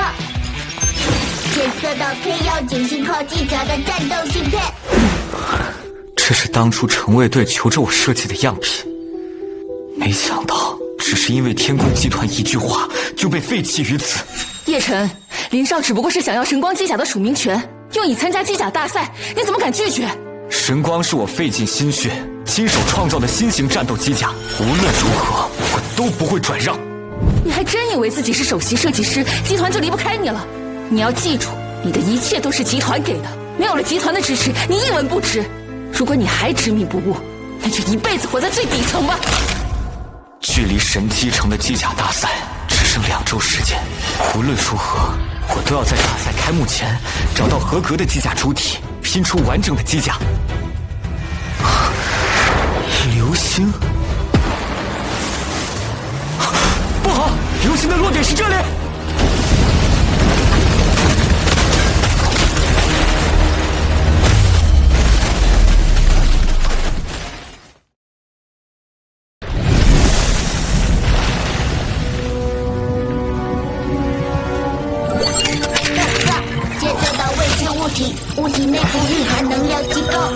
告，检测到 K 妖精信号机甲的战斗芯片。这是当初城卫队求着我设计的样品，没想到只是因为天宫集团一句话就被废弃于此。叶晨，林少只不过是想要神光机甲的署名权，用以参加机甲大赛，你怎么敢拒绝？神光是我费尽心血亲手创造的新型战斗机甲，无论如何我都不会转让。你还真以为自己是首席设计师，集团就离不开你了？你要记住，你的一切都是集团给的，没有了集团的支持，你一文不值。如果你还执迷不悟，那就一辈子活在最底层吧。距离神机城的机甲大赛只剩2周时间，无论如何，我都要在大赛开幕前找到合格的机甲主体，拼出完整的机甲。流星，不好，流星的落点是这里。物体内部蕴含能量极高，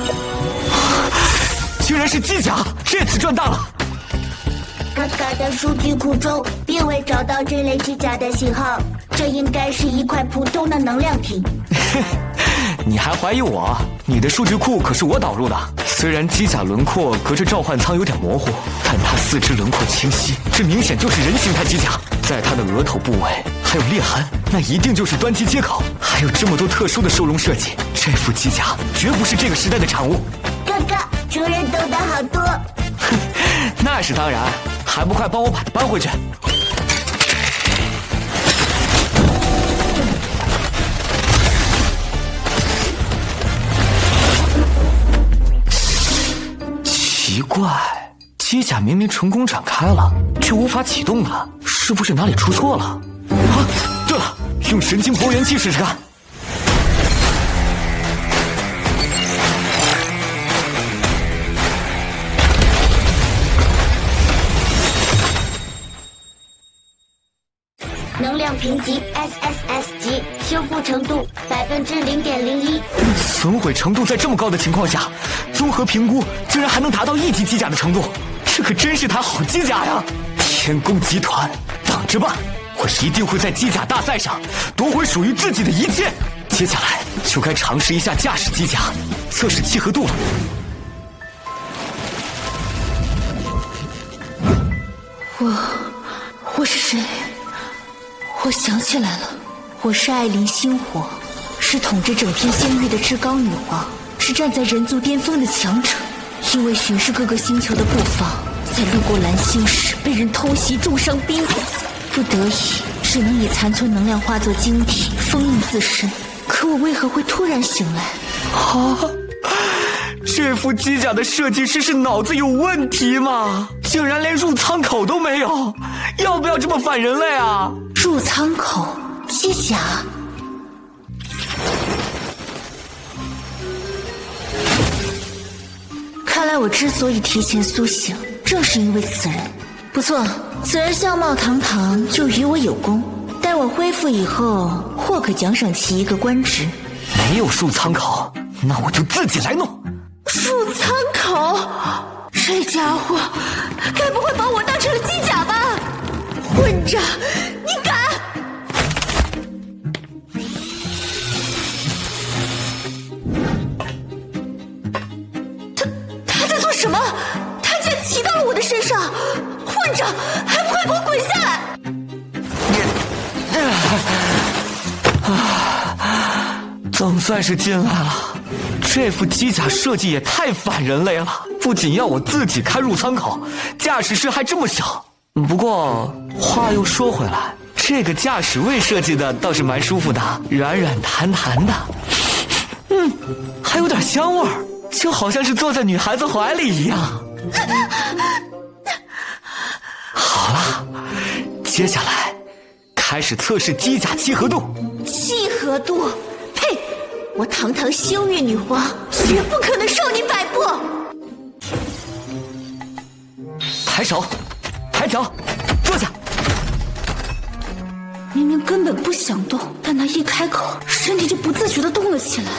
居然是机甲，这次赚大了！嘎嘎的数据库中并未找到这类机甲的信号，这应该是一块普通的能量瓶。你还怀疑我？你的数据库可是我导入的。虽然机甲轮廓隔着召唤舱有点模糊，但它四肢轮廓清晰，这明显就是人形态机甲。在它的额头部位还有裂痕，那一定就是端机接口。还有这么多特殊的收容设计，这副机甲绝不是这个时代的产物。嘎嘎，主人懂得好多。哼，那是当然，还不快帮我把它搬回去？奇怪，机甲明明成功展开了，却无法启动了，是不是哪里出错了？啊，对了，用神经博元器试试看。能量评级 SSS 级，修复程度0.01%。损毁程度在这么高的情况下，综合评估竟然还能达到1级机甲的程度，这可真是台好机甲呀！天宫集团，等着吧，我一定会在机甲大赛上夺回属于自己的一切。接下来就该尝试一下驾驶机甲，测试契合度了。我是谁？我想起来了，我是艾琳星火，是统治整片仙域的至高女皇，是站在人族巅峰的强者。因为巡视各个星球的步伐，在路过蓝星时被人偷袭重伤濒死，不得已只能以残存能量化作晶体封印自身。可我为何会突然醒来？啊！这副机甲的设计师是脑子有问题吗？竟然连入舱口都没有，要不要这么反人类啊？入舱口机甲，看来我之所以提前苏醒，正是因为此人。不错，此人相貌堂堂，就与我有功。待我恢复以后，或可奖赏其一个官职。没有入舱口，那我就自己来弄。入舱口，这家伙该不会把我当成了机甲吧？混账，你敢！他在做什么？他竟然骑到了我的身上！混账，还不快给我滚下来！总算是进来了。这副机甲设计也太反人类了，不仅要我自己开入舱口，驾驶室还这么小。不过话又说回来，这个驾驶位设计的倒是蛮舒服的，软软弹弹的，还有点香味儿，就好像是坐在女孩子怀里一样。好了，接下来开始测试机甲契合度。契合度？呸！我堂堂星域女皇，绝不可能受你摆布。抬手，抬脚，坐下。明明根本不想动，但他一开口，身体就不自觉地动了起来。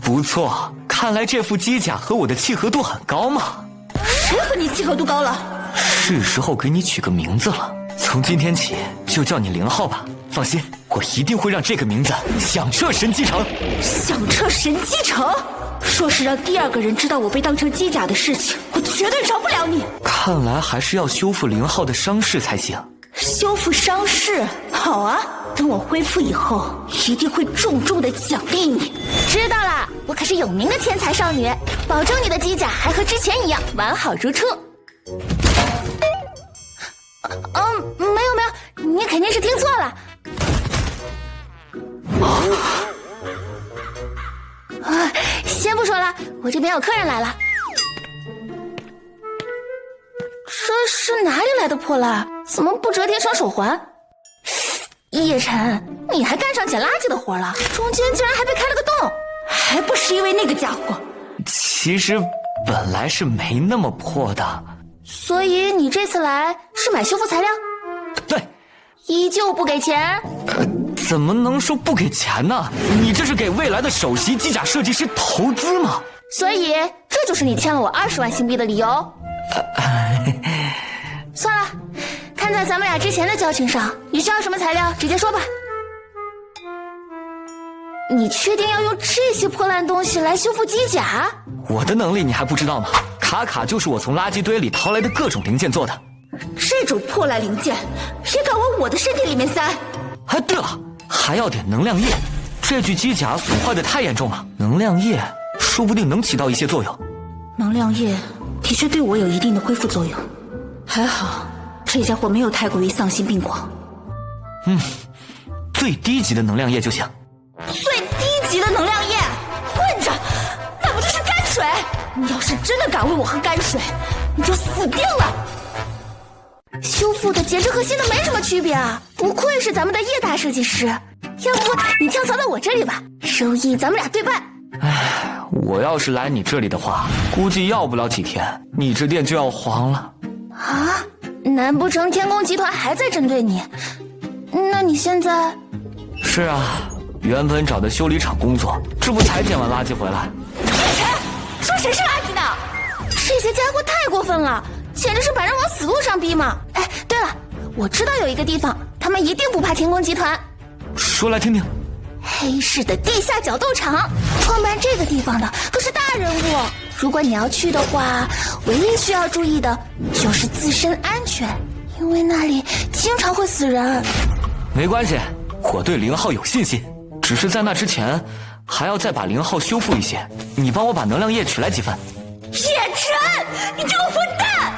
不错，看来这副机甲和我的契合度很高嘛。谁和你契合度高了？是时候给你取个名字了，从今天起就叫你0号吧。放心，我一定会让这个名字响彻神机城。响彻神机城？说是让第二个人知道我被当成机甲的事情，我绝对饶不了你。看来还是要修复0号的伤势才行。修复伤势？好啊，等我恢复以后，一定会重重的奖励你。知道了，我可是有名的天才少女，保证你的机甲还和之前一样完好如初。没有，你肯定是听错了。先不说了，我这边有客人来了。这是哪里来的破烂？怎么不折叠成手环？叶晨，你还干上捡垃圾的活了？中间竟然还被开了个洞，还不是因为那个家伙？其实本来是没那么破的。所以你这次来是买修复材料？对。依旧不给钱？怎么能说不给钱呢？你这是给未来的首席机甲设计师投资吗？所以这就是你欠了我20万星币的理由。算了，看在咱们俩之前的交情上，你需要什么材料直接说吧。你确定要用这些破烂东西来修复机甲？我的能力你还不知道吗？卡卡就是我从垃圾堆里淘来的各种零件做的。这种破烂零件也敢往我的身体里面塞？哎，对了，还要点能量液。这具机甲损坏的太严重了，能量液说不定能起到一些作用。能量液的确对我有一定的恢复作用，还好这家伙没有太过于丧心病狂。最低级的能量液就行。最低级的能量液？混账，那不就是泔水？你要是真的敢喂我喝泔水，你就死定了。修复的简直和新的没什么区别啊！不愧是咱们的叶大设计师。要不你跳槽到我这里吧，收益咱们俩对半。我要是来你这里的话，估计要不了几天，你这店就要黄了。啊？难不成天宫集团还在针对你？那你现在？是啊，原本找的修理厂工作，这不才捡完垃圾回来。说谁是垃圾呢？这些家伙太过分了，简直是把人往死路上逼嘛！哎，对了，我知道有一个地方，他们一定不怕天宫集团。说来听听。黑市的地下角斗场，创办这个地方的都是大人物。如果你要去的话，唯一需要注意的就是自身安全，因为那里经常会死人。没关系，我对0号有信心，只是在那之前还要再把0号修复一些。你帮我把能量液取来几份。叶晨，你这个混蛋！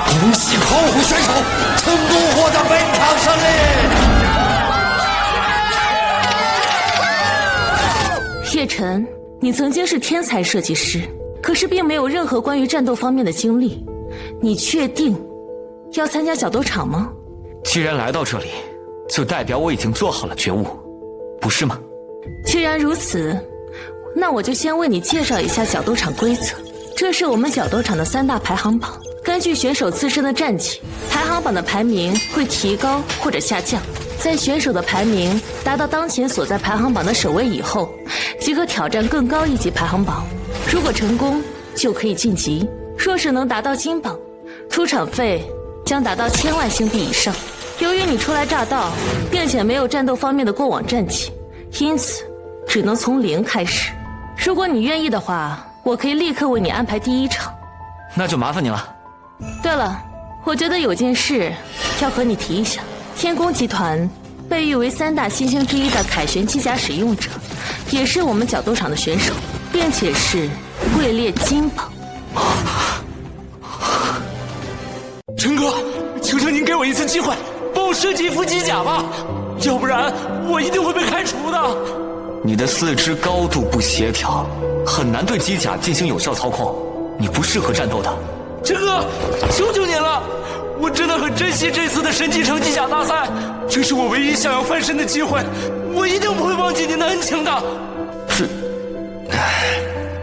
恭喜考虎选手成功获得本场胜利。叶晨，你曾经是天才设计师，可是并没有任何关于战斗方面的经历。你确定要参加角斗场吗？既然来到这里，就代表我已经做好了觉悟，不是吗？既然如此，那我就先为你介绍一下角斗场规则。这是我们角斗场的3大排行榜，根据选手自身的战绩，排行榜的排名会提高或者下降。在选手的排名达到当前所在排行榜的首位以后，即可挑战更高一级排行榜。如果成功，就可以晋级；若是能达到金榜，出场费将达到1000万星币以上。由于你初来乍到，并且没有战斗方面的过往战绩，因此只能从0开始。如果你愿意的话，我可以立刻为你安排第1场。那就麻烦你了。对了，我觉得有件事要和你提一下。天宫集团被誉为3大新星之一的凯旋机甲使用者，也是我们角斗场的选手，并且是位列金榜。陈哥，求求您给我一次机会，帮我设计一副机甲吧，要不然我一定会被开除的。你的4肢高度不协调，很难对机甲进行有效操控，你不适合战斗的。陈哥，求求您了，我真的很珍惜这次的神机城机甲大赛，这是我唯一想要翻身的机会，我一定不会忘记您的恩情的。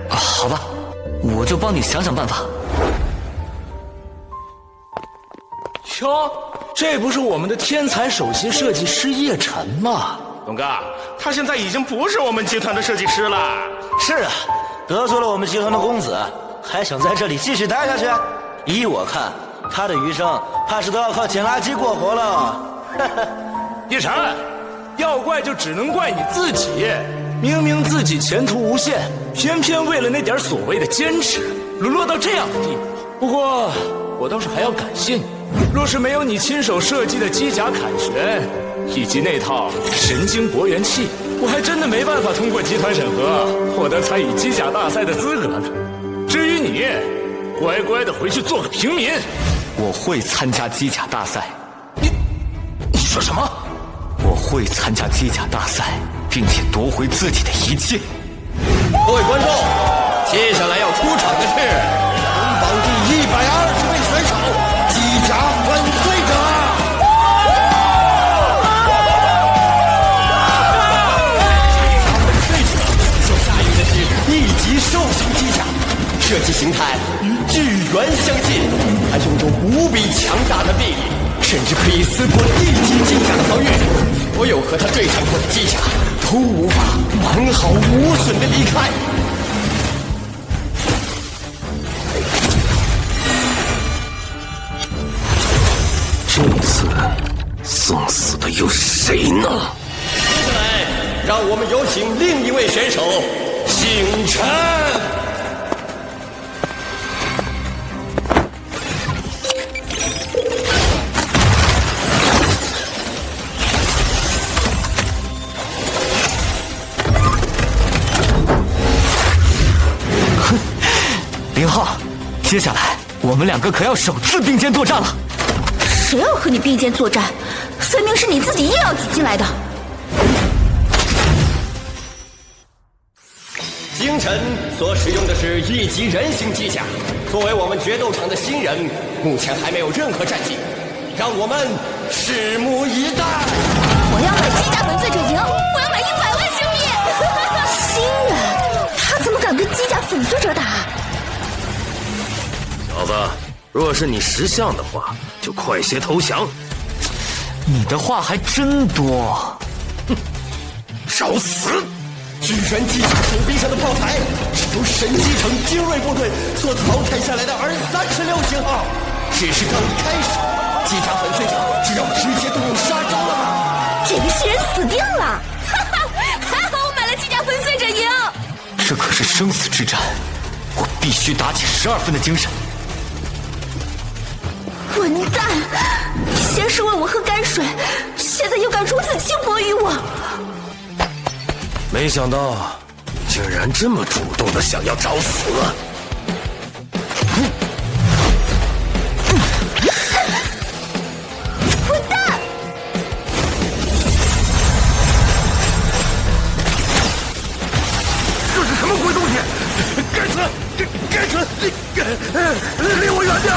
好吧，我就帮你想想办法。瞧，这不是我们的天才首席设计师叶晨吗？东哥，他现在已经不是我们集团的设计师了。是啊，得罪了我们集团的公子，还想在这里继续待下去？依我看，他的余生怕是都要靠捡垃圾过活了。叶晨，要怪就只能怪你自己，明明自己前途无限，偏偏为了那点所谓的坚持，沦落到这样的地步。不过，我倒是还要感谢你，若是没有你亲手设计的机甲凯旋，以及那套神经搏元器，我还真的没办法通过集团审核，获得参与机甲大赛的资格呢。至于你，乖乖的回去做个平民。我会参加机甲大赛。你说什么？我会参加机甲大赛，并且夺回自己的一切。各位观众，接下来要出场的是同榜第120位选手——机甲粉碎者。所驾驭的是1级兽型机甲，设计形态与巨猿相近，还拥有无比强大的臂力，甚至可以撕破地级机甲的防御。所有和他对战过的机甲都无法完好无损的离开。这次送死的又是谁呢？接下来，让我们有请另一位选手星辰。林浩，接下来我们两个可要首次并肩作战了。谁要和你并肩作战？分明是你自己硬要挤进来的。星辰所使用的是1级人形机甲，作为我们决斗场的新人，目前还没有任何战绩，让我们拭目以待。我要买机甲粉碎者赢，我要买100万星币。新人，他怎么敢跟机甲粉碎者打？小子，若是你识相的话，就快些投降。你的话还真多。找死！巨人机甲手臂上的炮台是由神机城精锐部队所淘汰下来的R36型号，只是刚一开始，机甲粉碎者就要直接动用杀招了吗？这个新人死定了！哈哈，还好我买了机甲粉碎者赢。这可是生死之战，我必须打起12分的精神。混蛋！先是问我喝泔水，现在又敢如此轻薄于我。没想到，竟然这么主动的想要找死。混蛋！这是什么鬼东西？该死！该死！离我远点儿！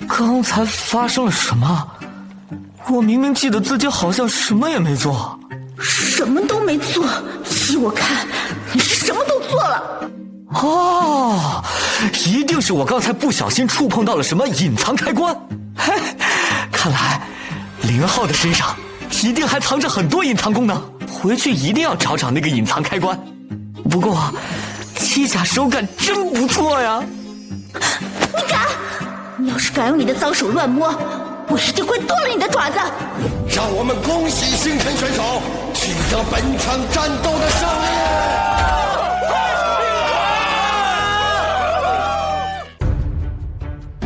刚才发生了什么？我明明记得自己好像什么也没做。什么都没做，依我看，你是什么都做了。哦，一定是我刚才不小心触碰到了什么隐藏开关。嘿，看来林浩的身上一定还藏着很多隐藏功能，回去一定要找找那个隐藏开关。不过，机甲手感真不错呀！你敢？你要是敢用你的脏手乱摸，我一定会剁了你的爪子！让我们恭喜星辰选手取得本场战斗的胜利！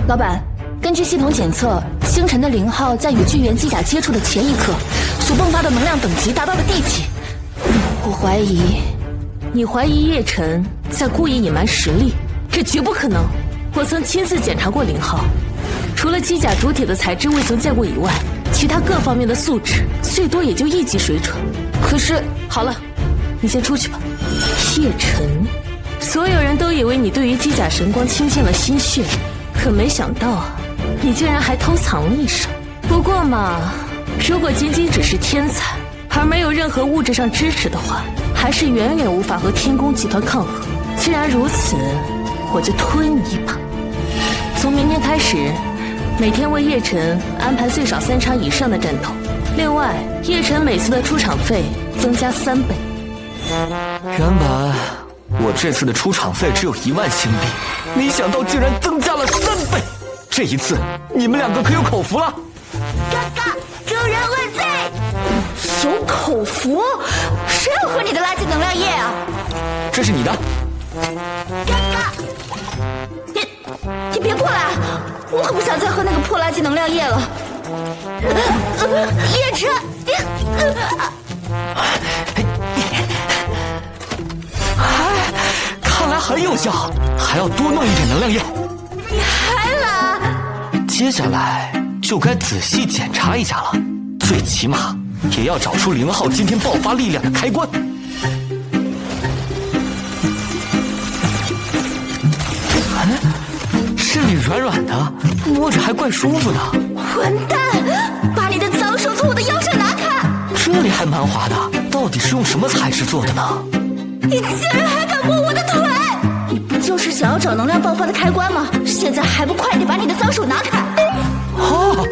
老板，根据系统检测，星辰的0号在与巨猿机甲接触的前一刻，所迸发的能量等级达到了D级。我怀疑，你怀疑叶晨在故意隐瞒实力，这绝不可能。我曾亲自检查过0号，除了机甲主体的材质未曾见过以外，其他各方面的素质最多也就1级水准。可是，好了，你先出去吧。叶晨，所有人都以为你对于机甲神光倾尽了心血，可没想到啊，你竟然还偷藏了一手。不过嘛，如果仅仅只是天才，而没有任何物质上支持的话，还是远远无法和天宫集团抗衡。既然如此，我就推你一把。从明天开始，每天为叶晨安排最少3场以上的战斗。另外，叶晨每次的出场费增加3倍。原本我这次的出场费只有1万星币，没想到竟然增加了3倍。这一次，你们2个可有口福了。嘎嘎，主人万岁！有口福？谁要喝你的垃圾能量液啊？这是你的。嘎嘎，你别过来！我可不想再喝那个破垃圾能量液了。叶晨，看来很有效，还要多弄一点能量液。你还来？接下来就该仔细检查一下了，最起码也要找出0号今天爆发力量的开关。这里软软的，摸着还怪舒服的。混蛋！把你的脏手从我的腰上拿开！这里还蛮滑的，到底是用什么材质做的呢？你竟然还敢摸我的腿！你不就是想要找能量爆发的开关吗？现在还不快点把你的脏手拿开！哦，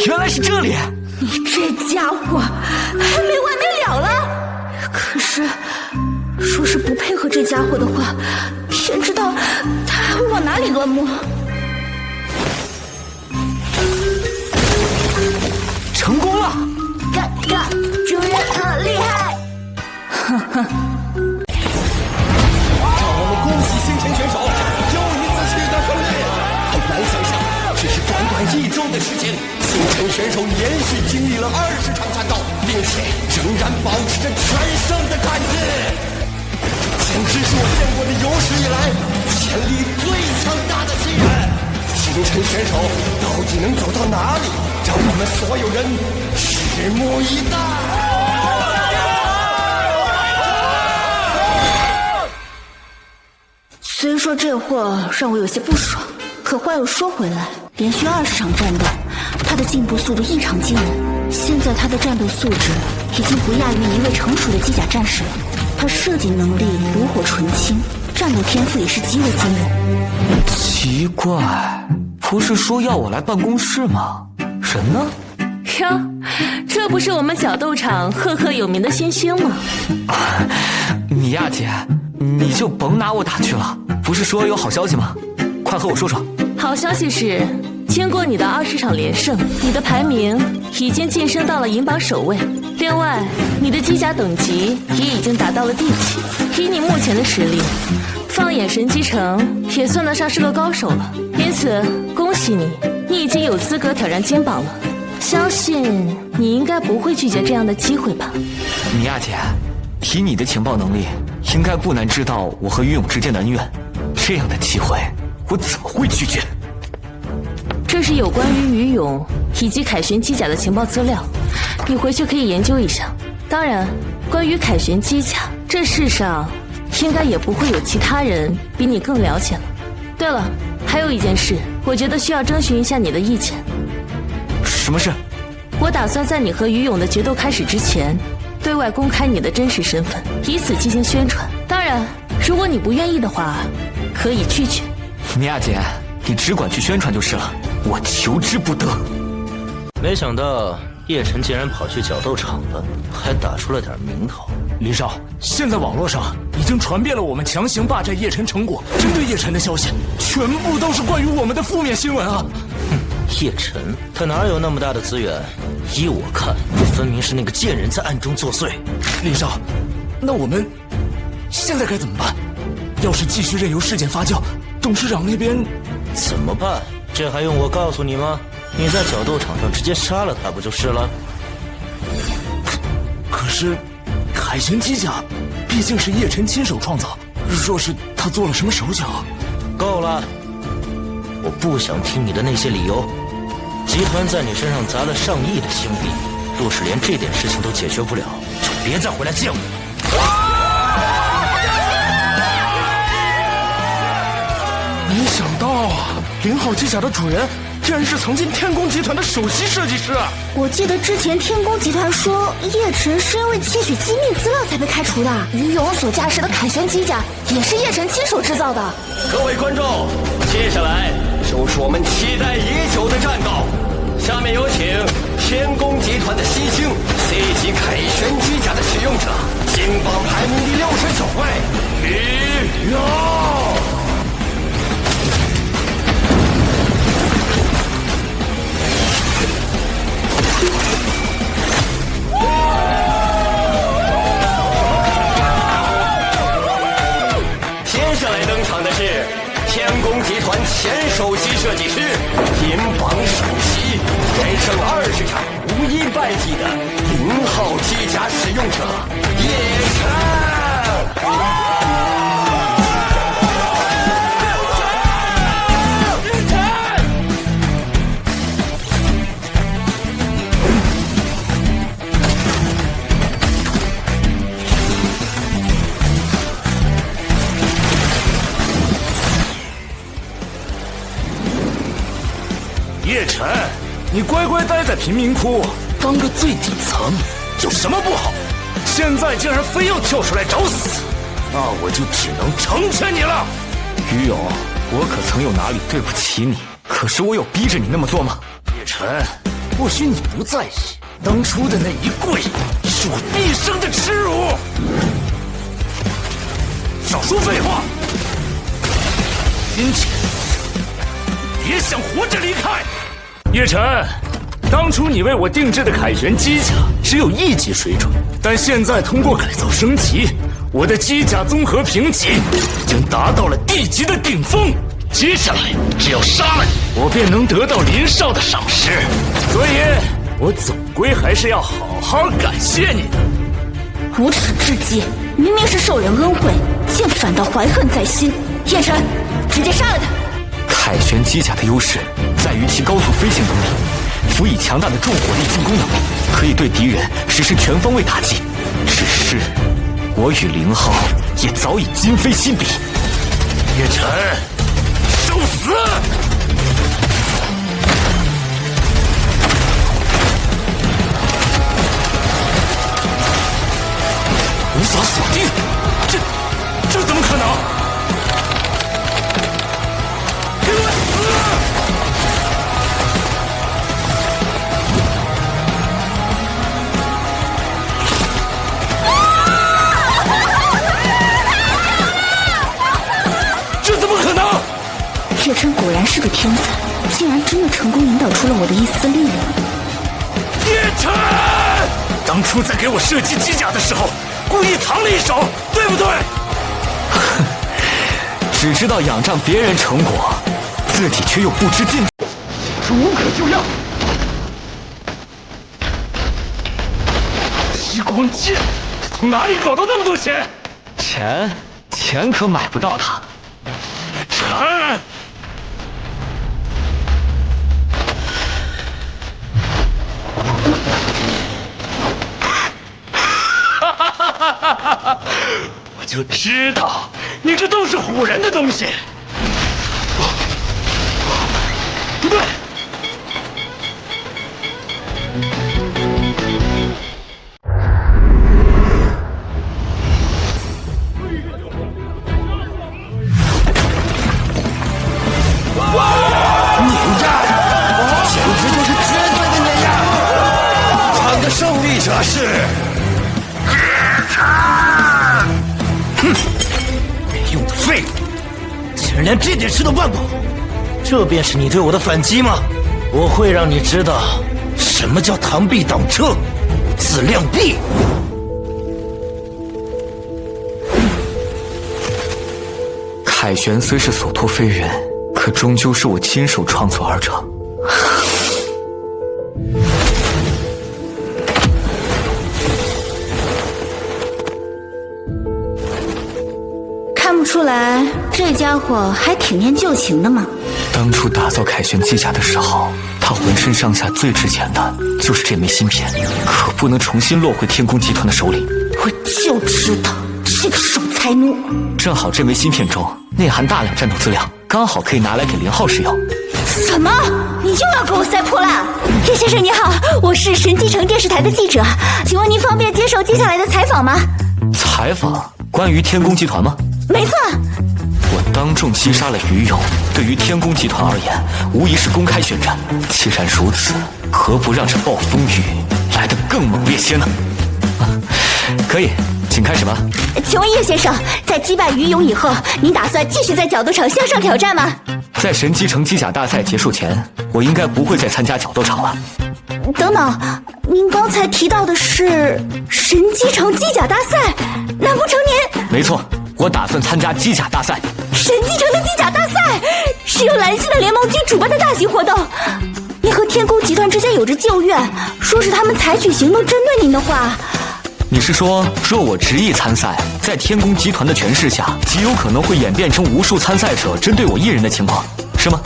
原来是这里！你这家伙还没完没了了！可是，说是不配合这家伙的话，天知道他还会往哪里乱摸。成功了！嘎嘎，主人好厉害！哼哼。让我们恭喜星辰选手又一次取得胜利！很难想象，只是短短1周的时间，星辰选手连续经历了20场战斗，并且仍然保持着全胜的感觉，简直是我见过的有史以来潜力最强大的新人。星辰选手到底能走到哪里？让我们所有人拭目以待。虽说这货让我有些不爽，可话又说回来，连续20场战斗，他的进步速度异常惊人。现在他的战斗素质已经不亚于一位成熟的机甲战士了。他射击能力炉火纯青，战斗天赋也是极为惊人。奇怪，不是说要我来办公室吗？人呢？哟，这不是我们角斗场赫赫有名的新星吗？米娅姐，你就甭拿我打趣了。不是说有好消息吗？快和我说说。好消息是，经过你的20场连胜，你的排名已经晋升到了银榜首位。另外，你的机甲等级也已经达到了D级。以你目前的实力，放眼神机城也算得上是个高手了。因此，恭喜你，你已经有资格挑战金榜了。相信你应该不会拒绝这样的机会吧？米娅姐，以你的情报能力，应该不难知道我和于勇之间的恩怨。这样的机会，我怎么会拒绝？这是有关于于勇以及凯旋机甲的情报资料，你回去可以研究一下。当然，关于凯旋机甲，这世上应该也不会有其他人比你更了解了。对了，还有一件事，我觉得需要征询一下你的意见。什么事？我打算在你和于勇的决斗开始之前，对外公开你的真实身份，以此进行宣传。当然，如果你不愿意的话，可以拒绝。米娅姐，你只管去宣传就是了，我求之不得。没想到叶晨竟然跑去角斗场了，还打出了点名头。林少，现在网络上已经传遍了我们强行霸占叶晨成果、针对叶晨的消息，全部都是关于我们的负面新闻啊！叶晨他哪有那么大的资源？依我看，分明是那个贱人在暗中作祟。林少，那我们现在该怎么办？要是继续任由事件发酵，董事长那边怎么办？这还用我告诉你吗？你在角斗场上直接杀了他不就是了？可是凯旋机甲毕竟是叶晨亲手创造，若是他做了什么手脚……够了，我不想听你的那些理由。集团在你身上砸了上亿的星币，若是连这点事情都解决不了，就别再回来见我。没想到啊，0号机甲的主人然是曾经天宫集团的首席设计师啊！我记得之前天宫集团说叶晨是因为窃取机密资料才被开除的。于勇所驾驶的凯旋机甲也是叶晨亲手制造的。各位观众，接下来就是我们期待已久的战告。下面有请天宫集团的新星 C 级凯旋机甲的使用者，金榜排名第69位于勇。接下来登场的是天宫集团前首席设计师，银榜首席，连胜20场无一败绩的0号机甲使用者叶晨。叶晨，你乖乖待在贫民窟，当个最底层，有什么不好？现在竟然非要跳出来找死，那我就只能成全你了。于勇，我可曾有哪里对不起你？可是我有逼着你那么做吗？叶晨，或许你不在意，当初的那一跪是我毕生的耻辱。少说废话，今天别想活着离开。叶晨，当初你为我定制的凯旋机甲只有1级水准，但现在通过改造升级，我的机甲综合评级已经达到了D级的顶峰。接下来只要杀了你，我便能得到林少的赏识，所以我总归还是要好好感谢你的。无耻至极，明明是受人恩惠，竟反倒怀恨在心。叶晨，直接杀了他！凯旋机甲的优势在于其高速飞行能力，辅以强大的重火力进攻能力，可以对敌人实施全方位打击。只是我与0号也早已今非昔比。叶晨，受死！无法锁定，这怎么可能？给我死！这怎么可能？叶晨果然是个天才，竟然真的成功引导出了我的一丝力量。叶晨，当初在给我设计机甲的时候，故意藏了一手，对不对？只知道仰仗别人成果，自己却又不知进取，无可救药。激光剑，从哪里搞到那么多钱？钱可买不到它。陈，我就知道你这都是唬人的东西。不对，碾压，简直就是绝对的碾压！场的胜利者是叶晨。哼，没用的废物，竟然连这点事都办不好，这便是你对我的反击吗？我会让你知道什么叫螳臂挡车，自量臂。凯旋虽是所托非人，可终究是我亲手创作而成。看不出来，这家伙还挺念旧情的嘛。当初打造凯旋机甲的时候，他浑身上下最值钱的就是这枚芯片，可不能重新落回天宫集团的手里。我就知道这个守财奴。正好这枚芯片中内含大量战斗资料，刚好可以拿来给0号使用。什么？你又要给我塞破烂？叶先生你好，我是神机城电视台的记者，请问您方便接受接下来的采访吗？采访关于天宫集团吗？没错。我当众击杀了于勇，对于天宫集团而言，无疑是公开宣战。既然如此，何不让这暴风雨来得更猛烈些呢？可以，请开始吧。请问叶先生，在击败于勇以后，您打算继续在角斗场向上挑战吗？在神机城机甲大赛结束前，我应该不会再参加角斗场了。等等，您刚才提到的是神机城机甲大赛，难不成您……没错，我打算参加机甲大赛。神机城的机甲大赛是由蓝星的联盟军主办的大型活动，您和天宫集团之间有着旧怨，说是他们采取行动针对您的话。你是说，若我执意参赛，在天宫集团的权势下，极有可能会演变成无数参赛者针对我一人的情况，是吗？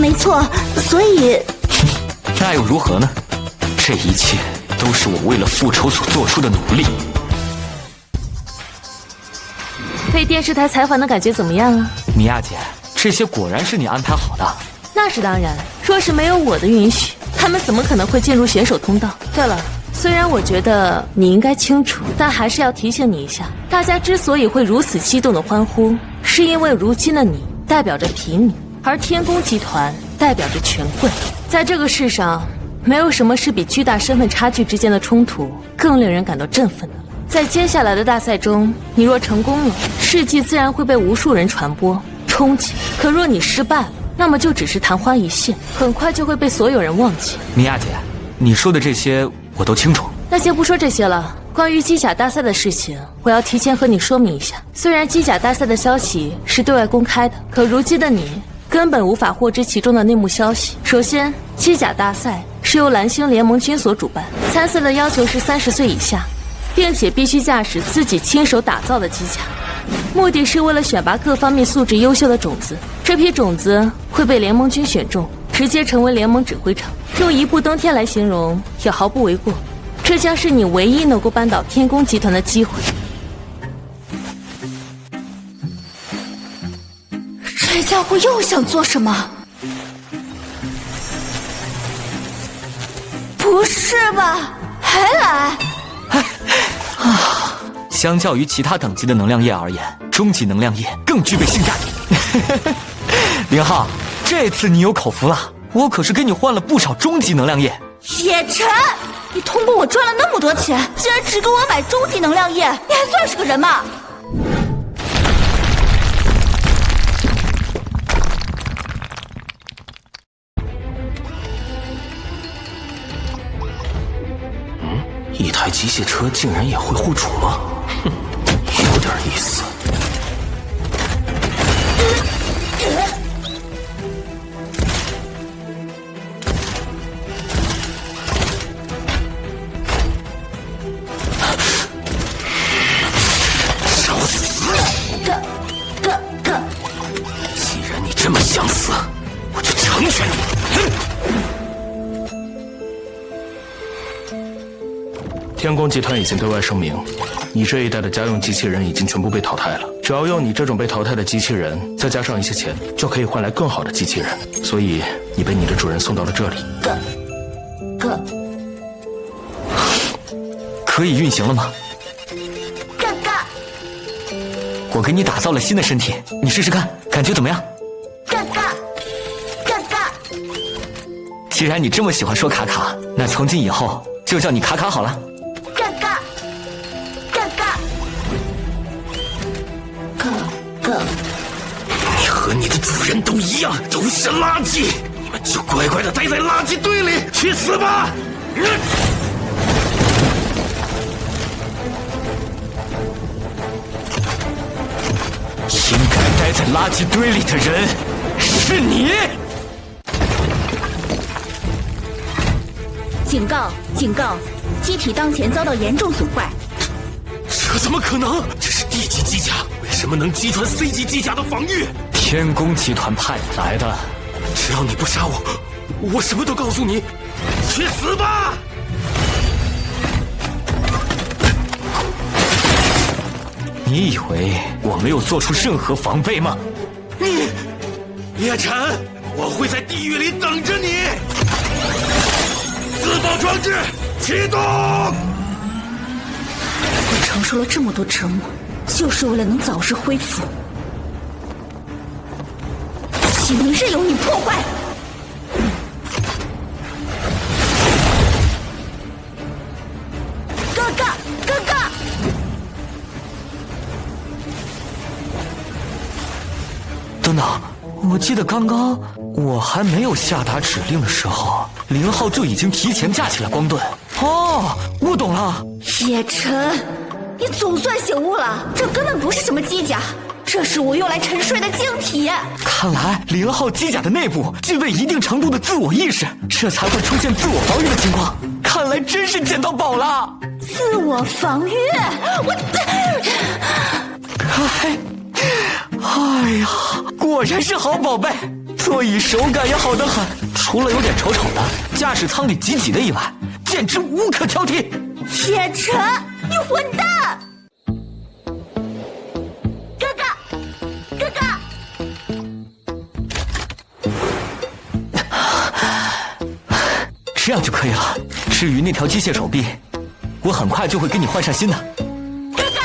没错，所以那又如何呢？这一切都是我为了复仇所做出的努力。被电视台采访的感觉怎么样啊？米娅姐，这些果然是你安排好的。那是当然，若是没有我的允许，他们怎么可能会进入选手通道？对了，虽然我觉得你应该清楚，但还是要提醒你一下，大家之所以会如此激动的欢呼，是因为如今的你代表着平民，而天宫集团代表着权贵。在这个世上，没有什么是比巨大身份差距之间的冲突更令人感到振奋的了。在接下来的大赛中，你若成功了，事迹自然会被无数人传播憧憬；可若你失败了，那么就只是昙花一现，很快就会被所有人忘记。米娅姐，你说的这些我都清楚。那先不说这些了，关于机甲大赛的事情，我要提前和你说明一下。虽然机甲大赛的消息是对外公开的，可如今的你根本无法获知其中的内幕消息。首先，机甲大赛是由蓝星联盟军所主办，参赛的要求是30岁以下，并且必须驾驶自己亲手打造的机甲，目的是为了选拔各方面素质优秀的种子。这批种子会被联盟军选中，直接成为联盟指挥长。用一步登天来形容也毫不为过。这将是你唯一能够扳倒天宫集团的机会。这家伙又想做什么？不是吧，还来？相较于其他等级的能量液而言，终极能量液更具备性价比。林浩，这次你有口福了，我可是给你换了不少终极能量液。叶晨，你通过我赚了那么多钱，竟然只给我买终极能量液，你还算是个人吗？一台机械车竟然也会护主吗？哼，有点意思。找死！既然你这么想死，我就成全你。天宫集团已经对外声明，你这一代的家用机器人已经全部被淘汰了。只要用你这种被淘汰的机器人，再加上一些钱，就可以换来更好的机器人。所以你被你的主人送到了这里。可以运行了吗？我给你打造了新的身体，你试试看，感觉怎么样？既然你这么喜欢说卡卡，那从今以后就叫你卡卡好了。你和你的主人都一样，都是垃圾，你们就乖乖的待在垃圾堆里去死吧！应该待在垃圾堆里的人是你。警告！警告！机体当前遭到严重损坏。这怎么可能？这是D级机甲，为什么能击穿 C级机甲的防御？天宫集团派你来的，只要你不杀我，我什么都告诉你。去死吧！你以为我没有做出任何防备吗？你，叶晨，我会在地狱里等着你。自爆装置启动。我承受了这么多折磨，就是为了能早日恢复。岂能任由你破坏？哥哥，哥哥！等等，我记得刚刚我还没有下达指令的时候，林浩就已经提前架起了光盾。哦，我懂了。叶晨，你总算醒悟了，这根本不是什么机甲，这是我用来沉睡的晶体。看来林浩机甲的内部具备一定程度的自我意识，这才会出现自我防御的情况。看来真是捡到宝了。自我防御，哎呀，果然是好宝贝，座椅手感也好得很，除了有点丑丑的，驾驶舱里挤挤的以外，简直无可挑剔。叶晨，你混蛋！哥哥，哥哥，这样就可以了。至于那条机械手臂，我很快就会给你换上新的。哥哥，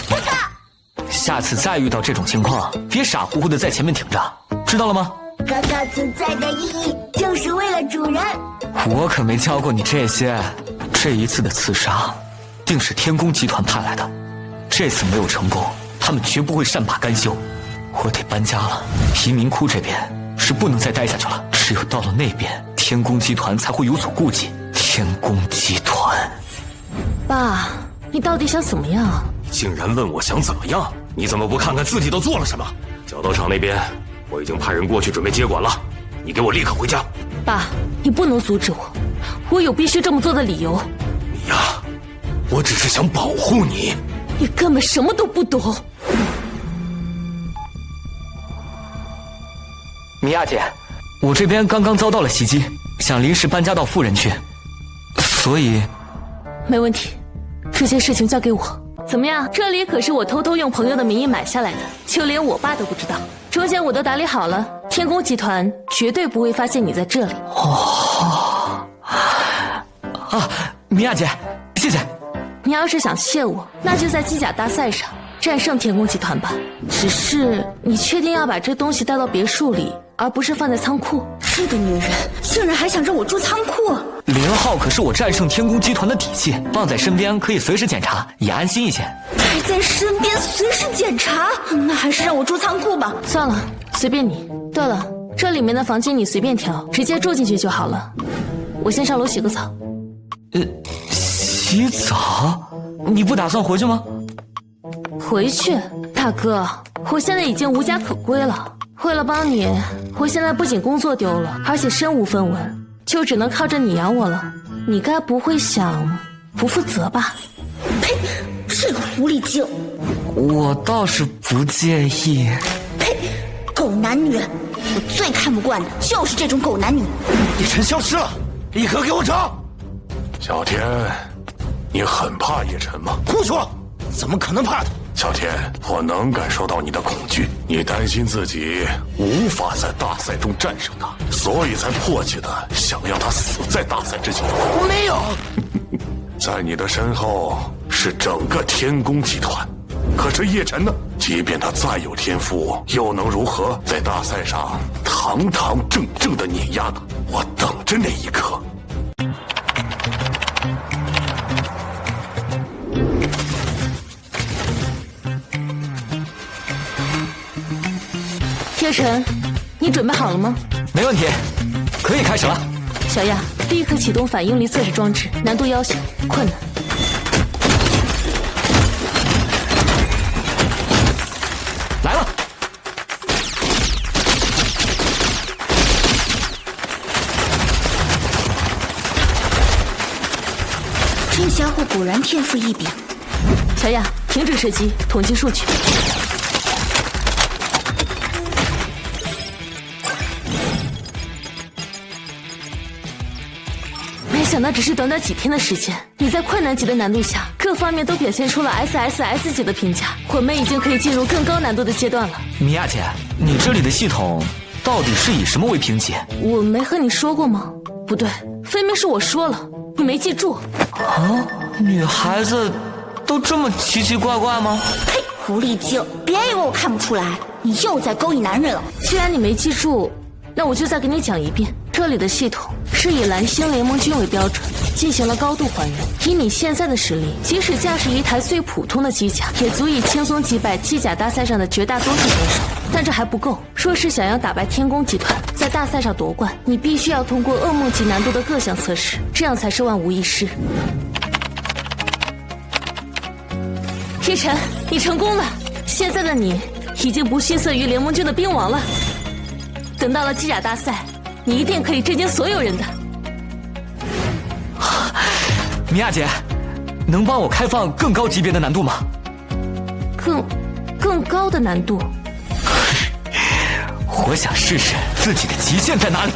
哥哥，下次再遇到这种情况，别傻乎乎的在前面挺着，知道了吗？哥哥存在的意义就是为了主人。我可没教过你这些。这一次的刺杀，定是天宫集团派来的。这次没有成功，他们绝不会善罢甘休。我得搬家了，贫民窟这边是不能再待下去了。只有到了那边，天宫集团才会有所顾忌。天宫集团，爸，你到底想怎么样啊？竟然问我想怎么样？你怎么不看看自己都做了什么？角斗场那边，我已经派人过去准备接管了。你给我立刻回家。爸，你不能阻止我，我有必须这么做的理由。你呀，我只是想保护你。你根本什么都不懂。米娅姐，我这边刚刚遭到了袭击，想临时搬家到富人区，所以……没问题，这件事情交给我。怎么样？这里可是我偷偷用朋友的名义买下来的，就连我爸都不知道。中间我都打理好了，天宫集团绝对不会发现你在这里。米娅姐，谢谢。你要是想谢我，那就在机甲大赛上战胜天宫集团吧。只是你确定要把这东西带到别墅里，而不是放在仓库？这个女人竟然还想让我住仓库！林浩可是我战胜天宫集团的底气，放在身边可以随时检查，也安心一些。带在身边随时检查，那还是让我住仓库吧。算了，随便你。对了，这里面的房间你随便挑，直接住进去就好了。我先上楼洗个澡。洗澡？你不打算回去吗？回去？大哥，我现在已经无家可归了。为了帮你，我现在不仅工作丢了，而且身无分文，就只能靠着你养我了。你该不会想不负责吧？呸！这个狐狸精！我倒是不介意。呸！狗男女！我最看不惯的就是这种狗男女。叶晨消失了，立刻给我找！小天，你很怕叶晨吗？胡说！怎么可能怕他？小天，我能感受到你的恐惧，你担心自己无法在大赛中战胜他，所以才迫切的想要他死在大赛之前。我没有。在你的身后是整个天宫集团，可是叶晨呢？即便他再有天赋，又能如何在大赛上堂堂正正的碾压他？我等着那一刻。叶晨，你准备好了吗？没问题，可以开始了。小亚，立刻启动反应力测试装置，难度要求，困难。来了。这家伙果然天赋异禀。小亚，停止射击，统计数据。没想到只是短短几天的时间，你在困难级的难度下，各方面都表现出了 SSS 级的评价。我们已经可以进入更高难度的阶段了。米娅姐，你这里的系统到底是以什么为凭借？我没和你说过吗？不对，分明是我说了，你没记住。啊，女孩子都这么奇奇怪怪吗？呸！狐狸精，别以为我看不出来，你又在勾引男人了。既然你没记住，那我就再给你讲一遍。这里的系统是以蓝星联盟军为标准，进行了高度还原。以你现在的实力，即使驾驶一台最普通的机甲，也足以轻松击败机甲大赛上的绝大多数选手。但这还不够，若是想要打败天宫集团，在大赛上夺冠，你必须要通过噩梦级难度的各项测试，这样才是万无一失。叶晨，你成功了！现在的你已经不逊色于联盟军的兵王了。等到了机甲大赛，你一定可以震惊所有人的。米娅姐，能帮我开放更高级别的难度吗？更高的难度？我想试试自己的极限在哪里。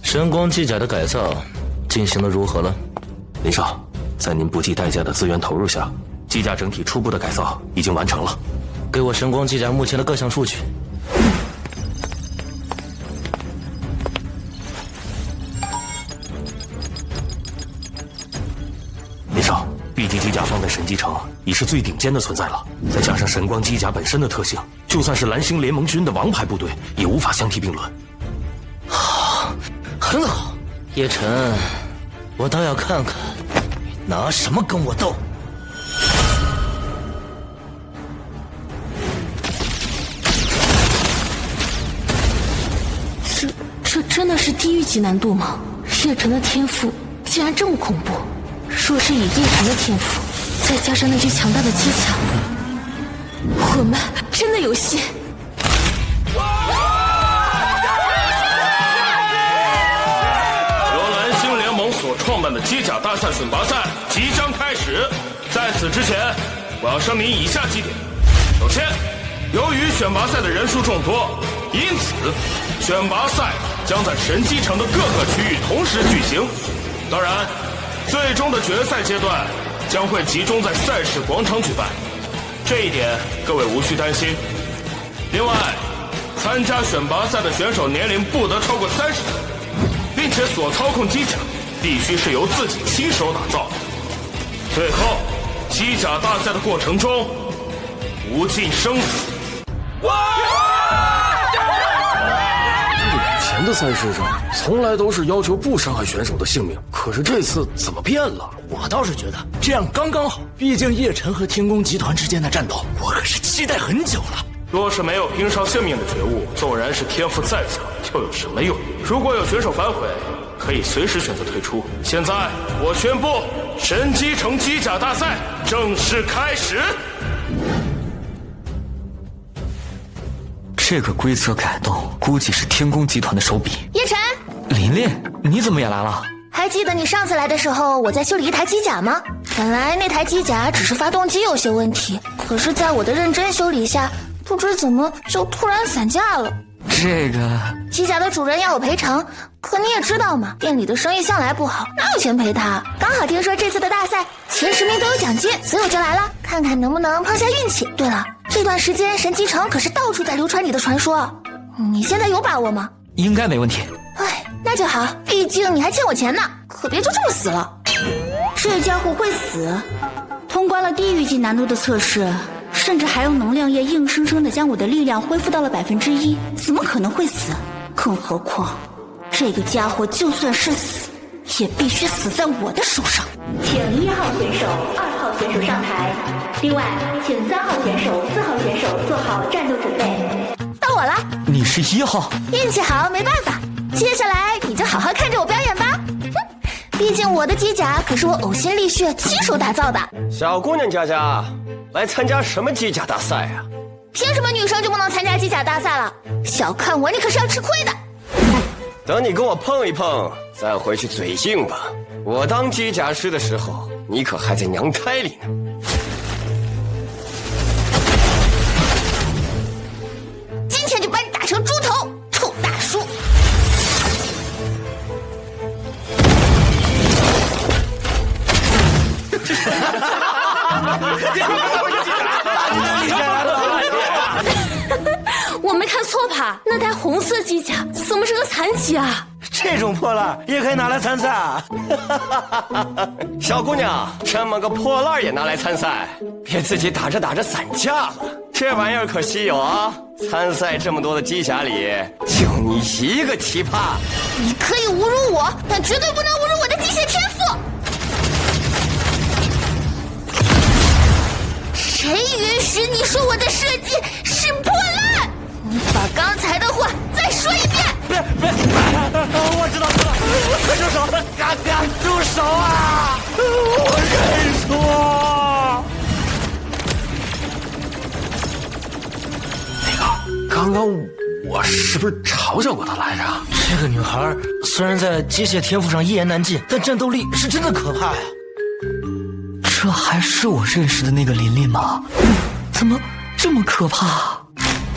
神光机甲的改造进行得如何了？林少，在您不计代价的资源投入下，机甲整体初步的改造已经完成了。给我神光机甲目前的各项数据。林少，B级机甲放在神机城已是最顶尖的存在了，再加上神光机甲本身的特性，就算是蓝星联盟军的王牌部队也无法相提并论。很好，叶晨，我倒要看看你拿什么跟我斗。这真的是地狱级难度吗？叶晨的天赋竟然这么恐怖！若是以叶晨的天赋，再加上那具强大的机甲，我们真的有戏！所创办的机甲大赛选拔赛即将开始，在此之前，我要声明以下几点：首先，由于选拔赛的人数众多，因此选拔赛将在神机城的各个区域同时举行。当然，最终的决赛阶段将会集中在赛事广场举办，这一点各位无需担心。另外，参加选拔赛的选手年龄不得超过30岁，并且所操控机甲必须是由自己亲手打造。最后，机甲大赛的过程中，无尽生死。以前的赛事上，从来都是要求不伤害选手的性命，可是这次怎么变了？我倒是觉得这样刚刚好，毕竟叶晨和天宫集团之间的战斗，我可是期待很久了。若是没有拼上性命的觉悟，纵然是天赋再强，又有什么用？如果有选手反悔，可以随时选择退出。现在我宣布，神机城机甲大赛正式开始。这个规则改动，估计是天宫集团的手笔。叶晨，琳琳，你怎么也来了？还记得你上次来的时候，我在修理一台机甲吗？本来那台机甲只是发动机有些问题，可是在我的认真修理下，不知怎么就突然散架了。这个机甲的主人要我赔偿，可你也知道嘛，店里的生意向来不好，哪有钱赔他？刚好听说这次的大赛前10名都有奖金，所以我就来了，看看能不能碰下运气。对了，这段时间神机城可是到处在流传你的传说，你现在有把握吗？应该没问题。哎，那就好，毕竟你还欠我钱呢，可别就这么死了。这家伙会死，通关了地狱级难度的测试，甚至还用能量液硬生生的将我的力量恢复到了1%，怎么可能会死？更何况，这个家伙就算是死，也必须死在我的手上。请1号选手、2号选手上台，另外，请3号选手、4号选手做好战斗准备。到我了，你是1号，运气好没办法，接下来你就好好看着我表演吧。毕竟我的机甲可是我呕心沥血亲手打造的。小姑娘佳佳，来参加什么机甲大赛啊？凭什么女生就不能参加机甲大赛了？小看我，你可是要吃亏的。等你跟我碰一碰，再回去嘴硬吧。我当机甲师的时候，你可还在娘胎里呢。今天就把你打成猪头，臭大叔！我没看错吧？那台红色机甲怎么是个残疾啊？这种破烂也可以拿来参赛啊！小姑娘，这么个破烂也拿来参赛，别自己打着打着散架了。这玩意儿可稀有啊！参赛这么多的机甲里，就你一个奇葩。你可以侮辱我，但绝对不能侮辱我的机械天赋。谁允许你说我的设计是破烂？你把刚才的话再说一遍。别！我知道，快住手！赶住手啊！我跟你说，刚刚我是不是嘲笑过她来着？这个女孩虽然在机械天赋上一言难尽，但战斗力是真的可怕呀。这还是我认识的那个琳琳吗？怎么这么可怕？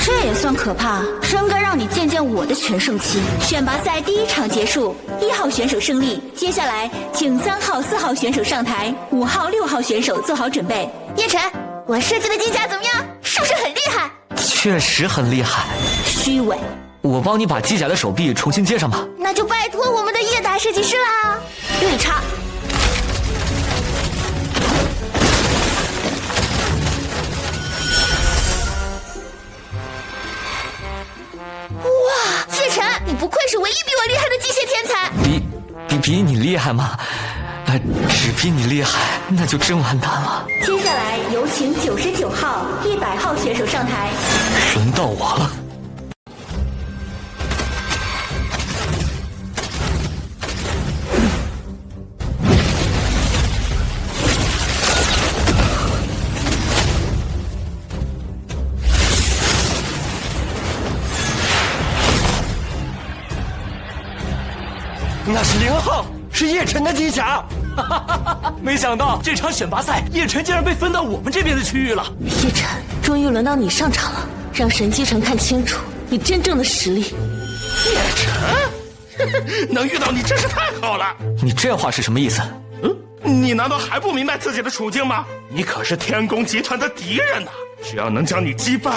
这也算可怕，真该让你见见我的全盛期。选拔赛第1场结束，1号选手胜利。接下来，请3号、4号选手上台，5号、6号选手做好准备。叶晨，我设计的机甲怎么样？是不是很厉害？确实很厉害。虚伪。我帮你把机甲的手臂重新接上吧。那就拜托我们的叶达设计师啦。对插。哇，叶晨，你不愧是唯一比我厉害的机械天才。比你厉害吗？只比你厉害，那就真完蛋了。接下来有请99号、100号选手上台。轮到我了。那是0号，是叶晨的机甲。没想到这场选拔赛，叶晨竟然被分到我们这边的区域了。叶晨，终于轮到你上场了，让神机城看清楚你真正的实力。叶晨，能遇到你真是太好了。你这话是什么意思？你难道还不明白自己的处境吗？你可是天宫集团的敌人呐！只要能将你击败，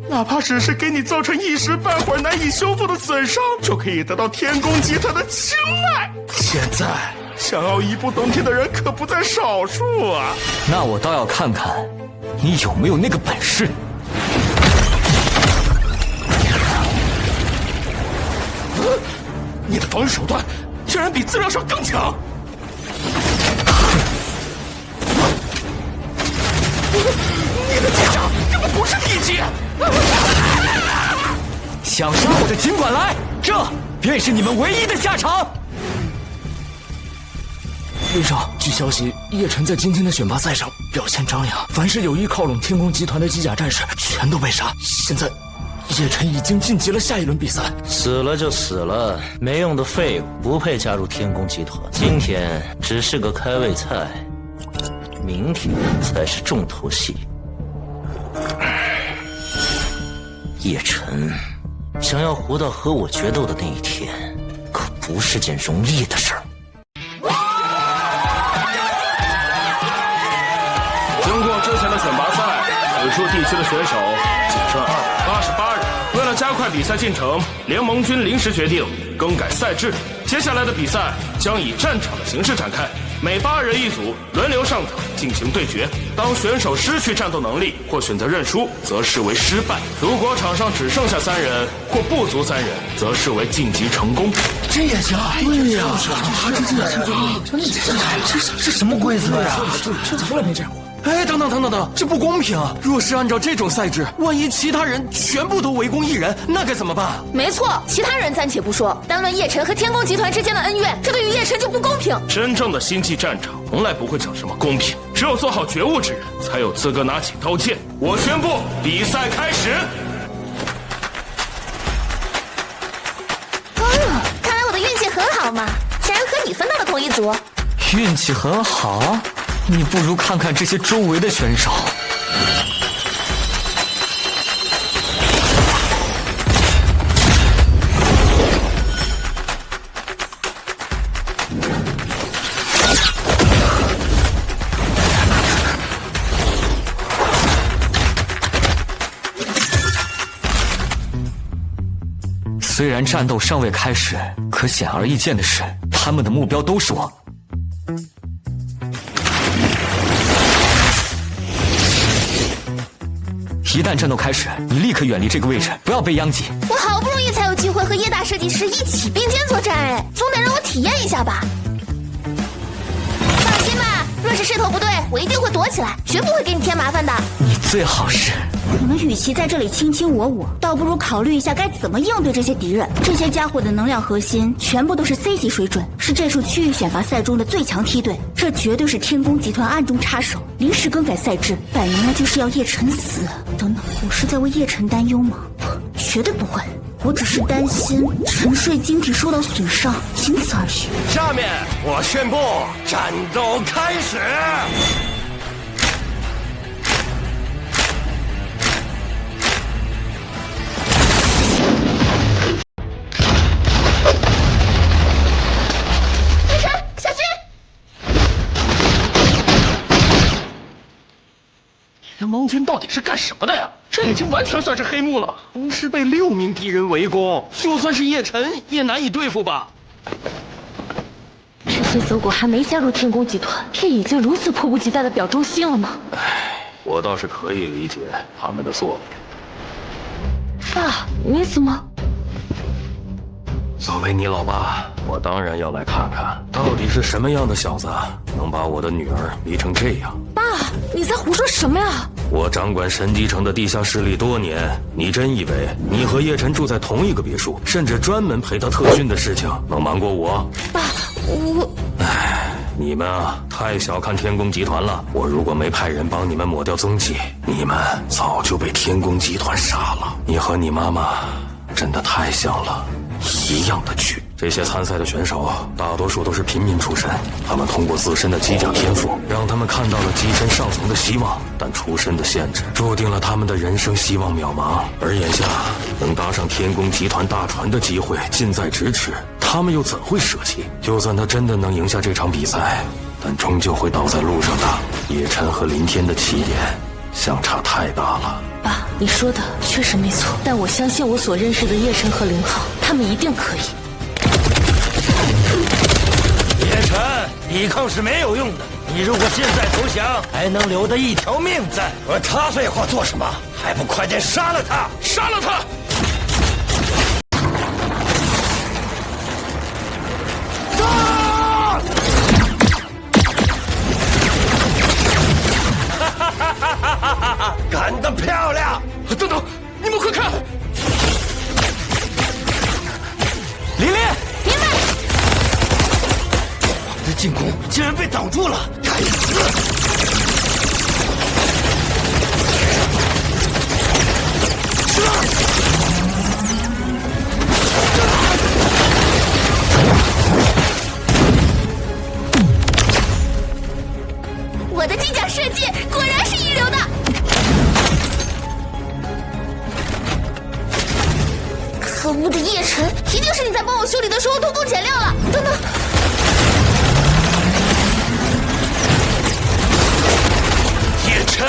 哪怕只是给你造成一时半会儿难以修复的损伤，就可以得到天宫集团的青睐。现在想要一步登天的人可不在少数啊！那我倒要看看你有没有那个本事。你的防御手段竟然比资料上更强！你的机甲根本不是地级！想杀我的尽管来，这便是你们唯一的下场。队长，据消息，叶晨在今天的选拔赛上表现张扬，凡是有意靠拢天宫集团的机甲战士全都被杀。现在叶晨已经晋级了下一轮比赛。死了就死了，没用的废物，不配加入天宫集团。今天只是个开胃菜，明天才是重头戏。叶晨，想要活到和我决斗的那一天，可不是件容易的事儿。经过之前的选拔赛，此处地区的选手仅剩288人。为了加快比赛进程，联盟军临时决定更改赛制。接下来的比赛将以战场的形式展开，每8人一组，轮流上场进行对决。当选手失去战斗能力或选择认输，则视为失败；如果场上只剩下3人或不足3人，则视为晋级成功。这也行？对呀，这什么规则呀？这从来没这样过。哎，等等，这不公平啊！若是按照这种赛制，万一其他人全部都围攻一人，那该怎么办？没错，其他人暂且不说，单论叶晨和天宫集团之间的恩怨，这对于叶晨就不公平。真正的星际战场从来不会讲什么公平，只有做好觉悟之人才有资格拿起刀剑。我宣布，比赛开始。看来我的运气很好嘛，竟然和你分到了同一组。运气很好？你不如看看这些周围的选手。虽然战斗尚未开始，可显而易见的是，他们的目标都是我。一旦战斗开始，你立刻远离这个位置，不要被殃及。我好不容易才有机会和叶大设计师一起并肩作战，哎，总得让我体验一下吧。放心吧，若是势头不对，我一定会躲起来，绝不会给你添麻烦的。你最好是。我们与其在这里卿卿我我，倒不如考虑一下该怎么应对这些敌人。这些家伙的能量核心全部都是 C 级水准，是这数区域选拔赛中的最强梯队。这绝对是天宫集团暗中插手，临时更改赛制，摆明了就是要叶晨死。等等，我是在为叶晨担忧吗？绝对不会，我只是担心沉睡晶体受到损伤，仅此而已。下面我宣布战斗开始。这盟军到底是干什么的呀？这已经完全算是黑幕了，同时被6名敌人围攻，就算是叶晨也难以对付吧。这些走狗还没加入天宫集团，便已经如此迫不及待地表忠心了吗？我倒是可以理解他们的做法。爸，你怎么？作为你老爸，我当然要来看看，到底是什么样的小子能把我的女儿逼成这样。爸，你在胡说什么呀？我掌管神机城的地下势力多年，你真以为你和叶晨住在同一个别墅，甚至专门陪他特训的事情能瞒过我？爸，我……你们啊，太小看天宫集团了。我如果没派人帮你们抹掉踪迹，你们早就被天宫集团杀了。你和你妈妈真的太像了，一样的剧。这些参赛的选手大多数都是平民出身，他们通过自身的机甲天赋，让他们看到了跻身上层的希望，但出身的限制注定了他们的人生希望渺茫。而眼下能搭上天宫集团大船的机会近在咫尺，他们又怎会舍弃？就算他真的能赢下这场比赛，但终究会倒在路上的。叶晨和林天的起点相差太大了。爸，你说的确实没错，但我相信我所认识的叶晨和林浩，他们一定可以。叶晨，抵抗是没有用的。你如果现在投降，还能留得一条命在。和他废话做什么？还不快点杀了他！杀了他！啊！干得漂亮！等等，你们快看！琳琳，明白。我的进攻竟然被挡住了，该死！我的机甲设计果然是一流的。可恶的叶晨，一定是你在帮我修理的时候偷工减料了。等等，叶晨，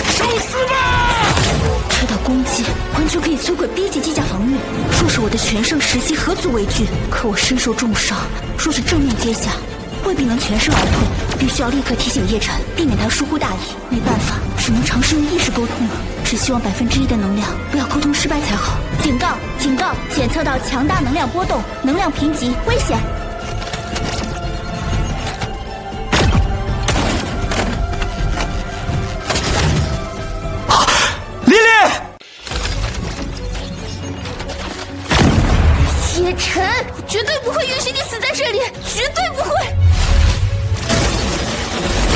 受死吧！这道攻击完全可以摧毁 B 级机甲防御。若是我的全盛时期，何足为惧？可我身受重伤，若是正面接下，未必能全身而退。必须要立刻提醒叶晨，避免他疏忽大意。没办法，只能尝试用意识沟通了。只希望1%的能量不要沟通失败才好。警告！警告！检测到强大能量波动，能量贫瘠，危险！琳琳，叶晨，绝对不会允许你死在这里，绝对不会！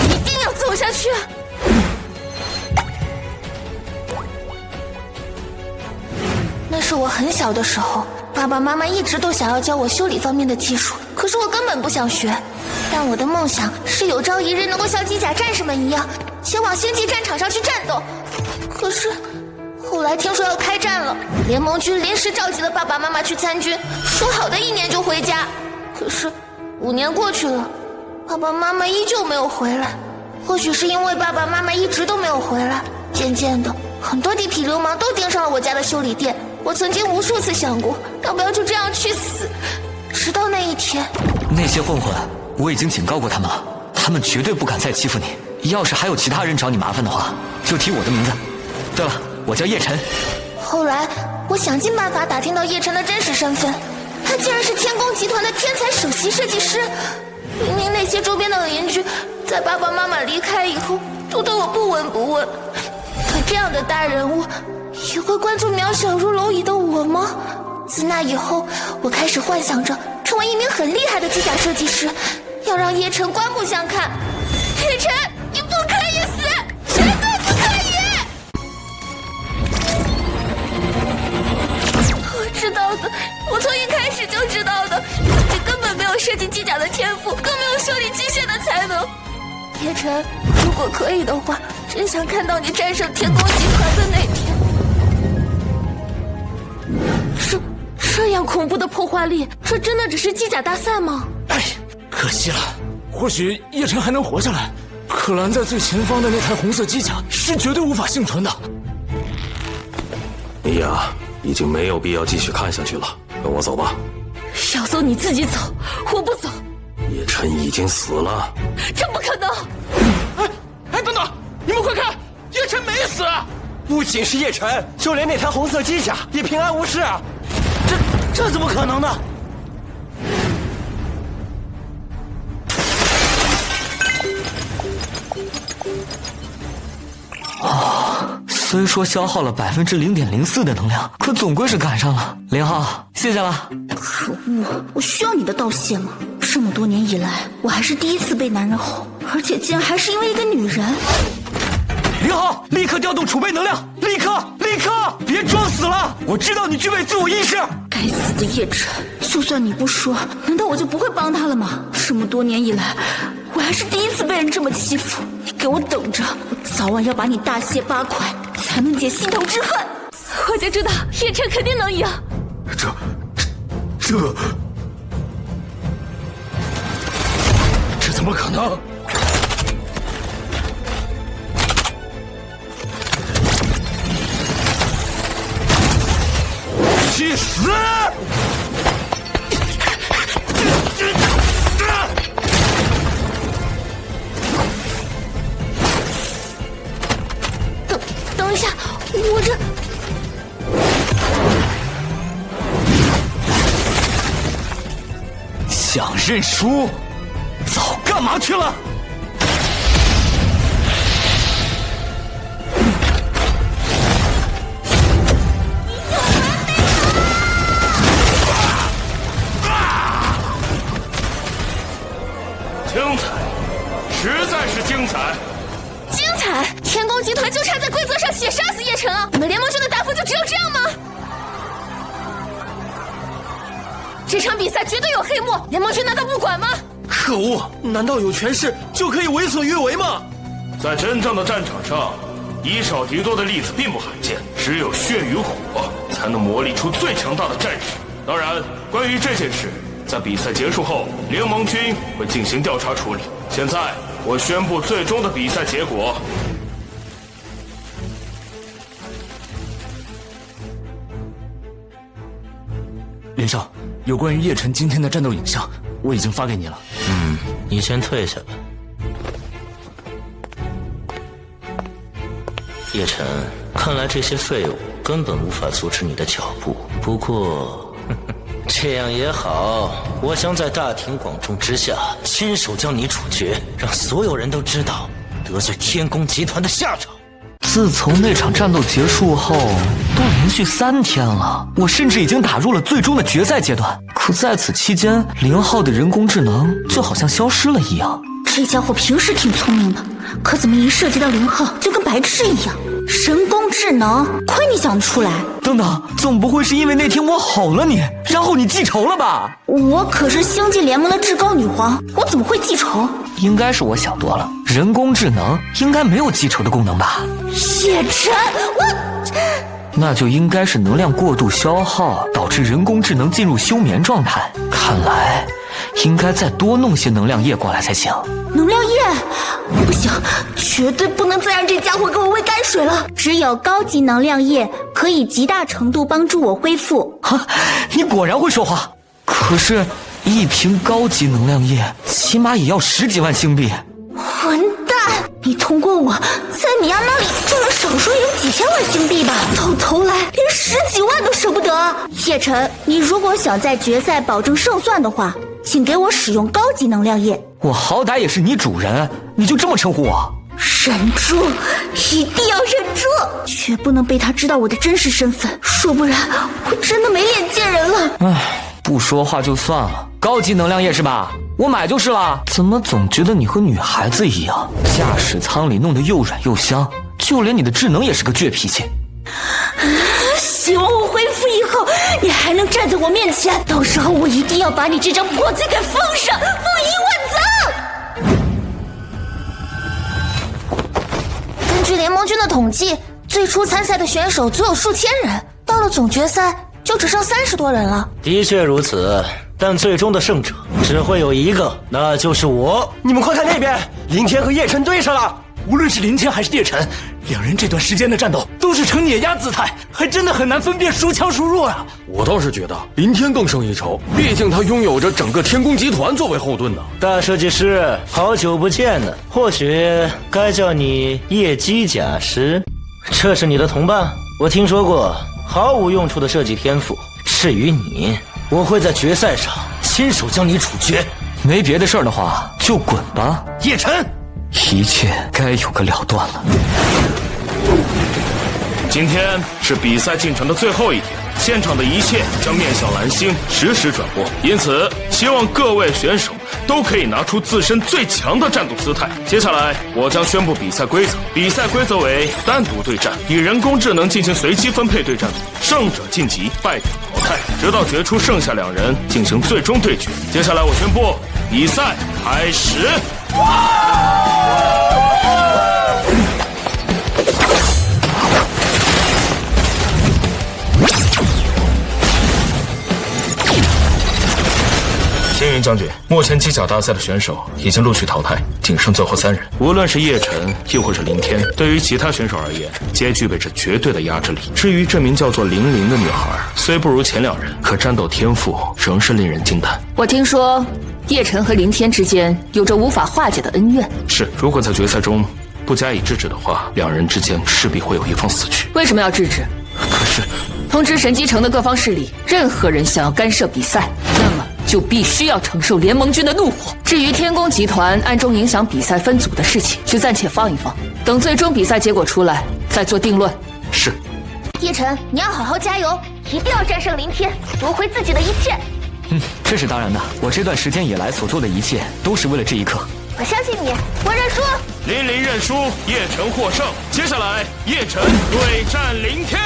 一定要走下去！那是我很小的时候，爸爸妈妈一直都想要教我修理方面的技术，可是我根本不想学。但我的梦想是有朝一日能够像机甲战士们一样，前往星际战场上去战斗。可是后来听说要开战了，联盟军临时召集了爸爸妈妈去参军，说好的1年就回家。可是5年过去了，爸爸妈妈依旧没有回来。或许是因为爸爸妈妈一直都没有回来，渐渐的，很多地痞流氓都盯上了我家的修理店。我曾经无数次想过，要不要就这样去死。直到那一天，那些混混，我已经警告过他们了，他们绝对不敢再欺负你。要是还有其他人找你麻烦的话，就提我的名字。对了，我叫叶晨。后来我想尽办法打听到叶晨的真实身份，他竟然是天宫集团的天才首席设计师。明明那些周边的邻居在爸爸妈妈离开以后都对我不闻不问，可这样的大人物也会关注渺小如蝼蚁的我吗？自那以后，我开始幻想着成为一名很厉害的机甲设计师，要让叶晨刮目相看。叶晨，你不可以死，绝对不可以！我知道的，我从一开始就知道的，自己根本没有设计机甲的天赋，更没有修理机械的才能。叶晨，如果可以的话，真想看到你战胜天宫集团的那天。这样恐怖的破坏力，这真的只是机甲大赛吗？哎，可惜了，或许叶晨还能活下来，可拦在最前方的那台红色机甲是绝对无法幸存的。你呀，已经没有必要继续看下去了，跟我走吧。要走你自己走，我不走。叶晨已经死了。这不可能！哎，等等，你们快看，叶晨没死！不仅是叶晨，就连那台红色机甲也平安无事啊！这怎么可能呢？虽说消耗了0.04%的能量，可总归是赶上了。林浩，谢谢了。可恶，我需要你的道谢吗？这么多年以来，我还是第一次被男人哄，而且竟然还是因为一个女人。林浩，立刻调动储备能量，立刻！别装死了！我知道你具备自我意识。该死的叶晨，就算你不说，难道我就不会帮他了吗？这么多年以来，我还是第一次被人这么欺负。你给我等着，我早晚要把你大卸8块，才能解心头之恨。我就知道叶晨肯定能赢。这怎么可能？去死！等一下，我这……想认输，早干嘛去了？精彩，实在是精彩！精彩！天宫集团就差在规则上写杀死叶晨啊！你们联盟军的答复就只有这样吗？这场比赛绝对有黑幕，联盟军难道不管吗？可恶！难道有权势就可以为所欲为吗？在真正的战场上，以少敌多的例子并不罕见，只有血与火才能磨砺出最强大的战士。当然，关于这件事，在比赛结束后，联盟军会进行调查处理。现在，我宣布最终的比赛结果。林少，有关于叶晨今天的战斗影像，我已经发给你了。你先退下吧。叶晨，看来这些废物根本无法阻止你的脚步。不过，这样也好，我将在大庭广众之下亲手将你处决，让所有人都知道得罪天宫集团的下场。自从那场战斗结束后，都连续3天了，我甚至已经打入了最终的决赛阶段。可在此期间，0号的人工智能就好像消失了一样。这家伙平时挺聪明的，可怎么一涉及到0号就跟白痴一样？人工智能，亏你想得出来！等等，总不会是因为那天我哄了你，然后你记仇了吧？我可是星际联盟的至高女皇，我怎么会记仇？应该是我想多了，人工智能应该没有记仇的功能吧？叶晨，那就应该是能量过度消耗，导致人工智能进入休眠状态。看来应该再多弄些能量液过来才行。能量液？不行，绝对不能再让这家伙给我喂泔水了。只有高级能量液可以极大程度帮助我恢复。哈，你果然会说话。可是，一瓶高级能量液起码也要10几万星币。混蛋！你通过我，在米娅那里挣了少说也有几千万星币吧，到头来连10几万都舍不得。叶晨，你如果想在决赛保证胜算的话，请给我使用高级能量液。我好歹也是你主人，你就这么称呼我？忍住，一定要忍住，绝不能被他知道我的真实身份，说不然我真的没脸见人了。唉，不说话就算了。高级能量液是吧？我买就是了。怎么总觉得你和女孩子一样，驾驶舱里弄得又软又香，就连你的智能也是个倔脾气。希望我恢复以后，你还能站在我面前，到时候我一定要把你这张破嘴给封上，封一万脏。根据联盟军的统计，最初参赛的选手足有数千人，到了总决赛就只剩30多人了。的确如此，但最终的胜者只会有一个，那就是我。你们快看那边，林天和叶晨对上了。无论是林天还是叶晨，两人这段时间的战斗都是呈碾压姿态，还真的很难分辨孰强孰弱啊。我倒是觉得林天更胜一筹，毕竟他拥有着整个天宫集团作为后盾呢。大设计师，好久不见呢，或许该叫你叶机甲师。这是你的同伴，我听说过毫无用处的设计天赋。至于你，我会在决赛上亲手将你处决。没别的事儿的话，就滚吧，叶晨。一切该有个了断了。今天是比赛进程的最后一天，现场的一切将面向蓝星实时转播，因此希望各位选手都可以拿出自身最强的战斗姿态。接下来我将宣布比赛规则，比赛规则为单独对战，以人工智能进行随机分配对战组，胜者晋级，败者淘汰，直到决出剩下2人进行最终对决。接下来我宣布比赛开始。星云将军，目前机甲大赛的选手已经陆续淘汰，仅剩最后3人。无论是叶晨，亦或是林天，对于其他选手而言，皆具备着绝对的压制力。至于这名叫做玲玲的女孩，虽不如前2人，可战斗天赋仍是令人惊叹。我听说叶晨和林天之间有着无法化解的恩怨。是，如果在决赛中不加以制止的话，2人之间势必会有一方死去。为什么要制止？可是，通知神机城的各方势力，任何人想要干涉比赛，那么就必须要承受联盟军的怒火。至于天宫集团暗中影响比赛分组的事情，就暂且放一放，等最终比赛结果出来再做定论。是。叶晨，你要好好加油，一定要战胜林天，夺回自己的一切。这是当然的，我这段时间以来所做的一切都是为了这一刻。我相信你，我认输。林林认输，叶晨获胜。接下来，叶晨对战林天。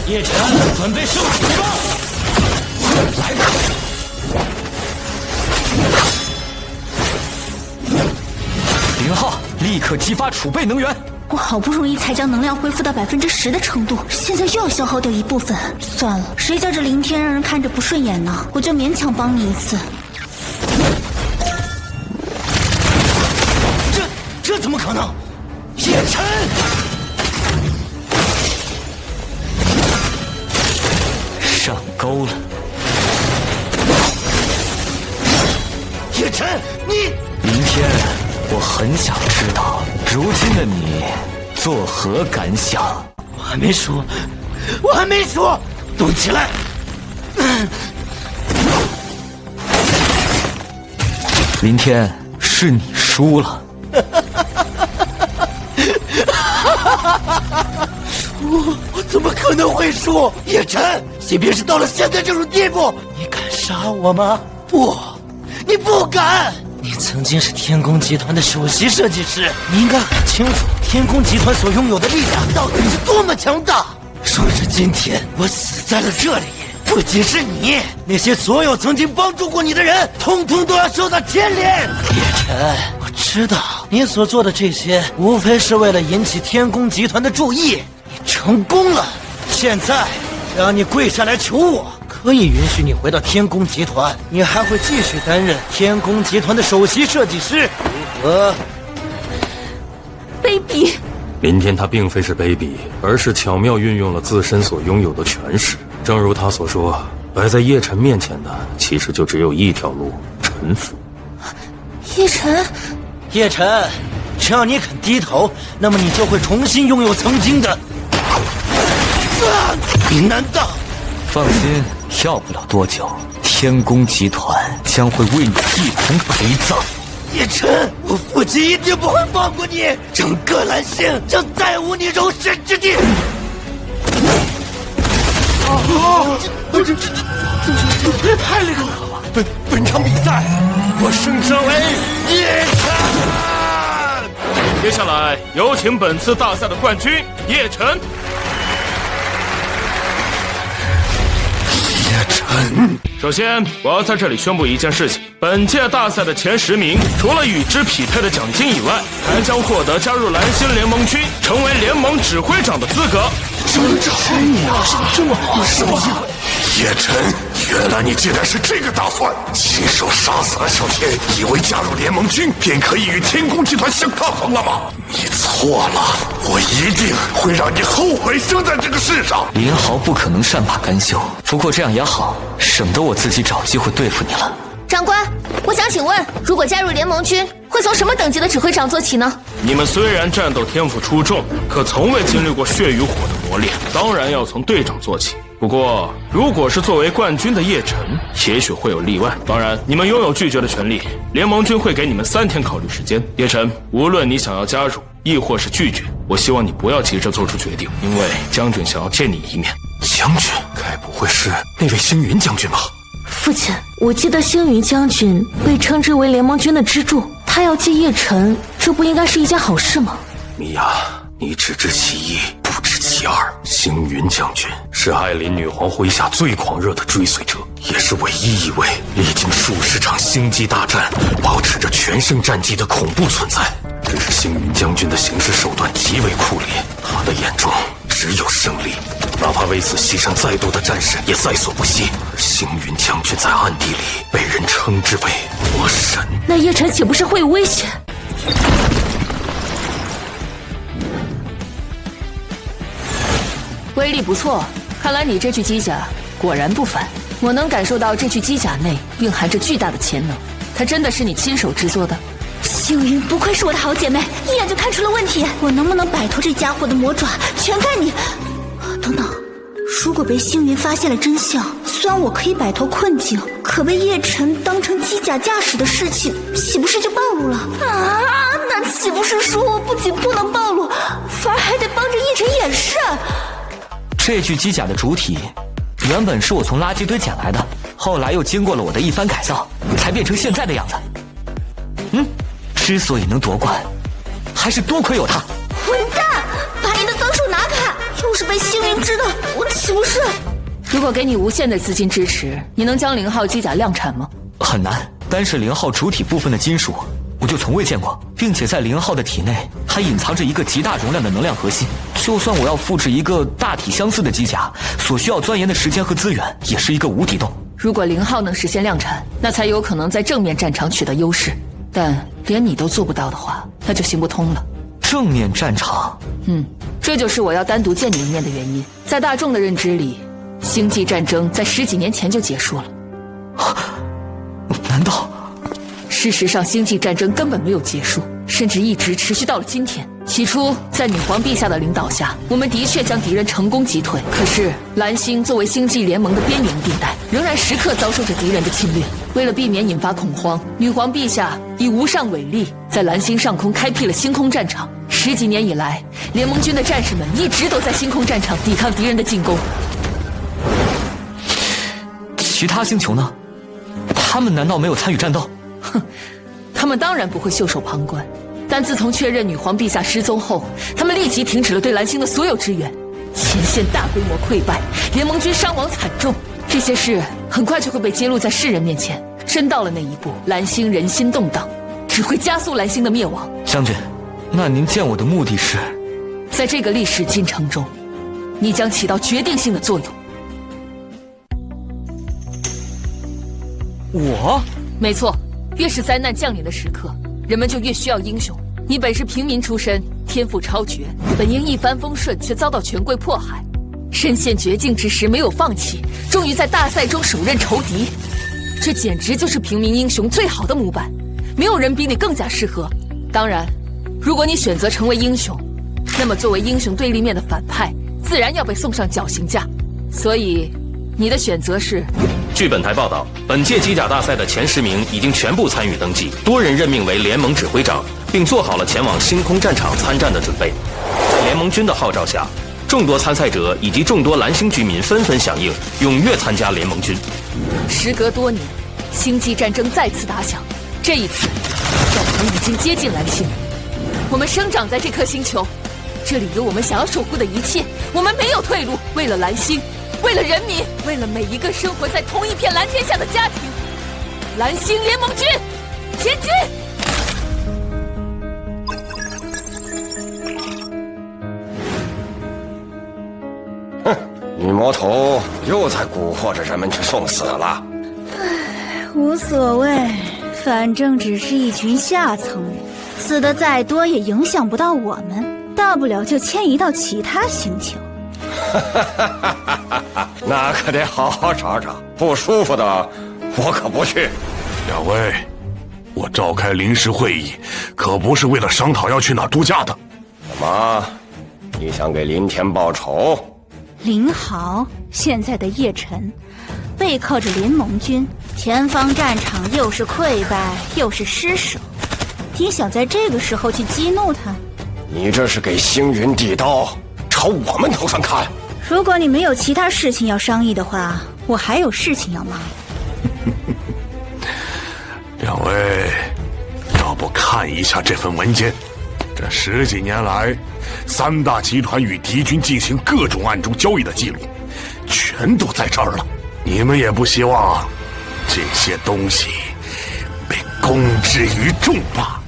叶晨，准备受死吧！来吧！0号，立刻激发储备能源。我好不容易才将能量恢复到10%的程度，现在又要消耗掉一部分。算了，谁叫这林天让人看着不顺眼呢？我就勉强帮你一次。这怎么可能？叶晨！上钩了。叶晨，你明天我很想知道，如今的你作何感想？我还没说，动起来！明天是你输了。输？我怎么可能会输？叶晨，即便是到了现在这种地步，你敢杀我吗？不，你不敢！你曾经是天宫集团的首席设计师，你应该很清楚天宫集团所拥有的力量到底是多么强大。若是今天我死在了这里，不仅是你，那些所有曾经帮助过你的人，通通都要受到牵连。叶晨，我知知道你所做的这些，无非是为了引起天宫集团的注意。你成功了，现在让你跪下来求我，可以允许你回到天宫集团，你还会继续担任天宫集团的首席设计师。如何？卑鄙！林天他并非是卑鄙，而是巧妙运用了自身所拥有的权势。正如他所说，摆在叶晨面前的其实就只有一条路：臣服。叶晨，叶晨，只要你肯低头，那么你就会重新拥有曾经的。难道？放心，要不了多久，天宫集团将会为你一同陪葬。叶晨，我父亲一定不会放过你，整个蓝星将再无你容身之地。这太厉害了！本场比赛，我升上为叶晨。接下来有请本次大赛的冠军叶晨。首先，我要在这里宣布一件事情：本届大赛的前10名，除了与之匹配的奖金以外，还将获得加入蓝星联盟军，成为联盟指挥长的资格。这么好什么机会？叶晨，原来你竟然是这个打算！亲手杀死了小天，以为加入联盟军便可以与天宫集团相抗衡了吗？你错了，我一定会让你后悔生在这个世上。林豪不可能善罢甘休，不过这样也好，省得我自己找机会对付你了。长官，我想请问，如果加入联盟军，会从什么等级的指挥长做起呢？你们虽然战斗天赋出众，可从未经历过血与火的磨练，当然要从队长做起。不过，如果是作为冠军的叶晨，也许会有例外。当然，你们拥有拒绝的权利，联盟军会给你们3天考虑时间。叶晨，无论你想要加入，亦或是拒绝，我希望你不要急着做出决定，因为将军想要见你一面。将军，该不会是那位星云将军吧？父亲，我记得星云将军被称之为联盟军的支柱，他要借叶晨，这不应该是一件好事吗？米娅，你只知其一，不知其二。星云将军是艾琳女皇麾下最狂热的追随者，也是唯一一位历经数十场星际大战，保持着全胜战绩的恐怖存在。只是星云将军的行事手段极为酷烈，他的眼中只有胜利，哪怕为此牺牲再多的战士也在所不惜。而星云将军在暗地里被人称之为魔神，那叶晨岂不是会有危险？威力不错，看来你这具机甲果然不凡。我能感受到这具机甲内蕴含着巨大的潜能，它真的是你亲手制作的？星云不愧是我的好姐妹，一眼就看出了问题。我能不能摆脱这家伙的魔爪，全看你。等等，如果被星云发现了真相，虽然我可以摆脱困境，可被叶晨当成机甲驾驶的事情，岂不是就暴露了啊？那岂不是说我不仅不能暴露，反而还得帮着叶晨掩饰？这具机甲的主体原本是我从垃圾堆捡来的，后来又经过了我的一番改造，才变成现在的样子。之所以能夺冠，还是多亏有他。混蛋，把你的脏手拿开！要是被星云知道，我岂不是……如果给你无限的资金支持，你能将0号机甲量产吗？很难，单是0号主体部分的金属，我就从未见过，并且在0号的体内还隐藏着一个极大容量的能量核心。就算我要复制一个大体相似的机甲，所需要钻研的时间和资源也是一个无底洞。如果0号能实现量产，那才有可能在正面战场取得优势。但连你都做不到的话，那就行不通了。正面战场，这就是我要单独见你一面的原因。在大众的认知里，星际战争在10几年前就结束了。难道？事实上，星际战争根本没有结束，甚至一直持续到了今天。起初，在女皇陛下的领导下，我们的确将敌人成功击退。可是，蓝星作为星际联盟的边缘地带，仍然时刻遭受着敌人的侵略。为了避免引发恐慌，女皇陛下以无上伟力，在蓝星上空开辟了星空战场。10几年以来，联盟军的战士们一直都在星空战场抵抗敌人的进攻。其他星球呢？他们难道没有参与战斗？他们当然不会袖手旁观。但自从确认女皇陛下失踪后，他们立即停止了对蓝星的所有支援，前线大规模溃败，联盟军伤亡惨重。这些事很快就会被揭露在世人面前。真到了那一步，蓝星人心动荡。只会加速蓝星的灭亡。将军，那您见我的目的是？在这个历史进程中，你将起到决定性的作用。我？没错，越是灾难降临的时刻，人们就越需要英雄。你本是平民出身，天赋超绝，本应一帆风顺，却遭到权贵迫害，身陷绝境之时没有放弃，终于在大赛中手刃仇敌。这简直就是平民英雄最好的模板，没有人比你更加适合。当然，如果你选择成为英雄，那么作为英雄对立面的反派，自然要被送上绞刑架。所以，你的选择是？据本台报道，本届机甲大赛的前10名已经全部参与登记，多人任命为联盟指挥长，并做好了前往星空战场参战的准备。在联盟军的号召下，众多参赛者以及众多蓝星居民纷纷响应，踊跃参加联盟军。时隔多年，星际战争再次打响，这一次，战场已经接近蓝星。我们生长在这颗星球，这里有我们想要守护的一切，我们没有退路。为了蓝星，为了人民，为了每一个生活在同一片蓝天下的家庭，蓝星联盟军，前进！哼，女魔头又在蛊惑着人们去送死了。唉，无所谓，反正只是一群下层人，死的再多也影响不到我们，大不了就迁移到其他星球。那可得好好找找，不舒服的我可不去。两位，我召开临时会议，可不是为了商讨要去哪儿度假的。怎么，你想给林田报仇？林豪，现在的叶晨，背靠着联盟军，前方战场又是溃败又是失守，你想在这个时候去激怒他？你这是给星云递刀，朝我们头上砍。如果你没有其他事情要商议的话，我还有事情要骂。两位，要不看一下这份文件？这10几年来，3大集团与敌军进行各种暗中交易的记录，全都在这儿了。你们也不希望这些东西被公之于众吧？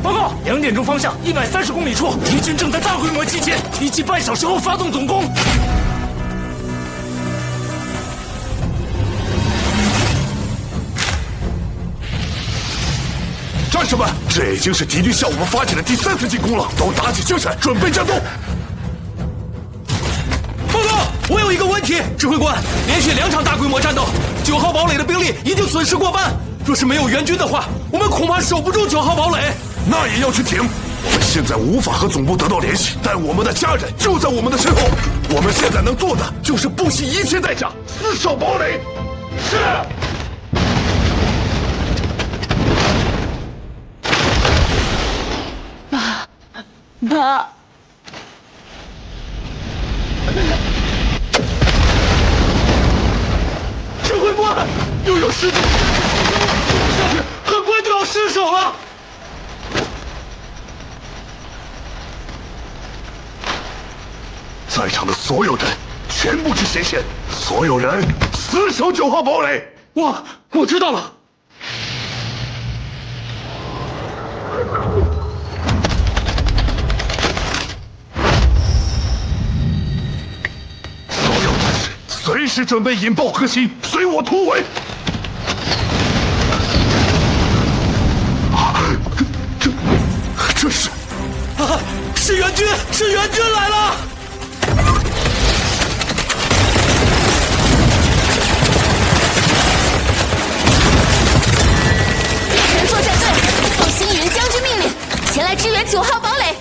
报告，2点钟方向130公里处，敌军正在大规模集结，预计半小时后发动总攻。战士们，这已经是敌军向我们发起的第3次进攻了，都打起精神，准备战斗！报告，我有一个问题，指挥官，连续2场大规模战斗，9号堡垒的兵力已经损失过半，若是没有援军的话，我们恐怕守不住9号堡垒。那也要去挺。我们现在无法和总部得到联系，但我们的家人就在我们的身后。我们现在能做的就是不惜一切代价死守堡垒。是。爸。指挥官，又有师弟下去，很快就要失守了。在场的所有人全部去前线，所有人死守9号堡垒。我知道了。所有战士随时准备引爆核心，随我突围。这是是援军，是援军来了！人作战队，奉星云将军命令，前来支援9号堡垒。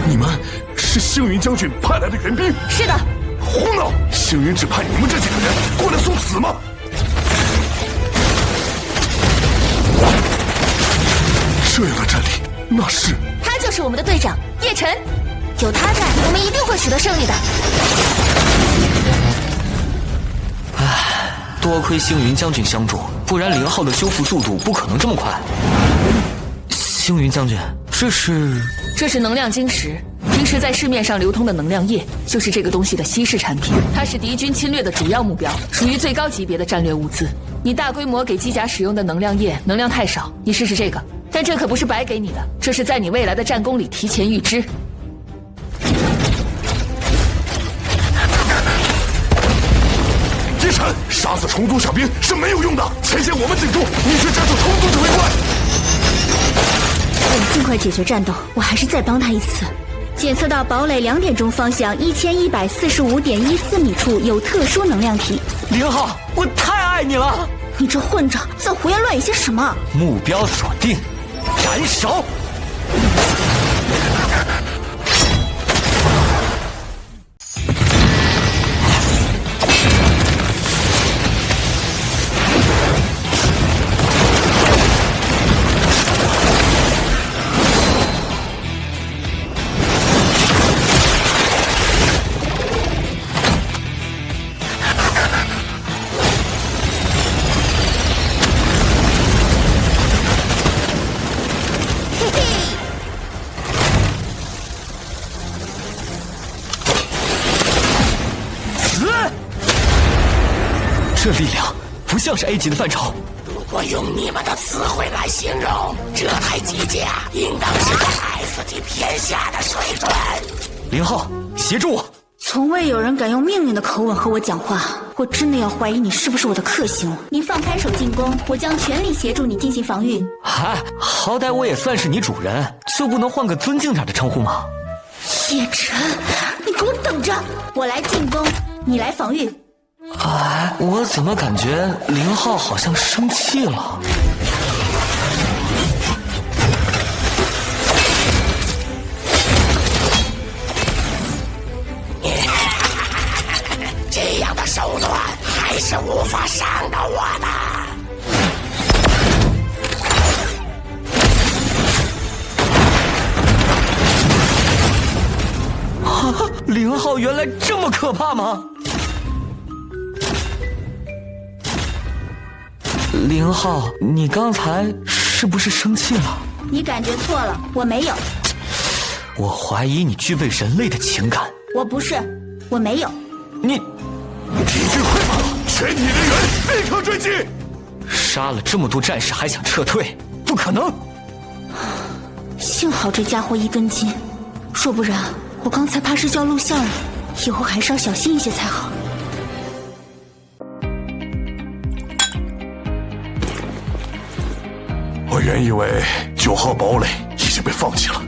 你们是星云将军派来的援兵？是的。胡闹！星云只派你们这几个人过来送死吗？这样的战力，那是他就是我们的队长叶晨，有他在，我们一定会取得胜利的。唉，多亏星云将军相助，不然0号的修复速度不可能这么快。星云将军，这是能量晶石，平平时在市面上流通的能量液就是这个东西的稀释产品，它是敌军侵略的主要目标，属于最高级别的战略物资。你大规模给机甲使用的能量液能量太少，你试试这个。但这可不是白给你的，这是在你未来的战功里提前预支。叶晨，杀死虫族小兵是没有用的，前线我们顶住，你去战斗虫族指挥官。为了尽快解决战斗，我还是再帮他一次。检测到堡垒2点钟方向1145.14米处有特殊能量体。凌浩，我太爱你了！你这混账，在胡言乱语些什么？目标锁定，斩首！这力量不像是 A 级的范畴。如果用你们的词汇来形容，这台机甲应当是个 S 级偏下的水准。凌浩，协助我！从未有人敢用命令的口吻和我讲话，我真的要怀疑你是不是我的克星了。你放开手进攻，我将全力协助你进行防御。嗨，好歹我也算是你主人，就不能换个尊敬点的称呼吗？叶晨，你给我等着，我来进攻，你来防御。哎，我怎么感觉凌浩好像生气了？这样的手段还是无法伤到我的。凌浩原来这么可怕吗？凌浩，你刚才是不是生气了？你感觉错了，我没有。我怀疑你具备人类的情感。我不是，我没有。你，敌军溃败了，全体人员立刻追击！杀了这么多战士还想撤退？不可能！幸好这家伙一根筋，说不然我刚才怕是就要露馅了。以后还是要小心一些才好。我原以为9号堡垒已经被放弃了。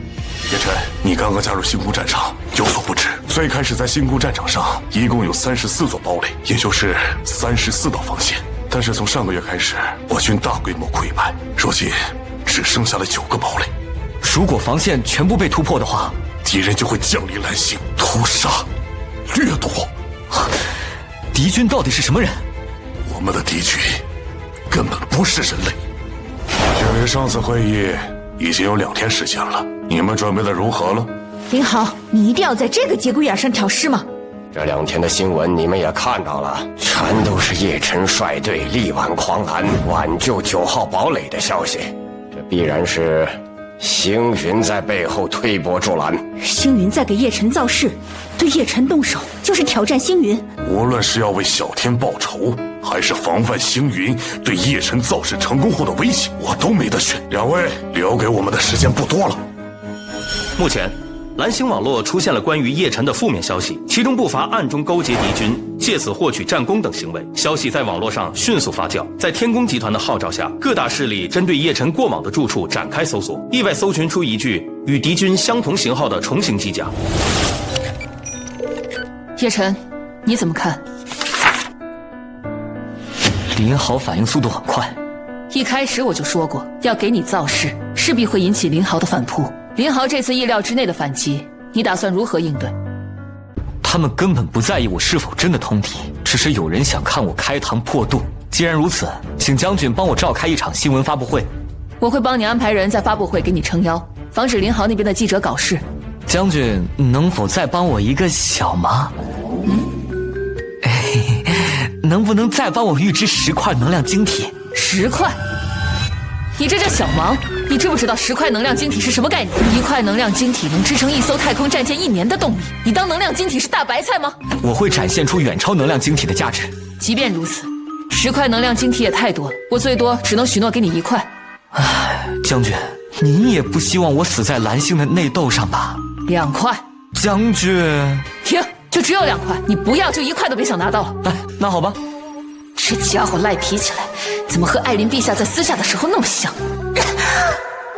叶晨，你刚刚加入星宫战场，有所不知，最开始在星宫战场上一共有34座堡垒，也就是34道防线。但是从上个月开始，我军大规模溃败，如今只剩下了9个堡垒。如果防线全部被突破的话，敌人就会降临蓝星，屠杀、掠夺。敌军到底是什么人？我们的敌军根本不是人类。距离上次会议已经有2天时间了，你们准备的如何了？林豪，你一定要在这个节骨眼上挑事吗？这2天的新闻你们也看到了，全都是叶晨率队力挽狂澜，挽救9号堡垒的消息。这必然是星云在背后推波助澜。星云在给叶晨造势，对叶晨动手就是挑战星云。无论是要为小天报仇，还是防范星云对叶晨造势成功后的威胁，我都没得选。2位，留给我们的时间不多了。目前蓝星网络出现了关于叶晨的负面消息，其中不乏暗中勾结敌军，借此获取战功等行为。消息在网络上迅速发酵，在天宫集团的号召下，各大势力针对叶晨过往的住处展开搜索，意外搜寻出一具与敌军相同型号的重型机甲。叶晨，你怎么看？林豪反应速度很快，一开始我就说过，要给你造势，势必会引起林豪的反扑。林豪这次意料之内的反击，你打算如何应对？他们根本不在意我是否真的通敌，只是有人想看我开膛破肚。既然如此，请将军帮我召开一场新闻发布会。我会帮你安排人在发布会给你撑腰，防止林豪那边的记者搞事。将军能否再帮我一个小忙？能不能再帮我预支10块能量晶体？ 10块？你这叫小忙。你知不知道10块能量晶体是什么概念？1块能量晶体能支撑1艘太空战舰1年的动力。你当能量晶体是大白菜吗？我会展现出远超能量晶体的价值。即便如此，10块能量晶体也太多了，我最多只能许诺给你1块。唉，将军，您也不希望我死在蓝星的内斗上吧？2块。将军，停，就只有2块，你不要就1块都别想拿到了。哎，那好吧。这家伙赖皮起来，怎么和艾琳陛下在私下的时候那么像？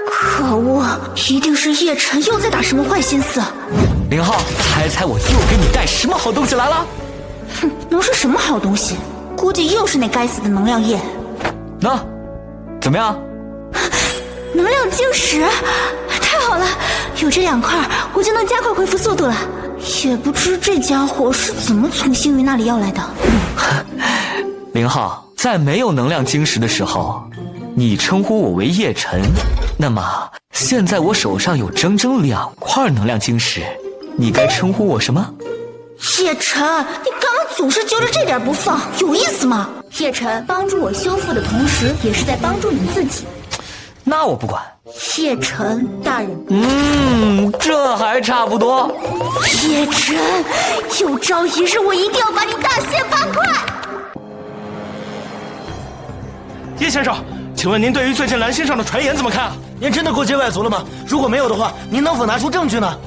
可恶，一定是叶晨又在打什么坏心思。林浩，猜猜我又给你带什么好东西来了？哼，能是什么好东西？估计又是那该死的能量液。那，怎么样？能量晶石，太好了！有这2块，我就能加快恢复速度了。也不知这家伙是怎么从星云那里要来的。林浩，在没有能量晶石的时候，你称呼我为叶晨，那么现在我手上有整整2块能量晶石，你该称呼我什么？叶晨，你干嘛总是揪着这点不放？有意思吗？叶晨帮助我修复的同时，也是在帮助你自己。那我不管。叶晨大人，这还差不多。叶晨，有朝一日我一定要把你大卸8块。叶先生，请问您对于最近蓝星上的传言怎么看？您真的过界外族了吗？如果没有的话，您能否拿出证据呢？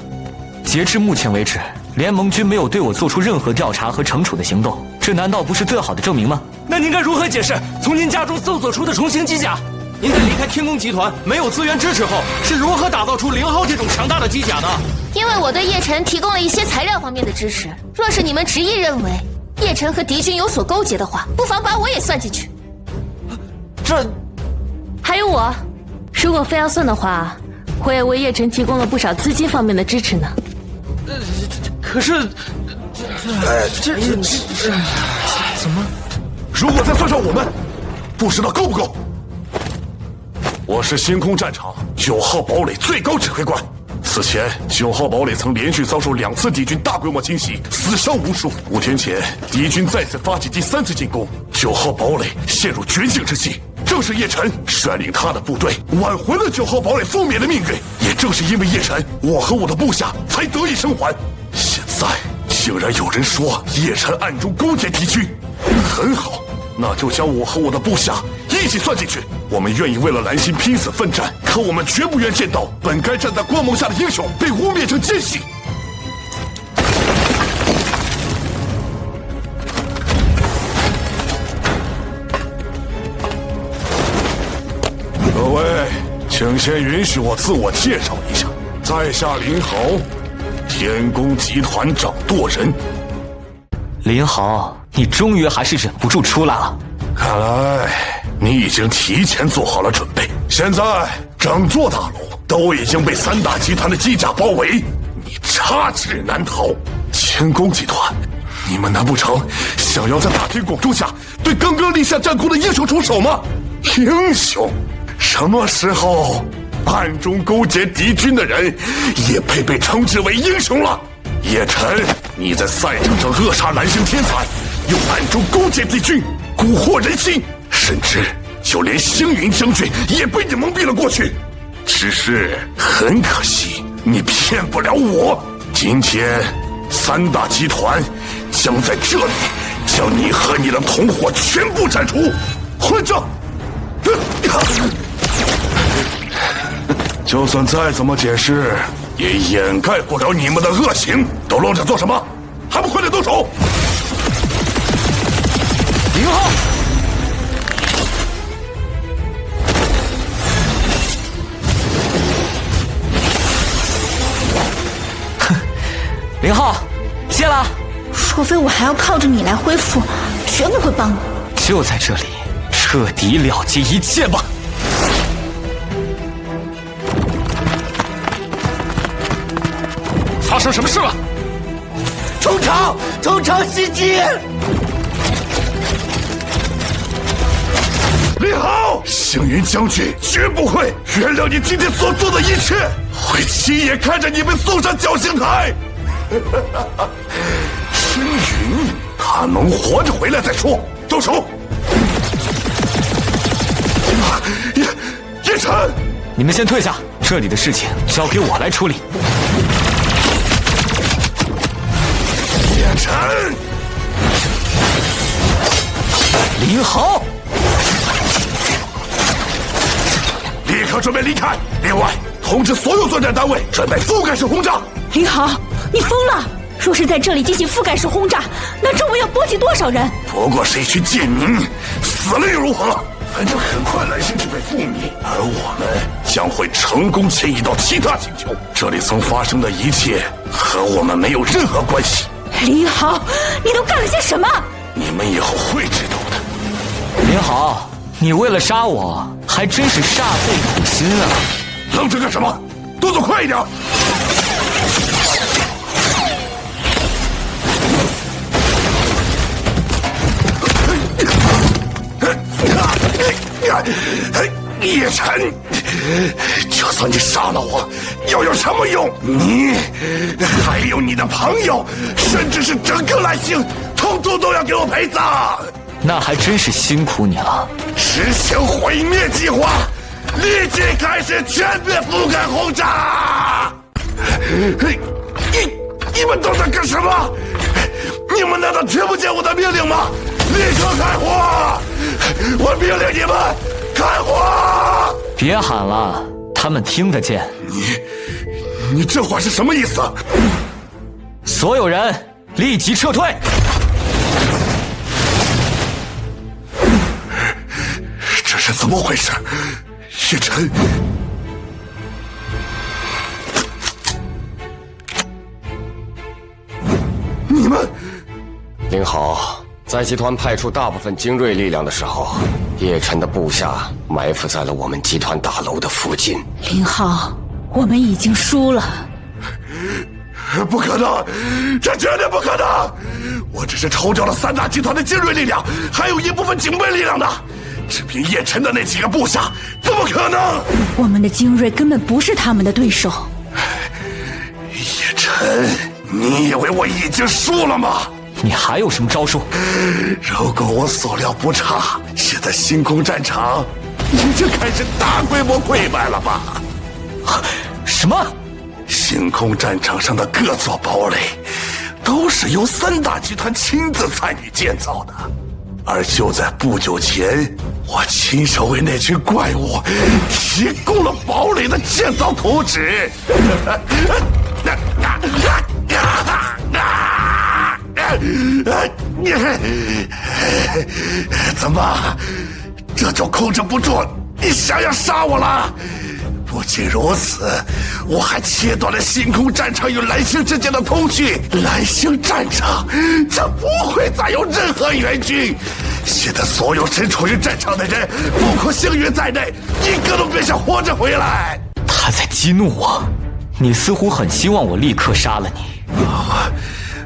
截至目前为止，联盟军没有对我做出任何调查和惩处的行动，这难道不是最好的证明吗？那您该如何解释从您家中搜索出的重型机甲？您在离开天宫集团没有资源支持后，是如何打造出0号这种强大的机甲的？因为我对叶晨提供了一些材料方面的支持。若是你们执意认为叶晨和敌军有所勾结的话，不妨把我也算进去。这，还有我，如果非要算的话，我也为叶晨提供了不少资金方面的支持呢。可是，怎么？如果再算上我们，不知道够不够？我是星空战场9号堡垒最高指挥官。此前9号堡垒曾连续遭受2次敌军大规模侵袭，死伤无数。5天前，敌军再次发起第3次进攻，9号堡垒陷入绝境之际。正是叶晨率领他的部队挽回了9号堡垒覆灭的命运，也正是因为叶晨，我和我的部下才得以生还。现在竟然有人说叶晨暗中勾结敌军，很好，那就将我和我的部下一起算进去。我们愿意为了蓝星拼死奋战，可我们绝不愿见到本该站在光芒下的英雄被污蔑成奸细。各位，请先允许我自我介绍一下，在下林豪，天宫集团掌舵人。林豪，你终于还是忍不住出来了。看来你已经提前做好了准备。现在整座大楼都已经被3大集团的机甲包围，你插翅难逃。天宫集团，你们难不成想要在大庭广众下对刚刚立下战功的英雄出手吗？英雄？什么时候暗中勾结敌军的人也配被称之为英雄了？叶晨，你在赛场上扼杀蓝星天才，又暗中勾结敌军，蛊惑人心，甚至就连星云将军也被你蒙蔽了过去。只是很可惜，你骗不了我。今天3大集团将在这里将你和你的同伙全部斩除。混账！就算再怎么解释，也掩盖不了你们的恶行。都愣着做什么？还不快点动手！林浩，哼，林浩，谢了。若非我还要靠着你来恢复，绝不会帮你。就在这里，彻底了结一切吧。发生什么事了？冲场袭击！林豪，星云将军绝不会原谅你今天所做的一切，会亲眼看着你们送上绞刑台。星云，他能活着回来再说。动手！叶叶晨，你们先退下，这里的事情交给我来处理。叶晨，林豪，立刻准备离开。另外，通知所有作战单位准备覆盖式轰炸。林豪，你疯了！若是在这里进行覆盖式轰炸，那周围要波及多少人？不过是一群贱民，死了又如何？反正很快蓝星就被覆灭，而我们将会成功迁移到其他星球。这里曾发生的一切和我们没有任何关系。林豪，你都干了些什么？你们以后会知道的。林豪，你为了杀我，还真是煞费苦心啊！愣着干什么？动作快一点！叶晨，就算你杀了我，又有什么用？你还有你的朋友，甚至是整个蓝星，统统都要给我陪葬。那还真是辛苦你了。实行毁灭计划，立即开始全面覆盖轰炸！你们都在干什么？你们难道听不见我的命令吗？立刻开火！我命令你们开火！别喊了，他们听得见。你这话是什么意思？所有人立即撤退！这是怎么回事？叶晨，你们……林豪，在集团派出大部分精锐力量的时候，叶晨的部下埋伏在了我们集团大楼的附近。林浩，我们已经输了。不可能，这绝对不可能！我只是抽调了3大集团的精锐力量，还有一部分警备力量的。只凭叶晨的那几个部下，怎么可能？我们的精锐根本不是他们的对手。叶晨，你以为我已经输了吗？你还有什么招数？如果我所料不差，现在星空战场已经开始大规模溃败了吧？什么？星空战场上的各座堡垒，都是由3大集团亲自参与建造的。而就在不久前，我亲手为那群怪物提供了堡垒的建造图纸。怎么，这就控制不住你想要杀我了？不仅如此，我还切断了星空战场与蓝星之间的通讯，蓝星战场将不会再有任何援军。现在所有身处于战场的人，包括星云在内，一个都别想活着回来。他在激怒我，你似乎很希望我立刻杀了你。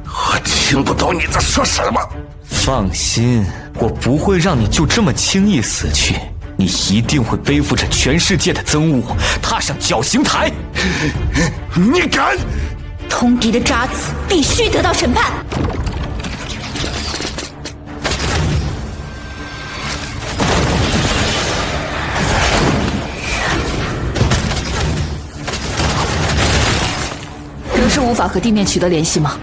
我听不懂你在说什么。放心，我不会让你就这么轻易死去。你一定会背负着全世界的憎恶，踏上绞刑台。你敢？通敌的渣子必须得到审判。仍是无法和地面取得联系吗？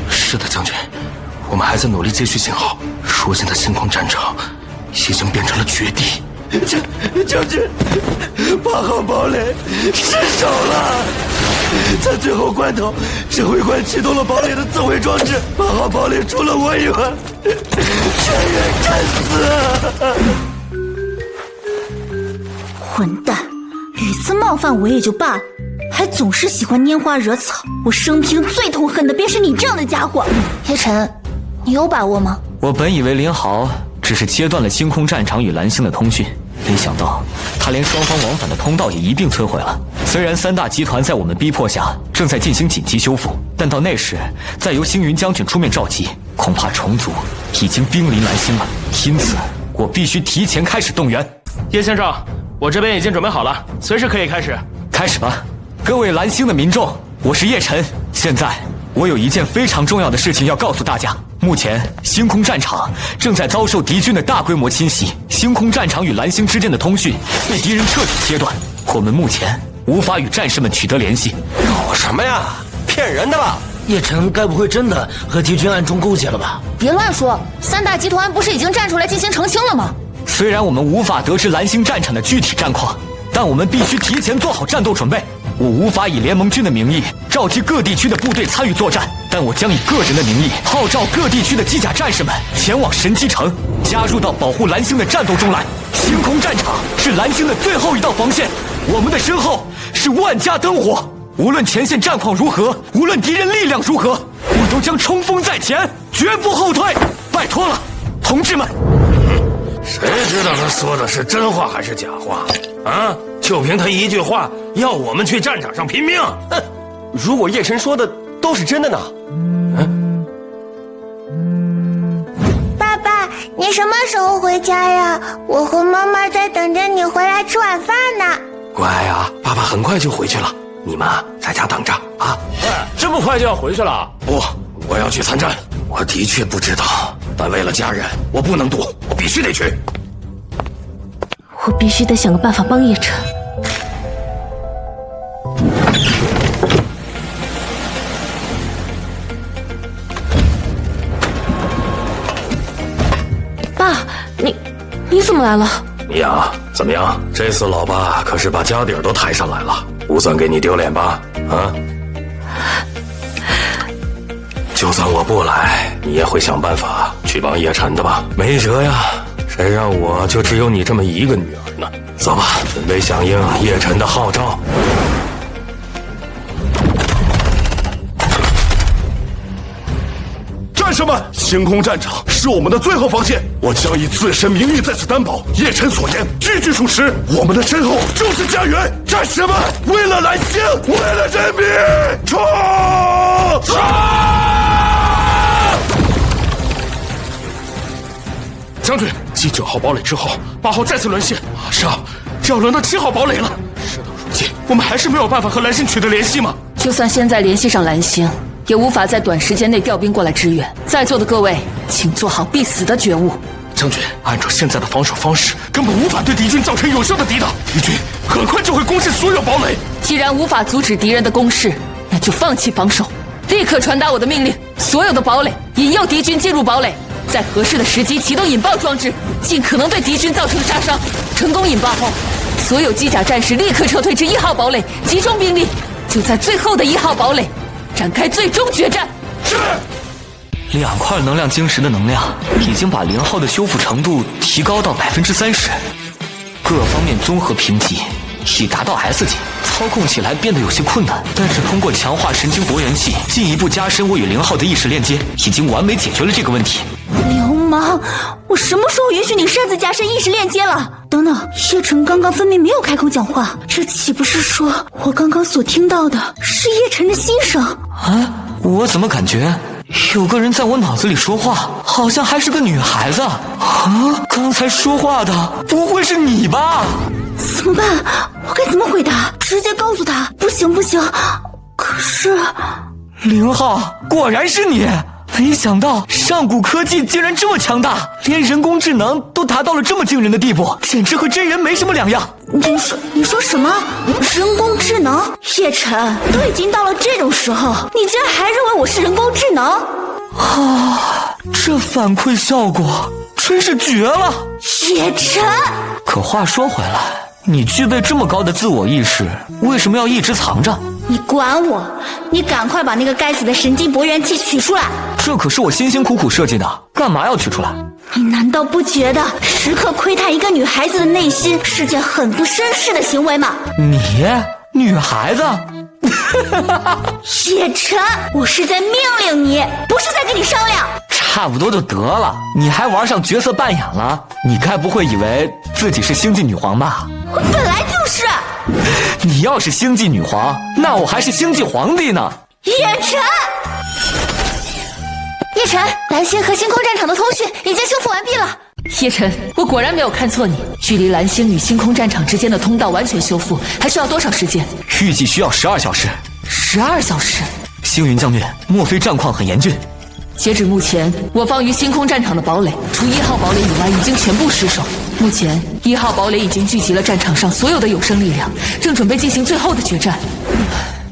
是的，将军，我们还在努力接续信号。如今的星空战场已经变成了绝地。将军，8号堡垒失守了。在最后关头，指挥官启动了堡垒的自毁装置，8号堡垒除了我以外，全员战死。混蛋，屡次冒犯我也就罢了，还总是喜欢拈花惹草。我生平最痛恨的便是你这样的家伙。叶晨，你有把握吗？我本以为林豪只是切断了星空战场与蓝星的通讯，没想到他连双方往返的通道也一并摧毁了。虽然3大集团在我们逼迫下正在进行紧急修复，但到那时再由星云将军出面召集，恐怕虫族已经兵临蓝星了。因此我必须提前开始动员。叶先生，我这边已经准备好了，随时可以开始。开始吧，各位蓝星的民众，我是叶晨。现在我有一件非常重要的事情要告诉大家。目前星空战场正在遭受敌军的大规模侵袭，星空战场与蓝星之间的通讯被敌人彻底切断，我们目前无法与战士们取得联系。搞什么呀？骗人的吧？叶晨该不会真的和敌军暗中勾结了吧？别乱说，三大集团不是已经站出来进行澄清了吗？虽然我们无法得知蓝星战场的具体战况，但我们必须提前做好战斗准备。我无法以联盟军的名义召集各地区的部队参与作战，但我将以个人的名义号召各地区的机甲战士们前往神机城，加入到保护蓝星的战斗中来。星空战场是蓝星的最后一道防线，我们的身后是万家灯火。无论前线战况如何，无论敌人力量如何，我都将冲锋在前，绝不后退。拜托了，同志们！谁知道他说的是真话还是假话啊？就凭他一句话，要我们去战场上拼命？哼！如果叶晨说的都是真的呢？爸爸，你什么时候回家呀？我和妈妈在等着你回来吃晚饭呢。乖啊，爸爸很快就回去了，你们在家等着啊！这么快就要回去了？不，我要去参战。我的确不知道，但为了家人，我不能赌，我必须得去。我必须得想个办法帮叶晨。爸，你怎么来了？呀，怎么样？这次老爸可是把家底儿都抬上来了，不算给你丢脸吧？啊？就算我不来，你也会想办法去帮叶晨的吧？没辙呀，谁让我就只有你这么一个女儿呢？走吧，准备响应叶晨的号召。战士们，星空战场是我们的最后防线，我将以自身名义在此担保，叶晨所言句句属实。我们的身后就是家园，战士们，为了蓝星，为了人民，冲！将军，继9号堡垒之后，8号再次沦陷。是啊，这要轮到7号堡垒了。事到如今，我们还是没有办法和蓝星取得联系吗？就算现在联系上蓝星，也无法在短时间内调兵过来支援。在座的各位，请做好必死的觉悟。将军，按照现在的防守方式，根本无法对敌军造成有效的抵挡，敌军很快就会攻陷所有堡垒。既然无法阻止敌人的攻势，那就放弃防守，立刻传达我的命令：所有的堡垒引诱敌军进入堡垒，在合适的时机启动引爆装置，尽可能对敌军造成杀伤。成功引爆后，所有机甲战士立刻撤退至1号堡垒，集中兵力，就在最后的1号堡垒展开最终决战。是。2块能量晶石的能量已经把0号的修复程度提高到30%，各方面综合评级已达到 S 级，操控起来变得有些困难。但是通过强化神经搏元器，进一步加深我与0号的意识链接，已经完美解决了这个问题。流氓！我什么时候允许你擅自加深意识链接了？等等，叶晨刚刚分明没有开口讲话，这岂不是说我刚刚所听到的是叶晨的心声？啊，我怎么感觉有个人在我脑子里说话，好像还是个女孩子啊！刚才说话的不会是你吧？怎么办？我该怎么回答？直接告诉他不行不行。可是0号，果然是你！没想到上古科技竟然这么强大，连人工智能都达到了这么惊人的地步，简直和真人没什么两样。你说什么？人工智能？叶晨，都已经到了这种时候，你竟然还认为我是人工智能？啊，这反馈效果真是绝了！叶晨，可话说回来，你具备这么高的自我意识，为什么要一直藏着？你管我！你赶快把那个该死的神经搏元器取出来！这可是我辛辛苦苦设计的，干嘛要取出来？你难道不觉得时刻窥探一个女孩子的内心是件很不绅士的行为吗？你女孩子？叶晨，我是在命令你，不是在跟你商量。差不多就得了，你还玩上角色扮演了？你该不会以为自己是星际女皇吧？我本来就是。你要是星际女皇，那我还是星际皇帝呢。叶晨，叶晨，蓝星和星空战场的通讯已经修复完毕了。叶晨，我果然没有看错你。距离蓝星与星空战场之间的通道完全修复，还需要多少时间？预计需要12小时。12小时？星云将军，莫非战况很严峻？截止目前，我方于星空战场的堡垒，除1号堡垒以外，已经全部失守。目前1号堡垒已经聚集了战场上所有的有生力量，正准备进行最后的决战。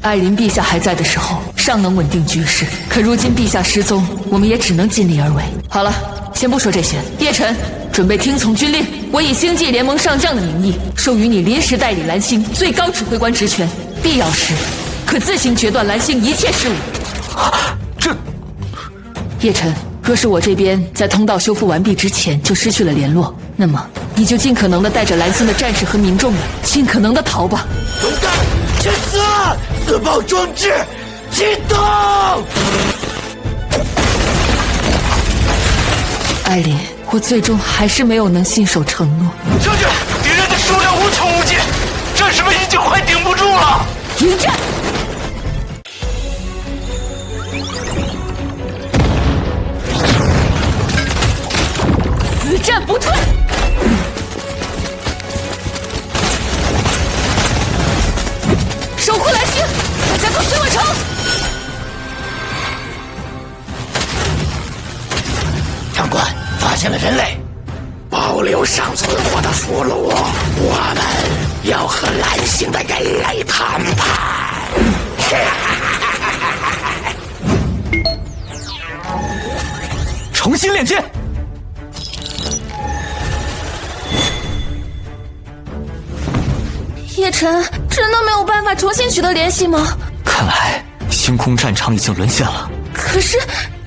艾琳陛下还在的时候，尚能稳定局势，可如今陛下失踪，我们也只能尽力而为。好了，先不说这些，叶晨，准备听从军令。我以星际联盟上将的名义，授予你临时代理蓝星最高指挥官职权，必要时可自行决断蓝星一切事务。叶晨，若是我这边在通道修复完毕之前就失去了联络，那么你就尽可能的带着蓝星的战士和民众们，尽可能的逃吧。勇敢去死！自爆装置启动！艾琳，我最终还是没有能信守承诺。将军，敌人的数量无穷无尽，战士们已经快顶不住了。迎战！死战不退！守护蓝星，大家都随我成！长官，发现了人类，保留尚存活的俘虏，我们要和蓝星的人类谈判。重新链接。叶晨，真的没有办法重新取得联系吗？看来星空战场已经沦陷了。可是，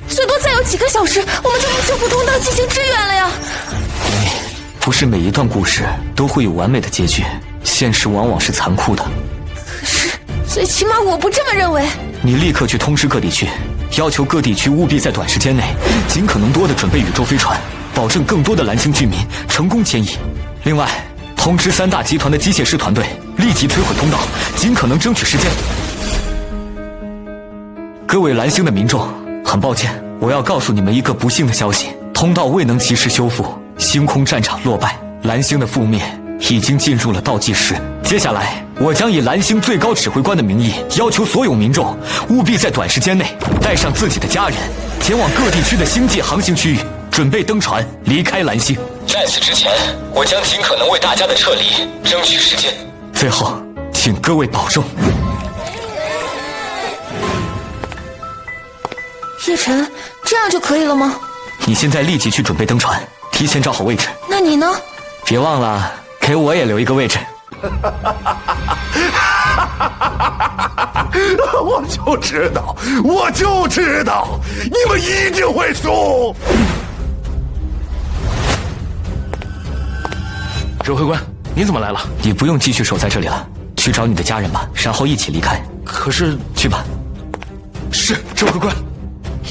最多再有几个小时，我们就能修复通道进行支援了呀。不是每一段故事都会有完美的结局，现实往往是残酷的。可是，最起码我不这么认为。你立刻去通知各地区，要求各地区务必在短时间内尽可能多的准备宇宙飞船，保证更多的蓝星居民成功迁移。另外，通知3大集团的机械师团队立即摧毁通道，尽可能争取时间。各位蓝星的民众，很抱歉，我要告诉你们一个不幸的消息：通道未能及时修复，星空战场落败，蓝星的覆灭已经进入了倒计时。接下来，我将以蓝星最高指挥官的名义，要求所有民众务必在短时间内带上自己的家人，前往各地区的星际航行区域，准备登船离开蓝星。在此之前，我将尽可能为大家的撤离争取时间。最后，请各位保重。叶晨，这样就可以了吗？你现在立即去准备登船，提前找好位置。那你呢？别忘了给我也留一个位置。我就知道，你们一定会输。指挥官，你怎么来了？你不用继续守在这里了，去找你的家人吧，然后一起离开。可是，去吧。是，指挥官。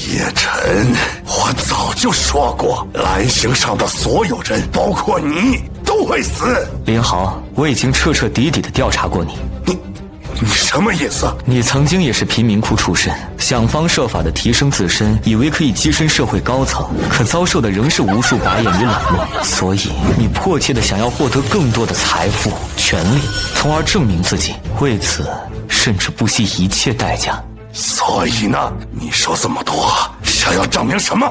叶晨，我早就说过，蓝星上的所有人，包括你，都会死。林豪，我已经彻彻底底的调查过你。你什么意思？你曾经也是贫民窟出身，想方设法的提升自身，以为可以跻身社会高层，可遭受的仍是无数白眼与冷落。所以你迫切的想要获得更多的财富、权利，从而证明自己，为此甚至不惜一切代价。所以呢，你说这么多，想要证明什么？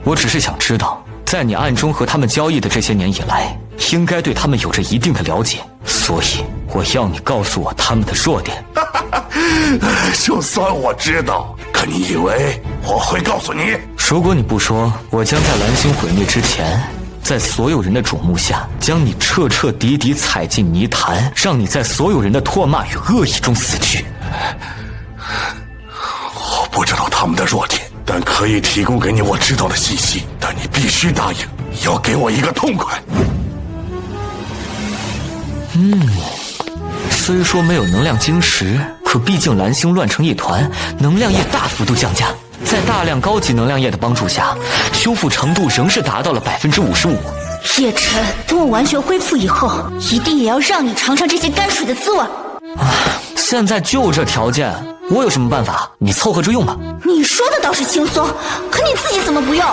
我只是想知道，在你暗中和他们交易的这些年以来，应该对他们有着一定的了解，所以我要你告诉我他们的弱点。就算我知道，可你以为我会告诉你？如果你不说，我将在蓝星毁灭之前，在所有人的瞩目下，将你彻彻底底踩进泥潭，让你在所有人的唾骂与恶意中死去。我不知道他们的弱点，但可以提供给你我知道的信息。但你必须答应，要给我一个痛快。虽说没有能量晶石，可毕竟蓝星乱成一团，能量液大幅度降价。在大量高级能量液的帮助下，修复程度仍是达到了55%。叶晨，等我完全恢复以后，一定也要让你尝尝这些泔水的滋味。现在就这条件，我有什么办法？你凑合着用吧。你说的倒是轻松，可你自己怎么不用？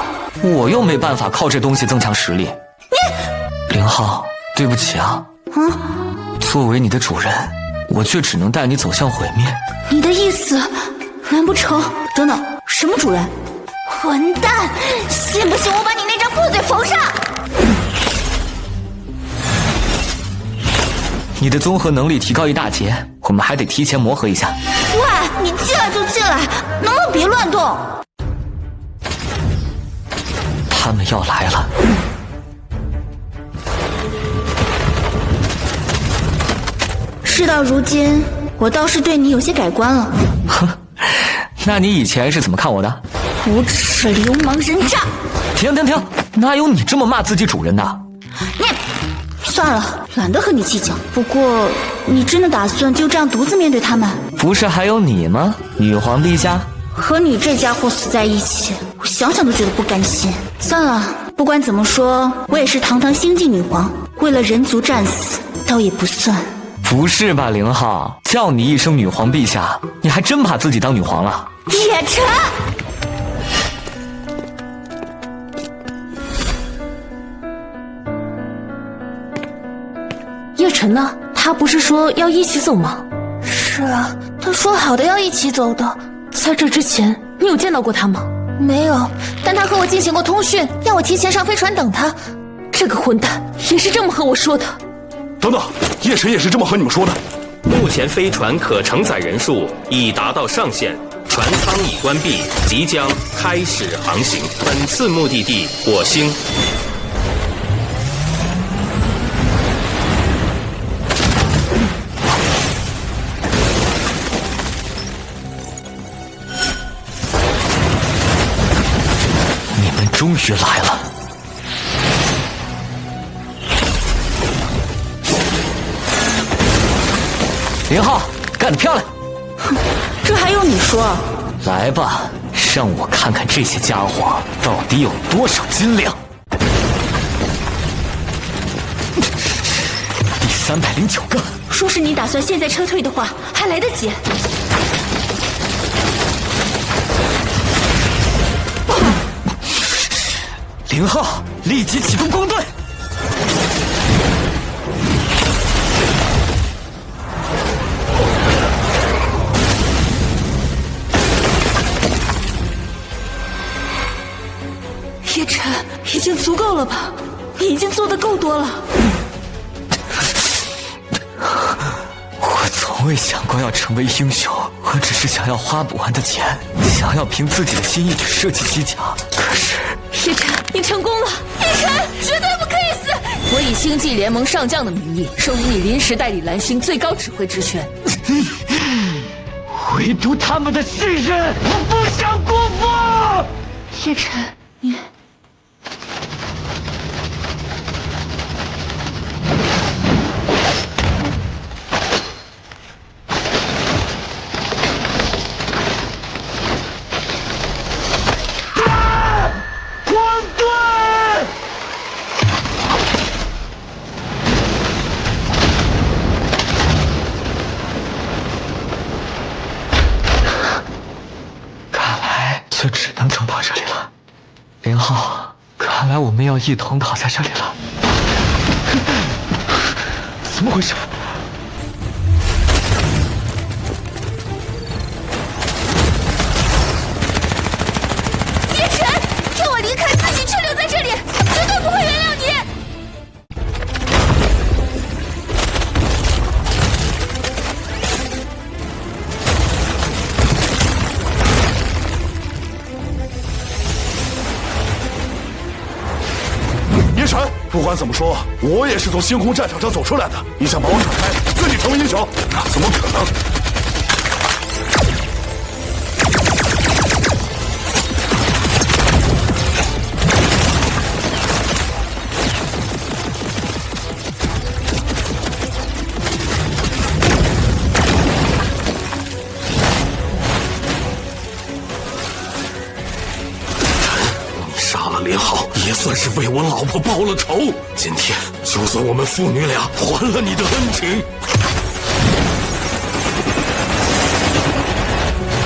我又没办法靠这东西增强实力。林浩，对不起啊。作为你的主人，我却只能带你走向毁灭。你的意思，难不成？等等，什么主人？混蛋！信不信我把你那张破嘴缝上？你的综合能力提高一大截，我们还得提前磨合一下。喂，你进来就进来，能不能别乱动？他们要来了。事到如今，我倒是对你有些改观了。哼，那你以前是怎么看我的？无耻流氓人渣！停！哪有你这么骂自己主人的？你算了，懒得和你计较。不过，你真的打算就这样独自面对他们？不是还有你吗，女皇陛下？和你这家伙死在一起，我想想都觉得不甘心。算了，不管怎么说，我也是堂堂星际女皇，为了人族战死，倒也不算。不是吧，凌浩，叫你一声女皇陛下，你还真把自己当女皇了？叶晨，叶晨呢？他不是说要一起走吗？是啊，他说好的要一起走的。在这之前，你有见到过他吗？没有，但他和我进行过通讯，要我提前上飞船等他。这个混蛋也是这么和我说的。等等，叶晨也是这么和你们说的。目前飞船可承载人数已达到上限，船舱已关闭，即将开始航行。本次目的地火星。你们终于来了。凌浩，干得漂亮！哼，这还用你说？来吧，让我看看这些家伙到底有多少斤两。第309个。说是你打算现在撤退的话，还来得及。凌浩，立即启动光盾！叶晨，已经足够了吧？你已经做得够多了。我从未想过要成为英雄，我只是想要花不完的钱，想要凭自己的心意去设计机甲。可是，叶晨，你成功了！叶晨，绝对不可以死！我以星际联盟上将的名义，授予你临时代理蓝星最高指挥之权。唯独他们的信任，我不想辜负。叶晨，你。就只能等到这里了。凌浩，看来我们要一同倒在这里了。怎么回事？叶晨，让我离开，自己却留在这里，绝对不会原谅你。不管怎么说，我也是从星空战场上走出来的。你想把我甩开，自己成为英雄，那怎么可能？连好也算是为我老婆报了仇。今天就算我们父女俩还了你的恩情。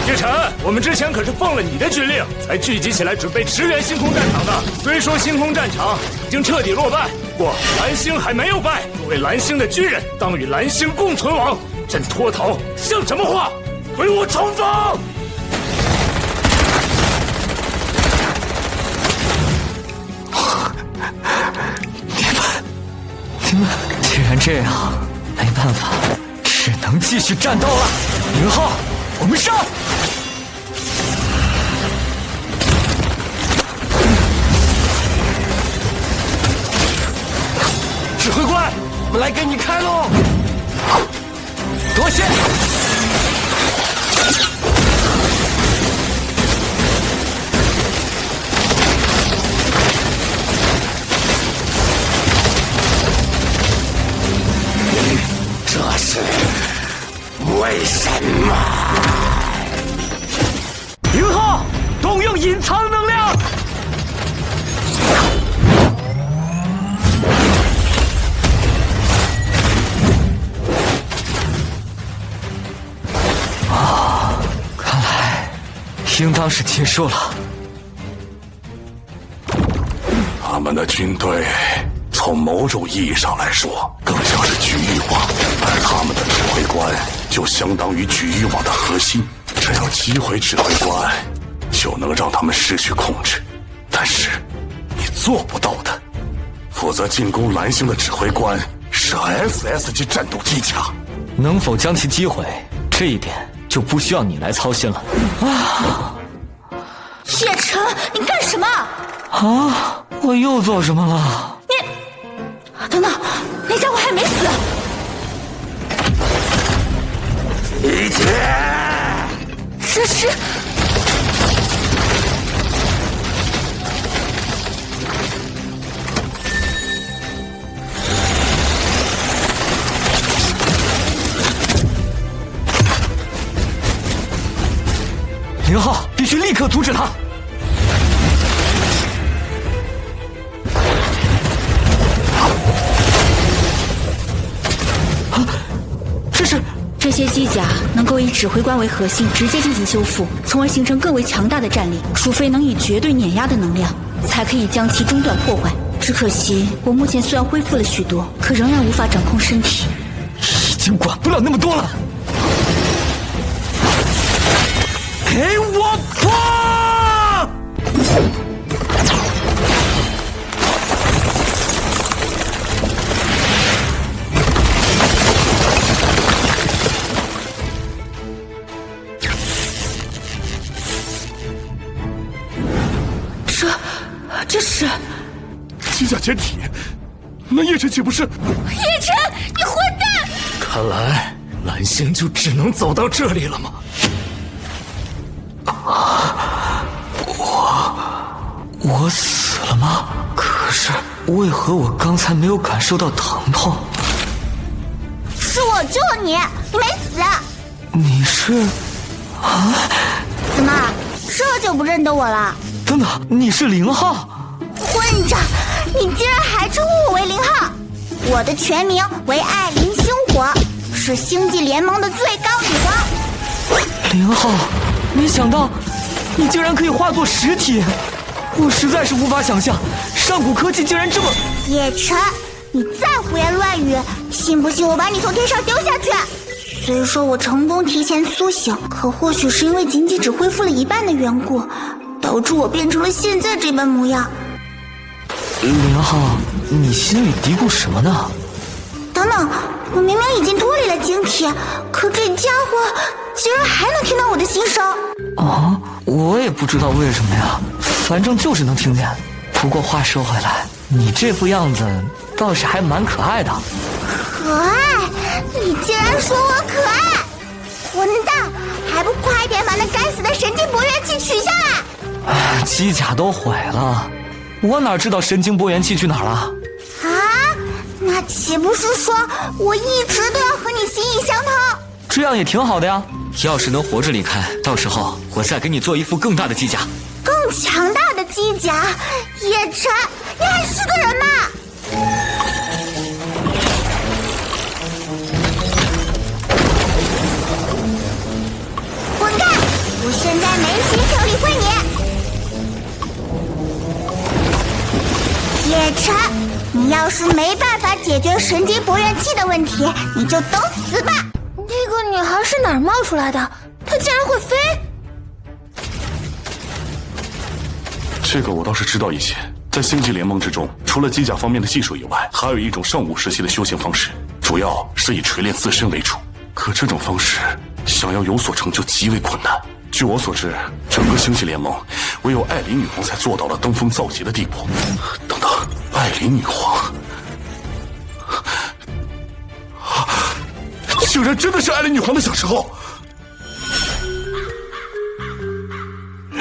叶晨，我们之前可是奉了你的军令，才聚集起来准备驰援星空战场的。虽说星空战场已经彻底落败，不过蓝星还没有败。作为蓝星的军人，当与蓝星共存亡。朕脱逃像什么话？随我冲锋！行了，既然这样，没办法，只能继续战斗了。0号，我们上！指挥官，我们来给你开路。多谢。这是为什么0号，动用隐藏能量。看来应当是结束了。他们的军队从某种意义上来说更像是局域网，而他们的指挥官就相当于局域网的核心。只要击毁指挥官，就能让他们失去控制。但是你做不到的。负责进攻蓝星的指挥官是 SS 级战斗机甲，能否将其击毁，这一点就不需要你来操心了。叶晨，你干什么？啊！我又做什么了？等等，那家伙还没死。一切，这是0号，必须立刻阻止他。这些机甲能够以指挥官为核心直接进行修复，从而形成更为强大的战力。除非能以绝对碾压的能量，才可以将其中断破坏。只可惜我目前虽然恢复了许多，可仍然无法掌控身体。已经管不了那么多了，给我破！这是机甲简体，那叶晨岂不是？叶晨，你混蛋！看来蓝星就只能走到这里了吗？我死了吗？可是为何我刚才没有感受到疼痛？是我救了你，你没死。你是？啊？怎么这就不认得我了？等等，你是0号？混账！你竟然还称呼我为0号！我的全名为艾琳星火，是星际联盟的最高女皇。0号，没想到你竟然可以化作实体，我实在是无法想象上古科技竟然这么……叶晨，你再胡言乱语，信不信我把你从天上丢下去？虽说我成功提前苏醒，可或许是因为仅仅只恢复了一半的缘故，导致我变成了现在这般模样。0号，你心里嘀咕什么呢？等等，我明明已经脱离了晶体，可这家伙竟然还能听到我的心声。啊，我也不知道为什么呀，反正就是能听见。不过话说回来，你这副样子倒是还蛮可爱的。可爱？你竟然说我可爱？混蛋！还不快点把那该死的神经搏元器取下来！机甲都毁了，我哪知道神经搏元器去哪儿了？啊，那岂不是说我一直都要和你心意相通？这样也挺好的呀。要是能活着离开，到时候我再给你做一副更大的机甲。更强大的机甲？叶晨，你还是个人吗？滚蛋！我现在没心情理会你。叶晨，你要是没办法解决神经搏元器的问题，你就等死吧！那个女孩是哪儿冒出来的？她竟然会飞！这个我倒是知道一些，在星际联盟之中，除了机甲方面的技术以外，还有一种圣武时期的修行方式，主要是以锤炼自身为主。可这种方式想要有所成就极为困难。据我所知，整个星际联盟唯有艾琳女皇才做到了登峰造极的地步。等等，艾琳女皇，竟然真的是艾琳女皇的小时候。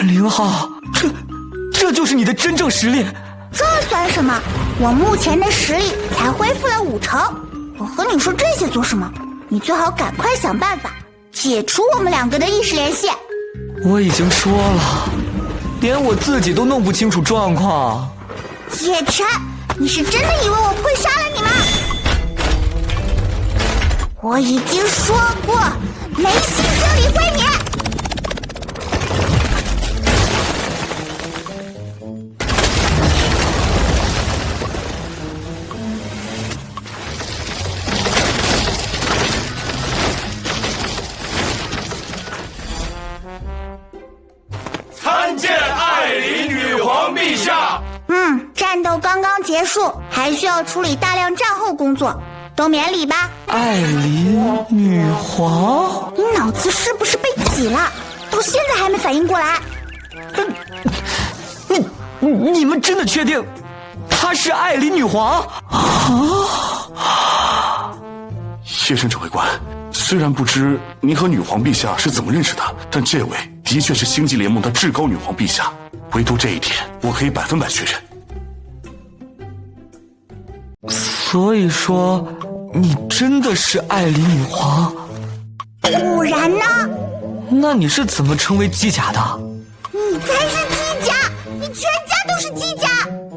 凌浩，这就是你的真正实力。这算什么？我目前的实力才恢复了5成。我和你说这些做什么？你最好赶快想办法解除我们2个的意识联系。我已经说了，连我自己都弄不清楚状况。叶晨，你是真的以为我不会杀了你吗？我已经说过，没心就理会你。参见艾琳女皇陛下。战斗刚刚结束，还需要处理大量战后工作，都免礼吧。艾琳女皇，你脑子是不是被挤了？到现在还没反应过来？你们真的确定她是艾琳女皇？叶晨指挥官，虽然不知您和女皇陛下是怎么认识的，但这位的确是星际联盟的至高女皇陛下。唯独这一点，我可以100%确认。所以说，你真的是艾琳女皇？不然呢？那你是怎么成为机甲的？你才是机甲，你全家都是机甲。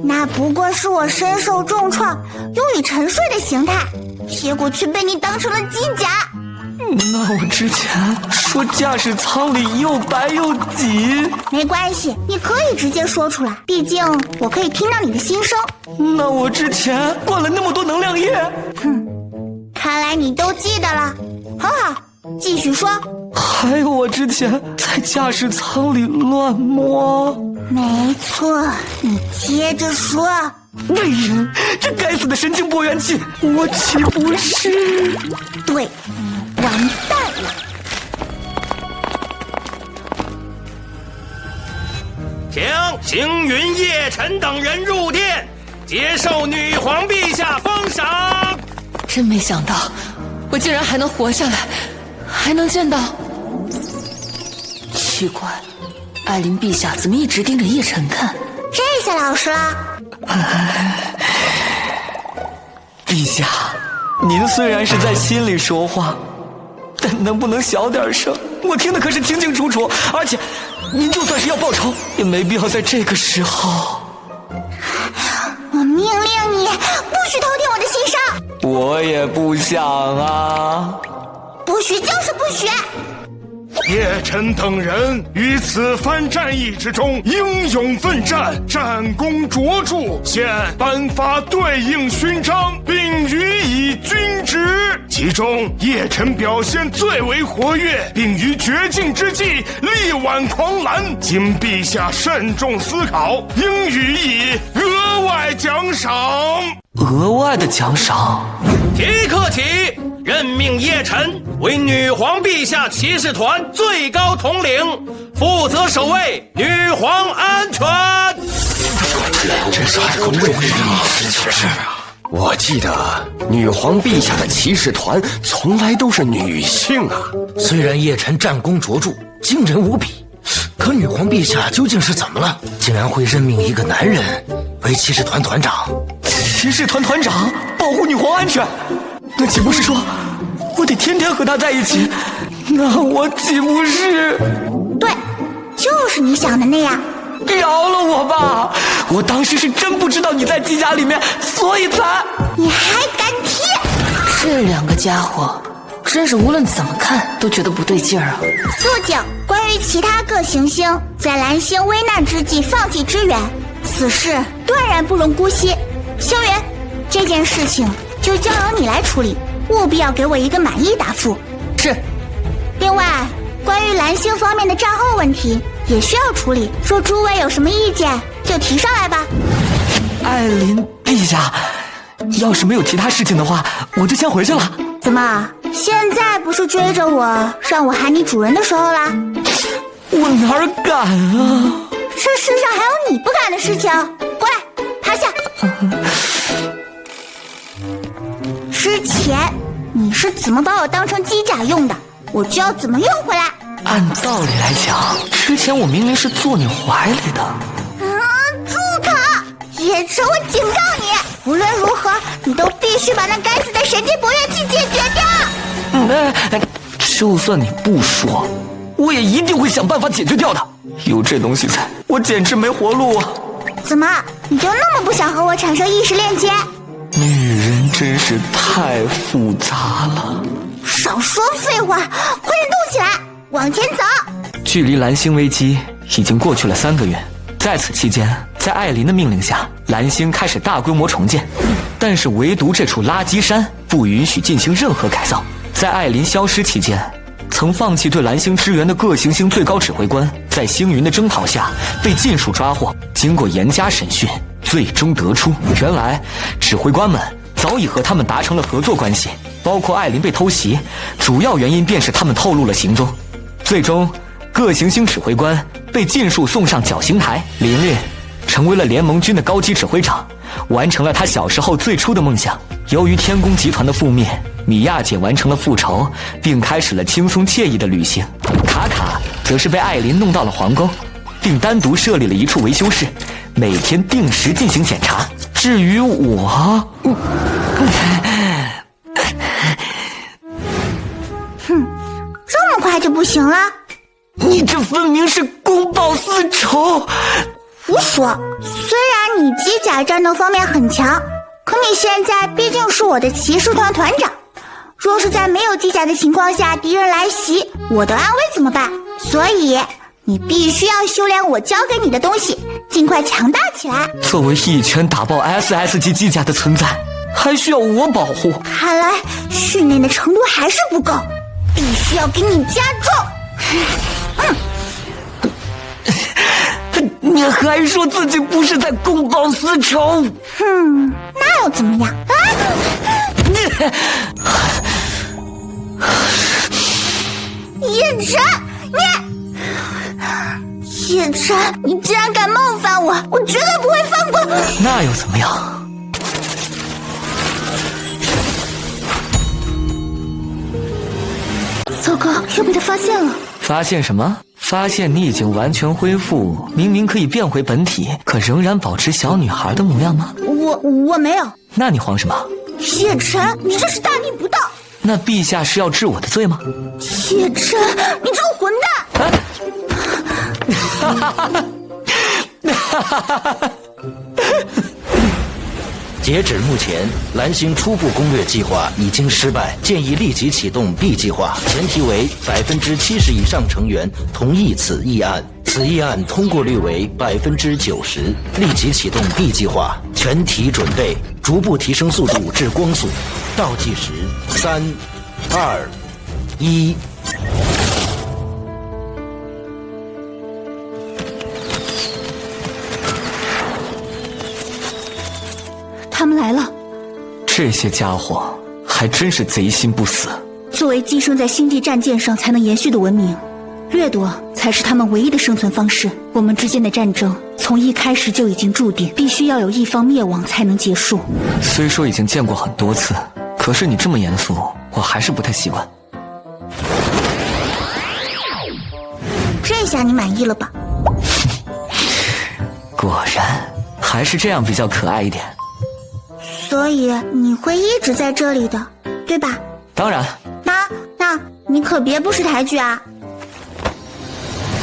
那不过是我身受重创、用于沉睡的形态，结果却被你当成了机甲。那我之前说驾驶舱里又白又挤，没关系，你可以直接说出来，毕竟我可以听到你的心声。那我之前灌了那么多能量液，看来你都记得了。很好，继续说。还有我之前在驾驶舱里乱摸。没错，你接着说。魏人，这该死的神经波源器，我岂不是？对，完蛋了。请星云、叶晨等人入殿，接受女皇陛下封赏。真没想到，我竟然还能活下来，还能见到。奇怪，艾琳陛下怎么一直盯着叶晨看？这下老实了。陛下，您虽然是在心里说话，但能不能小点声？我听的可是清清楚楚，而且您就算是要报仇，也没必要在这个时候。我命令你不许偷听我的心声。我也不想啊。不许就是不许。叶晨等人于此番战役之中英勇奋战，战功卓著，现颁发对应勋章，并予以军职。其中叶晨表现最为活跃，并于绝境之际力挽狂澜，经陛下慎重思考，应予以额外奖赏。额外的奖赏？即刻起，任命叶晨为女皇陛下骑士团最高统领，负责守卫女皇安全。这是还个为什么骑士啊？我记得女皇陛下的骑士团从来都是女性啊。虽然叶晨战功卓著，惊人无比，可女皇陛下究竟是怎么了？竟然会任命一个男人为骑士团团长？骑士团团长保护女皇安全，那岂不是说我得天天和他在一起？那我岂不是……对，就是你想的那样。饶了我吧，我当时是真不知道你在机甲里面，所以才……你还敢提？这两个家伙真是无论怎么看都觉得不对劲儿啊！肃静，关于其他各行星在蓝星危难之际放弃支援，此事断然不容姑息。星云，这件事情就交由你来处理，务必要给我一个满意答复。是。另外，关于蓝星方面的战后问题也需要处理，若诸位有什么意见就提上来吧。艾琳陛下，要是没有其他事情的话，我就先回去了。怎么，现在不是追着我让我喊你主人的时候啦？我哪敢啊！这世上还有你不敢的事情？过来，趴下。之前你是怎么把我当成机甲用的，我就要怎么用回来。按道理来讲，之前我明明是坐你怀里的。住口！叶晨，我警告你，无论如何，你都必须把那该死的神经搏元器解决掉。就算你不说，我也一定会想办法解决掉的。有这东西在，我简直没活路啊！怎么，你就那么不想和我产生意识链接？女人真是太复杂了。少说废话，快点动起来，往前走。距离蓝星危机已经过去了3个月，在此期间，在艾琳的命令下，蓝星开始大规模重建，但是唯独这处垃圾山不允许进行任何改造。在艾琳消失期间，曾放弃对蓝星支援的各行星最高指挥官，在星云的征讨下被尽数抓获。经过严加审讯，最终得出，原来指挥官们早已和他们达成了合作关系，包括艾琳被偷袭，主要原因便是他们透露了行踪。最终，各行星指挥官被尽数送上绞刑台。林略成为了联盟军的高级指挥长，完成了他小时候最初的梦想。由于天宫集团的覆灭，米娅姐完成了复仇，并开始了轻松惬意的旅行。卡卡则是被艾琳弄到了皇宫，并单独设立了一处维修室，每天定时进行检查。至于我，这么快就不行了？你这分明是公报私仇！胡说！虽然你机甲战斗方面很强，可你现在毕竟是我的骑士团团长，若是在没有机甲的情况下敌人来袭，我的安危怎么办？所以你必须要修炼我教给你的东西，尽快强大起来。作为一拳打爆 SS 级机甲的存在，还需要我保护？看来训练的程度还是不够，必须要给你加重。你还说自己不是在公报私仇？那又怎么样啊？叶晨，叶晨，你竟然敢冒犯我，我绝对不会放过。那又怎么样？糟糕，又被他发现了。发现什么？发现你已经完全恢复，明明可以变回本体，可仍然保持小女孩的模样吗？我没有。那你慌什么？叶晨，你这是大逆不道。那陛下是要治我的罪吗？叶晨，你这个混蛋！截止目前，蓝星初步攻略计划已经失败，建议立即启动 B 计划，前提为70%以上成员同意此议案，此议案通过率为90%，立即启动 B 计划，全体准备，逐步提升速度至光速，倒计时3、2、1。他们来了。这些家伙还真是贼心不死。作为寄生在星际战舰上才能延续的文明，掠夺才是他们唯一的生存方式。我们之间的战争从一开始就已经注定，必须要有一方灭亡才能结束。虽说已经见过很多次，可是你这么严肃，我还是不太习惯。这下你满意了吧？果然，还是这样比较可爱一点。所以你会一直在这里的，对吧？当然。那你可别不识抬举啊！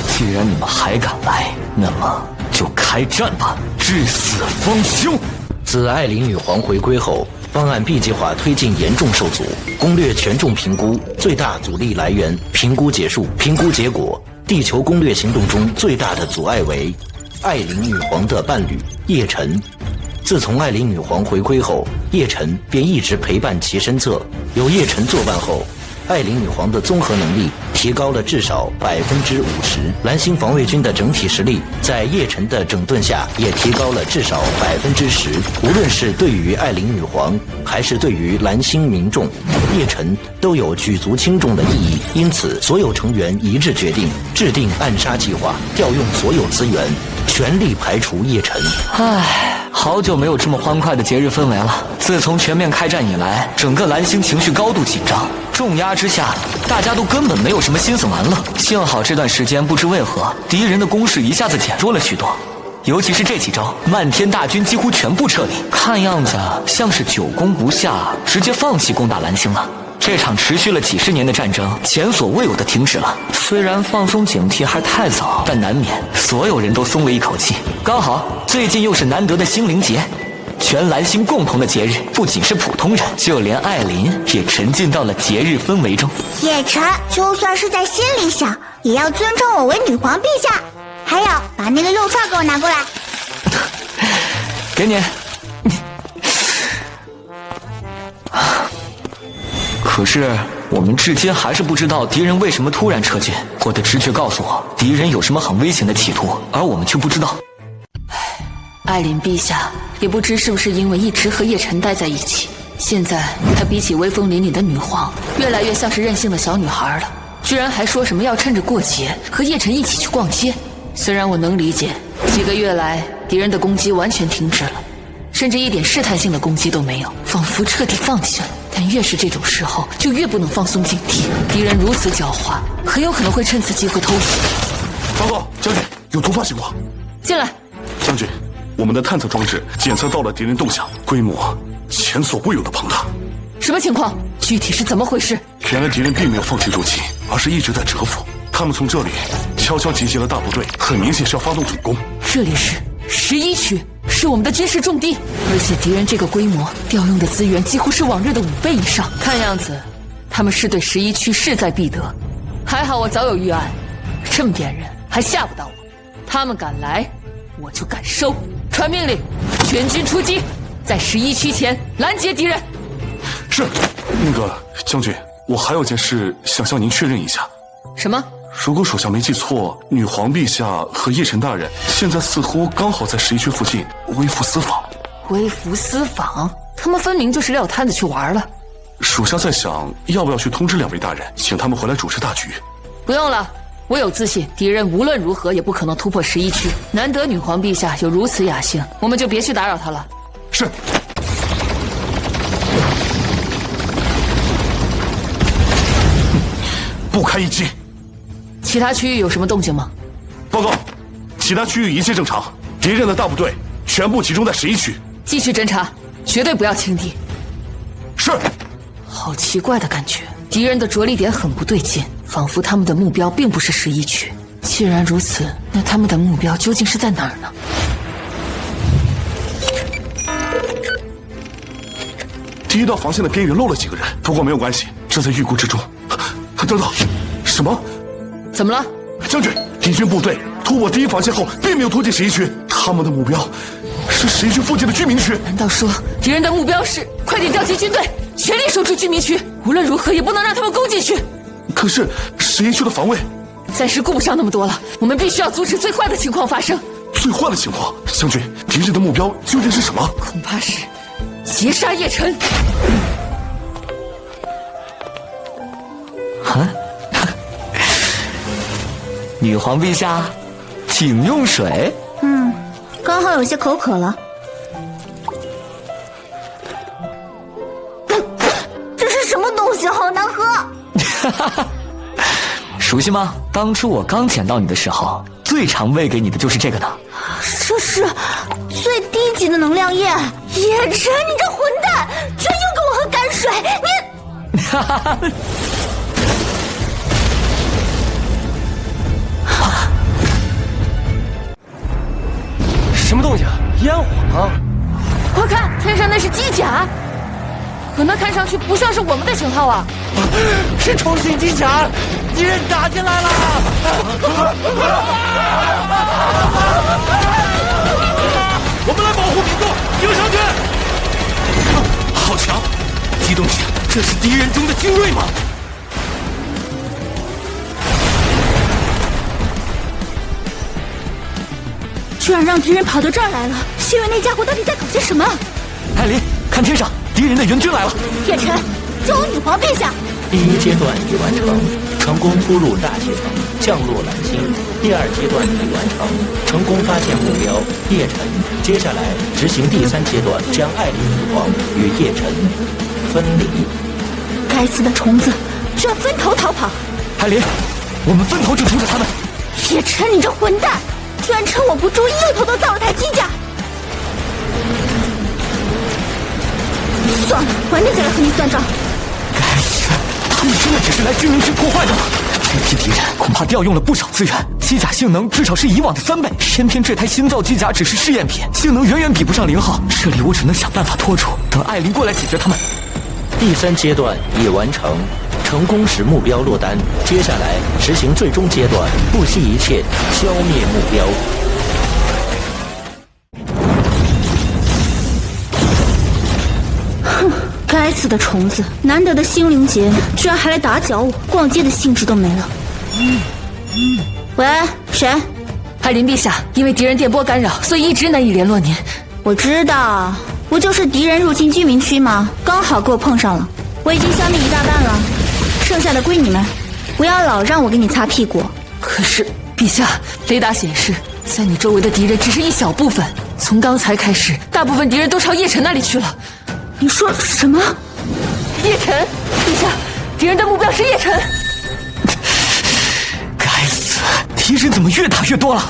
既然你们还敢来，那么就开战吧，至死方休！自艾琳女皇回归后，方案 B 计划推进严重受阻，攻略权重评估最大阻力来源评估结束，评估结果，地球攻略行动中最大的阻碍为艾琳女皇的伴侣叶晨。自从艾琳女皇回归后，叶晨便一直陪伴其身侧。有叶晨作伴后，艾琳女皇的综合能力提高了至少50%，蓝星防卫军的整体实力在叶晨的整顿下也提高了至少10%。无论是对于艾琳女皇，还是对于蓝星民众，叶晨都有举足轻重的意义。因此，所有成员一致决定制定暗杀计划，调用所有资源，全力排除叶晨。唉，好久没有这么欢快的节日氛围了。自从全面开战以来，整个蓝星情绪高度紧张，重压之下，大家都根本没有什么心思玩乐。幸好这段时间不知为何，敌人的攻势一下子减弱了许多。尤其是这几周，漫天大军几乎全部撤离，看样子像是久攻不下，直接放弃攻打蓝星了。这场持续了几十年的战争，前所未有的停止了。虽然放松警惕还太早，但难免所有人都松了一口气。刚好最近又是难得的心灵节，全蓝星共同的节日，不仅是普通人，就连艾琳也沉浸到了节日氛围中。叶晨，就算是在心里想，也要尊称我为女皇陛下。还有，把那个肉串给我拿过来。给你。可是我们至今还是不知道敌人为什么突然撤军。我的直觉告诉我，敌人有什么很危险的企图，而我们却不知道。艾琳陛下也不知是不是因为一直和叶晨待在一起，现在她比起威风凛凛的女皇，越来越像是任性的小女孩了。居然还说什么要趁着过节和叶晨一起去逛街。虽然我能理解，几个月来敌人的攻击完全停止了，甚至一点试探性的攻击都没有，仿佛彻底放弃了。但越是这种时候，就越不能放松警惕。敌人如此狡猾，很有可能会趁此机会偷袭。报告，将军，有突发情况。进来。将军，我们的探测装置检测到了敌人动向，规模前所未有的庞大。什么情况？具体是怎么回事？原来敌人并没有放弃入侵，而是一直在蛰伏。他们从这里悄悄集结了大部队，很明显是要发动总攻。这里是11区，是我们的军事重地，而且敌人这个规模调用的资源几乎是往日的5倍以上。看样子，他们是对11区势在必得。还好我早有预案，这么点人还吓不到我。他们敢来，我就敢收。传命令，全军出击，在11区前拦截敌人。是。那个将军，我还有件事想向您确认一下。什么？如果属下没记错，女皇陛下和叶晨大人现在似乎刚好在11区附近微服私访。微服私访？他们分明就是撂摊子去玩了。属下在想，要不要去通知2位大人，请他们回来主持大局。不用了，我有自信，敌人无论如何也不可能突破11区。难得女皇陛下有如此雅兴，我们就别去打扰她了。是。不开一击。其他区域有什么动静吗？报告，其他区域一切正常，敌人的大部队全部集中在11区。继续侦查，绝对不要轻敌。是。好奇怪的感觉，敌人的着力点很不对劲，仿佛他们的目标并不是11区。既然如此，那他们的目标究竟是在哪儿呢？第一道防线的边缘漏了几个人，不过没有关系，这在预估之中。等等，什么？怎么了？将军，敌军部队突破第一防线后，并没有突进11区，他们的目标是11区附近的居民区。难道说敌人的目标是快点调集军队，全力守住居民区？无论如何也不能让他们攻进去。可是11区的防卫，暂时顾不上那么多了，我们必须要阻止最坏的情况发生。最坏的情况，将军，敌人的目标究竟是什么？恐怕是截杀叶晨。啊！女皇陛下，请用水。刚好有些口渴了。这是什么东西？好难喝！熟悉吗？当初我刚捡到你的时候，最常喂给你的就是这个呢。这是最低级的能量液。叶晨，你这混蛋，居然又给我喝泔水！你……哈哈哈。什么动静？烟火吗？快看，天上那是机甲，可那看上去不像是我们的型号啊！是重型机甲，敌人打进来了！我们来保护民众，迎上去！好强！机动起来，这是敌人中的精锐吗？居然让敌人跑到这儿来了！谢月那家伙到底在搞些什么？艾琳，看天上，敌人的援军来了！叶晨，救我女皇陛下！第1阶段已完成，成功突入大气层，降落蓝星。第2阶段已完成，成功发现目标叶晨。接下来执行第3阶段，将艾琳女皇与叶晨分离。该死的虫子，居然分头逃跑！艾琳，我们分头就冲着他们！叶晨，你这混蛋，居然趁我不注意又偷偷造了台机甲！算了，晚点再来和你算账。该死，他们真的只是来居民区破坏的吗？这批敌人恐怕调用了不少资源，机甲性能至少是以往的3倍，偏偏这台新造机甲只是试验品，性能远远比不上0号。这里我只能想办法拖住，等艾琳过来解决他们。第3阶段已完成，成功使目标落单。接下来实行最终阶段，不惜一切消灭目标。哼，该死的虫子！难得的心灵节，居然还来打搅我，逛街的兴致都没了。喂，谁？艾琳陛下，因为敌人电波干扰，所以一直难以联络您。我知道，不就是敌人入侵居民区吗？刚好给我碰上了。我已经消灭一大半了，剩下的归你们，不要老让我给你擦屁股。可是，陛下，雷达显示，在你周围的敌人只是一小部分，从刚才开始，大部分敌人都朝叶晨那里去了。你说什么？叶晨，陛下，敌人的目标是叶晨。该死，敌人怎么越打越多了？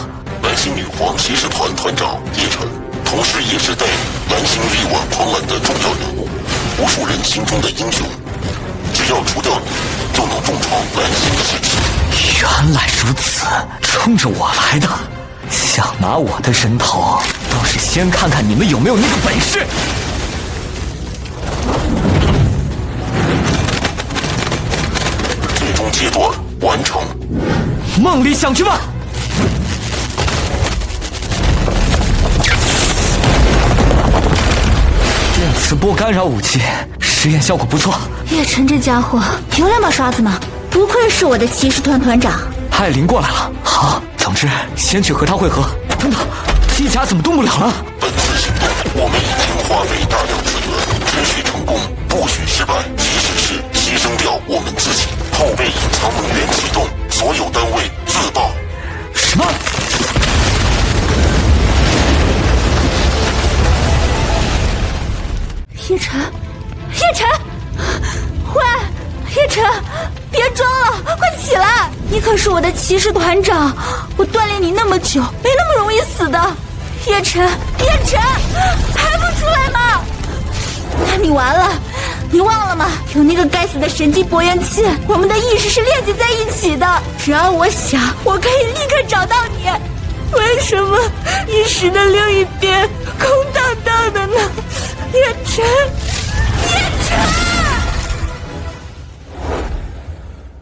蓝星女皇骑士团团长叶晨，同时也是代理蓝星力挽狂澜的重要人物，无数人心中的英雄。只要除掉你，就能重创蓝星士气。原来如此，冲着我来的，想拿我的人头，倒是先看看你们有没有那个本事。最终阶段完成。梦里想去吗？电磁波干扰武器实验效果不错。叶晨这家伙有2把刷子吗？不愧是我的骑士团团长。艾琳过来了，好，总之先去和他会合。等等，机甲怎么动不了了？本次行动我们已经花费大量资源，只许成功，不许失败。即使是牺牲掉我们自己，后备隐藏能源启动，所有单位自爆。什么？叶晨，叶晨，喂，叶晨，别装了，快起来！你可是我的骑士团长，我锻炼你那么久，没那么容易死的。叶晨，叶晨，还不出来吗？那你完了，你忘了吗？有那个该死的神经bor元器，我们的意识是链接在一起的。只要我想，我可以立刻找到你。为什么意识的另一边空荡荡的呢？叶晨，叶晨！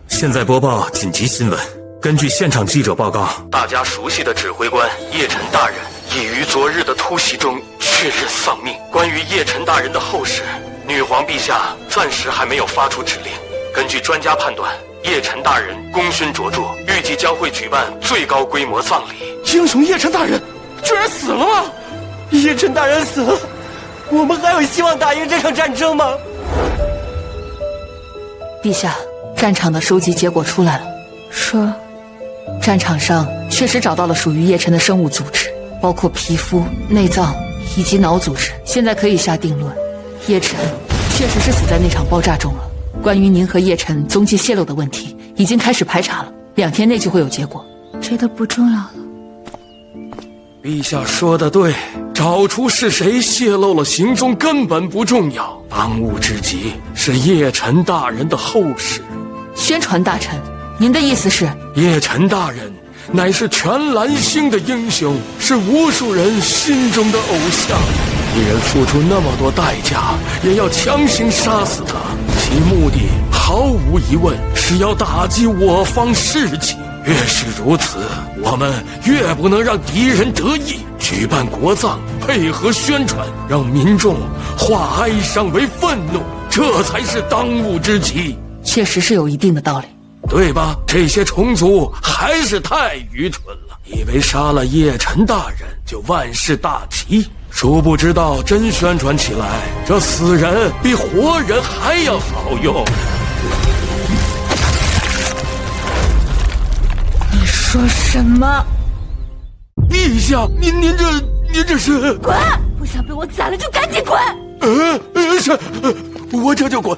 现在播报紧急新闻。根据现场记者报告，大家熟悉的指挥官叶晨大人已于昨日的突袭中确认丧命。关于叶晨大人的后事，女皇陛下暂时还没有发出指令。根据专家判断，叶晨大人功勋卓著，预计将会举办最高规模葬礼。英雄叶晨大人居然死了吗？叶晨大人死了，我们还有希望打赢这场战争吗？陛下，战场的收集结果出来了。说，战场上确实找到了属于叶晨的生物组织，包括皮肤、内脏以及脑组织。现在可以下定论，叶晨确实是死在那场爆炸中了。关于您和叶晨踪迹泄露的问题，已经开始排查了，2天内就会有结果。这都不重要了。陛下说的对，找出是谁泄露了行踪根本不重要，当务之急是叶晨大人的后事。宣传大臣，您的意思是？叶晨大人乃是全蓝星的英雄，是无数人心中的偶像。敌人付出那么多代价，也要强行杀死他，其目的毫无疑问是要打击我方士气。越是如此，我们越不能让敌人得意。举办国葬，配合宣传，让民众化哀伤为愤怒，这才是当务之急。确实是有一定的道理，对吧？这些虫族还是太愚蠢了，以为杀了叶辰大人就万事大吉，殊不知道真宣传起来，这死人比活人还要好用。你说什么？陛下，您这是？滚！不想被我宰了就赶紧滚！是，我这就滚。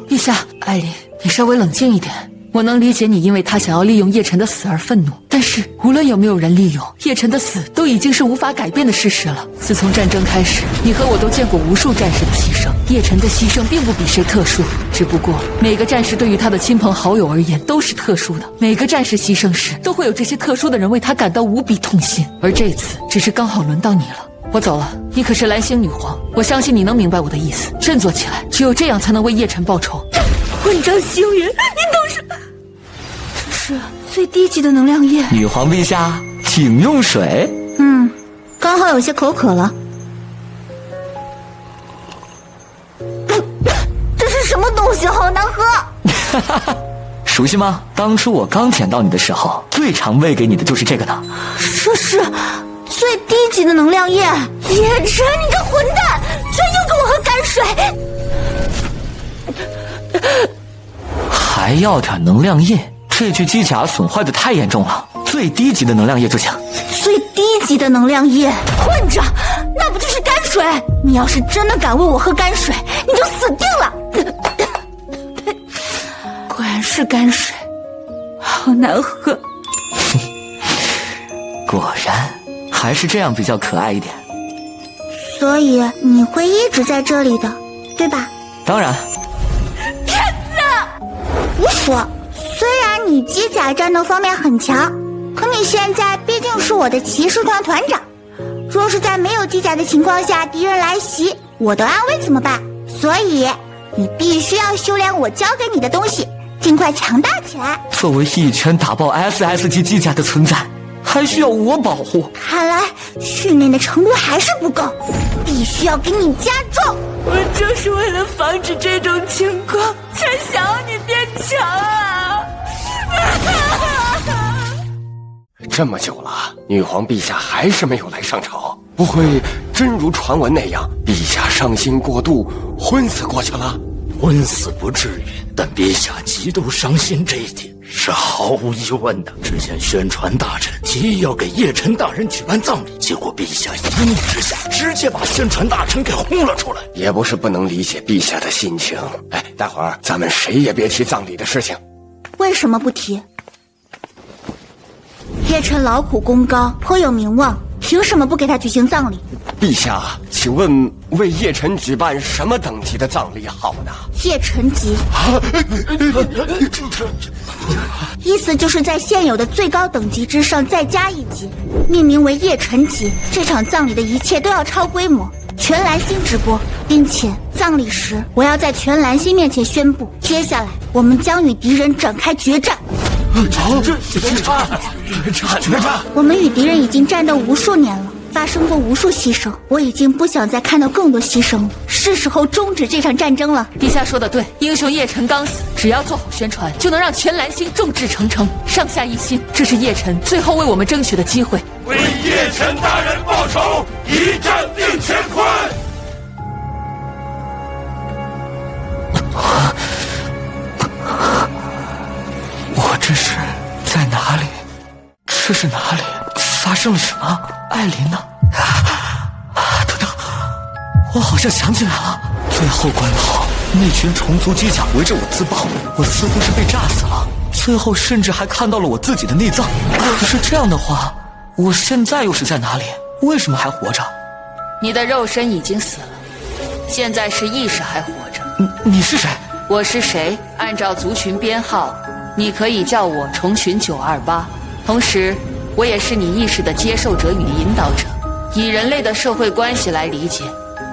陛下，艾琳，你稍微冷静一点。我能理解你因为他想要利用叶辰的死而愤怒，但是无论有没有人利用，叶辰的死都已经是无法改变的事实了。自从战争开始，你和我都见过无数战士的牺牲，叶辰的牺牲并不比谁特殊，只不过每个战士对于他的亲朋好友而言都是特殊的，每个战士牺牲时都会有这些特殊的人为他感到无比痛心，而这次只是刚好轮到你了。我走了，你可是蓝星女皇，我相信你能明白我的意思，振作起来，只有这样才能为叶辰报仇。混账星云，你懂什么？这是最低级的能量液。女皇陛下，请用水。刚好有些口渴了。这是什么东西？好难喝！熟悉吗？当初我刚捡到你的时候，最常喂给你的就是这个呢。这是最低级的能量液。叶辰，你个混蛋，居然又跟我喝泔水！还要点能量液？这具机甲损坏的太严重了，最低级的能量液就行。最低级的能量液，混账！那不就是泔水？你要是真的敢喂我喝泔水，你就死定了！果然是泔水，好难喝。果然，还是这样比较可爱一点。所以你会一直在这里的，对吧？当然。胡说！虽然你机甲战斗方面很强，可你现在毕竟是我的骑士团团长，若是在没有机甲的情况下敌人来袭，我的安危怎么办？所以你必须要修炼我教给你的东西，尽快强大起来。作为一拳打爆 SS 级机甲的存在，还需要我保护？看来训练的程度还是不够，必须要给你加重。我就是为了防止这种情况，才想要你变强啊！这么久了，女皇陛下还是没有来上朝，不会真如传闻那样，陛下伤心过度，昏死过去了？昏死不至于，但陛下极度伤心这一点是毫无疑问的。之前宣传大臣提议要给叶辰大人举办葬礼，结果陛下一怒之下，直接把宣传大臣给轰了出来。也不是不能理解陛下的心情。哎，待会儿咱们谁也别提葬礼的事情。为什么不提？叶辰劳苦功高，颇有名望，凭什么不给他举行葬礼？陛下，请问为叶辰举办什么等级的葬礼好呢？叶辰级，意思就是在现有的最高等级之上再加一级，命名为叶辰级。这场葬礼的一切都要超规模，全蓝星直播，并且葬礼时我要在全蓝星面前宣布，接下来我们将与敌人展开决战。决战！我们与敌人已经战斗无数年了，发生过无数牺牲，我已经不想再看到更多牺牲了，是时候终止这场战争了。陛下说的对，英雄叶辰刚死，只要做好宣传，就能让全蓝星众志成城，上下一心。这是叶辰最后为我们争取的机会。为叶辰大人报仇，一战定乾坤。我这是在哪里？这是哪里？发生了什么？艾琳呢？等等，我好像想起来了。最后关头，那群虫族机甲围着我自爆，我似乎是被炸死了。最后甚至还看到了我自己的内脏。可是这样的话，我现在又是在哪里？为什么还活着？你的肉身已经死了，现在是意识还活着。你是谁？我是谁？按照族群编号，你可以叫我虫群928。同时，我也是你意识的接受者与引导者。以人类的社会关系来理解，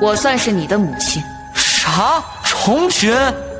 我算是你的母亲。啥？虫群？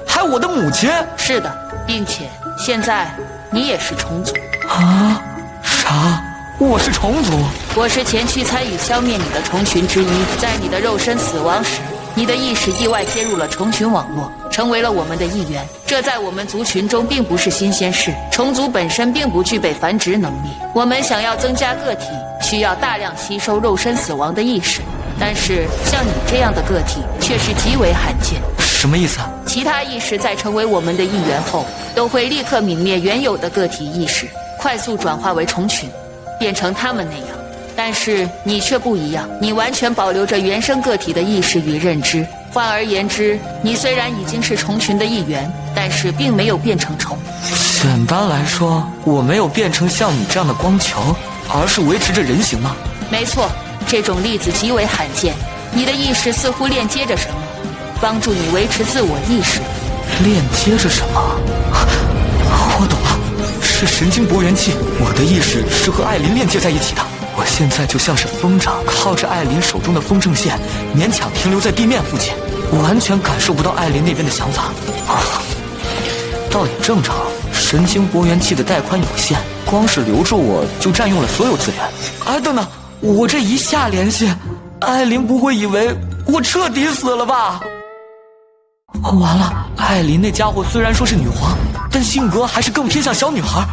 还我的母亲？是的，并且现在你也是虫族。啊？啥？我是虫族？我是前去参与消灭你的虫群之一。在你的肉身死亡时，你的意识意外接入了虫群网络，成为了我们的一员。这在我们族群中并不是新鲜事。虫族本身并不具备繁殖能力，我们想要增加个体，需要大量吸收肉身死亡的意识。但是像你这样的个体却是极为罕见。什么意思？其他意识在成为我们的一员后，都会立刻泯灭原有的个体意识，快速转化为虫群，变成他们那样。但是你却不一样，你完全保留着原生个体的意识与认知。换而言之，你虽然已经是虫群的一员，但是并没有变成虫。简单来说，我没有变成像你这样的光球，而是维持着人形吗？没错，这种例子极为罕见。你的意识似乎链接着什么，帮助你维持自我意识。链接着什么？我懂了，是神经搏元器。我的意识是和艾琳链接在一起的。我现在就像是风筝，靠着艾琳手中的风筝线，勉强停留在地面附近，完全感受不到艾琳那边的想法。倒也正常，神经搏元器的带宽有限，光是留住我就占用了所有资源。哎，等等，我这一下联系，艾琳不会以为我彻底死了吧？完了，艾琳那家伙虽然说是女皇，但性格还是更偏向小女孩。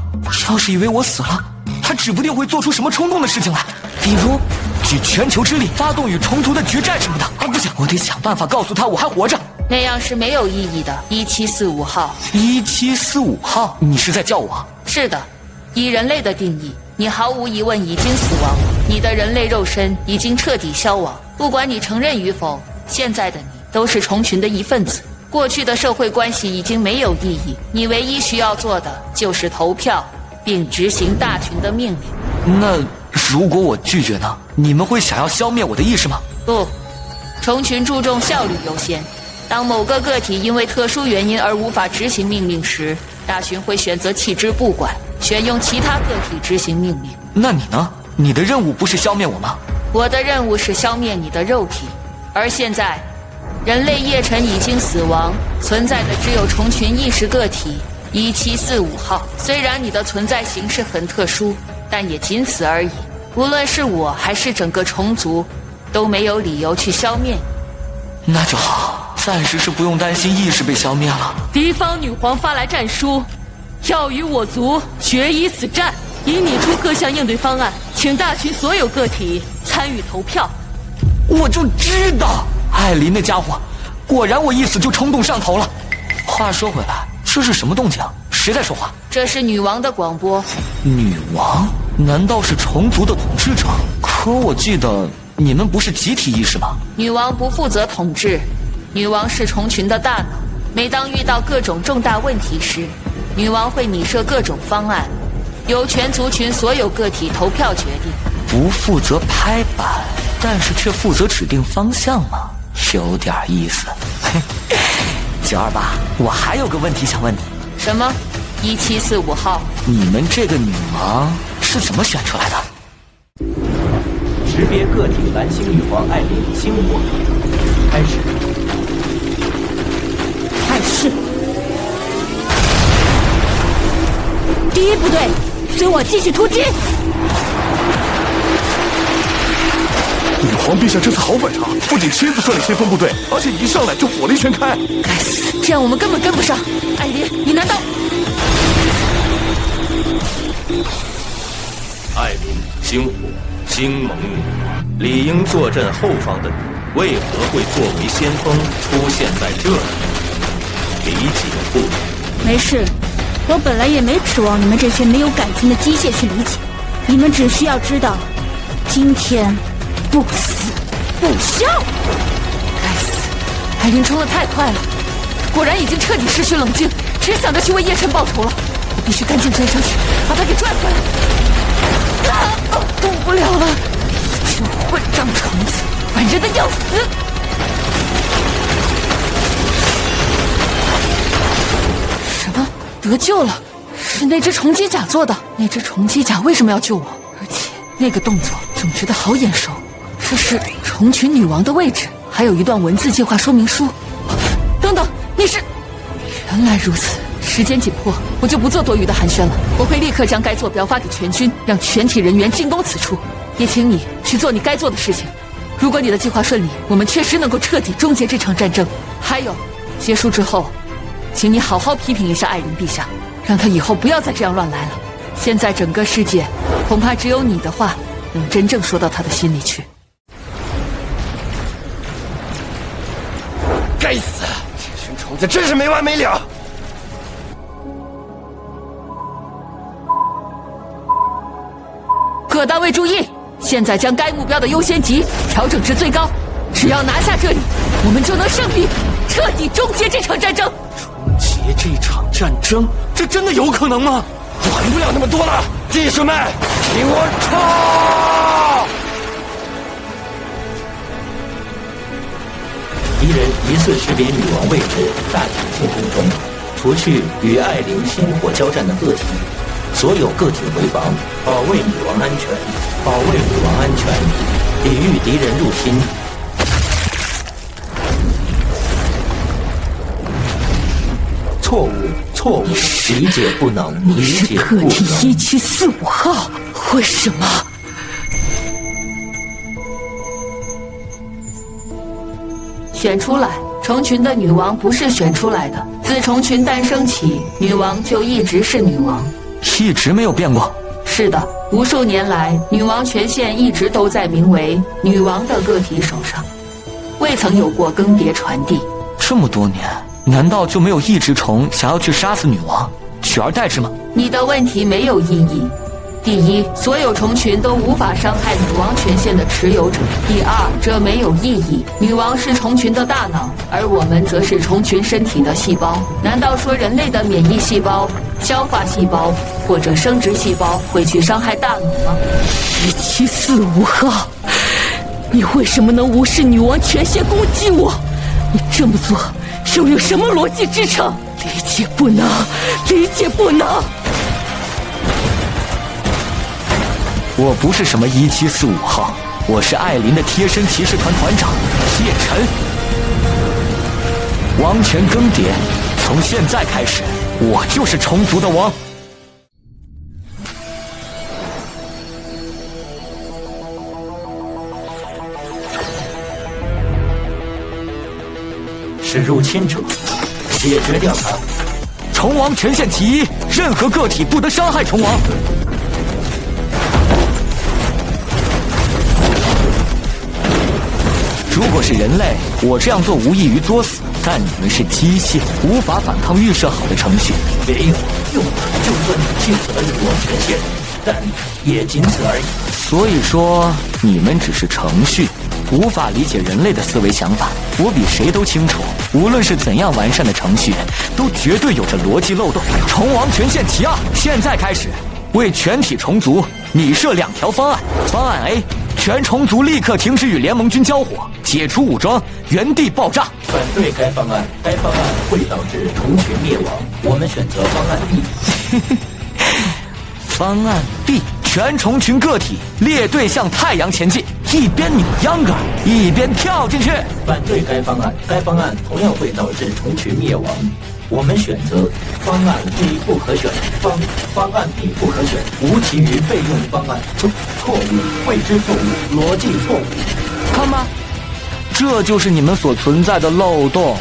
要是以为我死了，她指不定会做出什么冲动的事情来，比如举全球之力发动与虫族的决战什么的。不行，我得想办法告诉她我还活着。那样是没有意义的。1745号，1745号，你是在叫我？是的，以人类的定义，你毫无疑问已经死亡，你的人类肉身已经彻底消亡。不管你承认与否，现在的你都是虫群的一份子。过去的社会关系已经没有意义，你唯一需要做的就是投票，并执行大群的命令。那如果我拒绝呢？你们会想要消灭我的意识吗？不，虫群注重效率优先。当某个个体因为特殊原因而无法执行命令时，大群会选择弃之不管，选用其他个体执行命令。那你呢？你的任务不是消灭我吗？我的任务是消灭你的肉体，而现在人类叶辰已经死亡，存在的只有虫群意识个体1745号。虽然你的存在形式很特殊，但也仅此而已。无论是我还是整个虫族，都没有理由去消灭你。那就好，暂时是不用担心意识被消灭了。敌方女皇发来战书，要与我族决一死战，已拟出各项应对方案，请大群所有个体参与投票。我就知道，艾琳那家伙，果然我一死就冲动上头了。话说回来，这是什么动静？谁在说话？这是女王的广播。女王？难道是虫族的统治者？可我记得你们不是集体意识吗？女王不负责统治，女王是虫群的大脑。每当遇到各种重大问题时，女王会拟设各种方案，由全族群所有个体投票决定。不负责拍板，但是却负责指定方向吗？有点意思。928，我还有个问题想问你。什么？1745号？你们这个女王是怎么选出来的？识别个体蓝星女皇艾琳星火开始。暗示。第一部队，随我继续突击。女皇陛下这次好反常，不仅亲自率领先锋部队，而且一上来就火力全开。该死，这样我们根本跟不上。艾琳，你难道……艾琳星火星盟女王理应坐镇后方的你，为何会作为先锋出现在这里？理解不了。没事，我本来也没指望你们这些没有感情的机械去理解。你们只需要知道，今天不死不休。该死，艾琳冲得太快了，果然已经彻底失去冷静，只想着去为叶辰报仇了。我必须赶紧追上去，把他给拽回来。动不了了，这混账虫子，烦人的要死！什么？得救了？是那只虫机甲做的？那只虫机甲为什么要救我？而且那个动作总觉得好眼熟，这是虫群女王的位置，还有一段文字计划说明书。等等，你是……原来如此。时间紧迫，我就不做多余的寒暄了。我会立刻将该坐标发给全军，让全体人员进攻此处。也请你去做你该做的事情，如果你的计划顺利，我们确实能够彻底终结这场战争。还有，结束之后，请你好好批评一下艾琳陛下，让他以后不要再这样乱来了。现在整个世界，恐怕只有你的话能真正说到他的心里去。该死，这群虫子真是没完没了！各单位注意，现在将该目标的优先级调整至最高。只要拿下这里，我们就能胜利，彻底终结这场战争。终结这场战争，这真的有可能吗？管不了那么多了，技术们，给我冲！敌人疑似识别女王位置，大举进攻中，除去与艾琳星火交战的个体，所有个体回防，保卫女王安全，保卫女王安全，抵御敌人入侵。错误，错误，理解不能，理解不能。个体1745号，为什么？选出来，虫群的女王不是选出来的。自虫群诞生起，女王就一直是女王，一直没有变过。是的，无数年来，女王权限一直都在名为女王的个体手上，未曾有过更迭传递。这么多年，难道就没有一只虫想要去杀死女王，取而代之吗？你的问题没有意义。第一，所有虫群都无法伤害女王权限的持有者。第二，这没有意义。女王是虫群的大脑，而我们则是虫群身体的细胞。难道说人类的免疫细胞、消化细胞或者生殖细胞会去伤害大脑吗？1745号，你为什么能无视女王权限攻击我？你这么做又有什么逻辑支撑？理解不能，理解不能。我不是什么1745号，我是艾琳的贴身骑士团团长叶晨。王权更迭，从现在开始，我就是虫族的王。是入侵者，解决掉他。虫王权限其一，任何个体不得伤害虫王。如果是人类，我这样做无异于作死；但你们是机械，无法反抗预设好的程序。没有用，就算你禁止了女王权限，但也仅此而已。所以说，你们只是程序，无法理解人类的思维想法。我比谁都清楚，无论是怎样完善的程序，都绝对有着逻辑漏洞。虫王权限其二，现在开始，为全体虫族拟设2条方案。方案 A。全虫族立刻停止与联盟军交火，解除武装，原地爆炸。反对该方案，该方案会导致虫群灭亡。我们选择方案 B。方案 B， 全虫群个体列队向太阳前进，一边扭秧歌，一边跳进去。反对该方案，该方案同样会导致虫群灭亡。我们选择方案 B 不可选，方案 B 不可选，无其余备用方案。错误，未知错误，逻辑错误。看吧，这就是你们所存在的漏洞。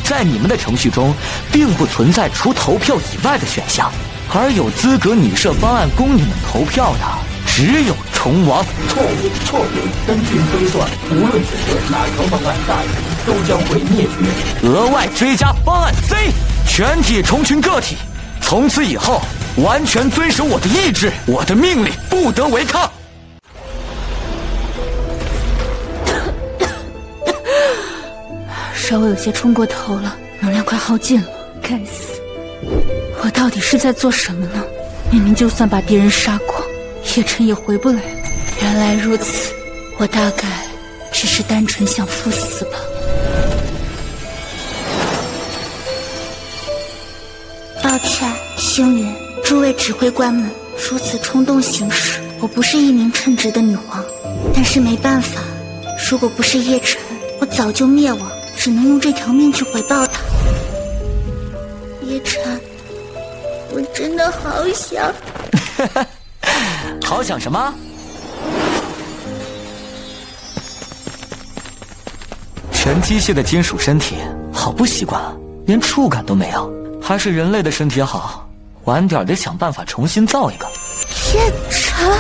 在你们的程序中，并不存在除投票以外的选项，而有资格拟设方案供你们投票的，只有虫王。错误，错误。根据推算，无论选择哪条方案，大人都将会灭绝。额外追加方案 C， 全体虫群个体从此以后完全遵守我的意志，我的命令不得违抗。稍微有些冲过头了，能量快耗尽了。该死，我到底是在做什么呢？明明就算把敌人杀光，叶晨也回不来了。原来如此，我大概只是单纯想赴死吧。抱歉，星云，诸位指挥官们，如此冲动行事，我不是一名称职的女皇，但是没办法，如果不是叶晨，我早就灭亡，只能用这条命去回报他。叶晨，我真的好想。好想什么？全机械的金属身体，好不习惯啊，连触感都没有。还是人类的身体好，晚点得想办法重新造一个。叶晨，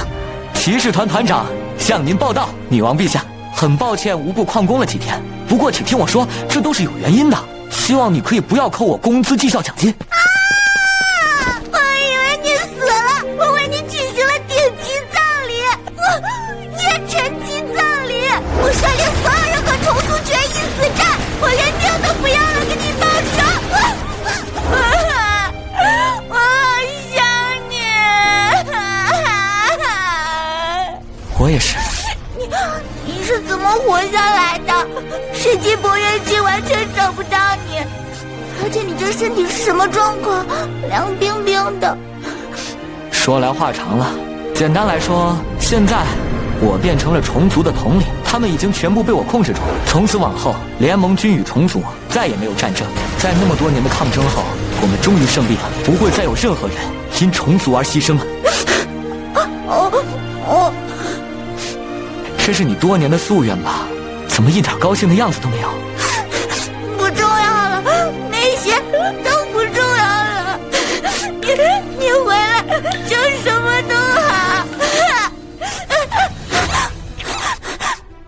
骑士团团长向您报道，女王陛下，很抱歉无故旷工了几天，不过请听我说，这都是有原因的。希望你可以不要扣我工资、绩效奖金。我以为你死了，我为你举行了顶级葬礼，叶晨级葬礼，我率领所有人和虫族决一死战，我连命都不要了，给你报仇。我好想你。我也是。你是怎么活下来的？世纪博元君完全找不到你，而且你这身体是什么状况？凉冰冰的。说来话长了，简单来说，现在我变成了虫族的统领，他们已经全部被我控制住。从此往后，联盟军与虫族再也没有战争。在那么多年的抗争后，我们终于胜利了，不会再有任何人因虫族而牺牲了。这是你多年的夙愿吧？怎么一点高兴的样子都没有？不重要了，那些都不重要了。你回来就什么都好。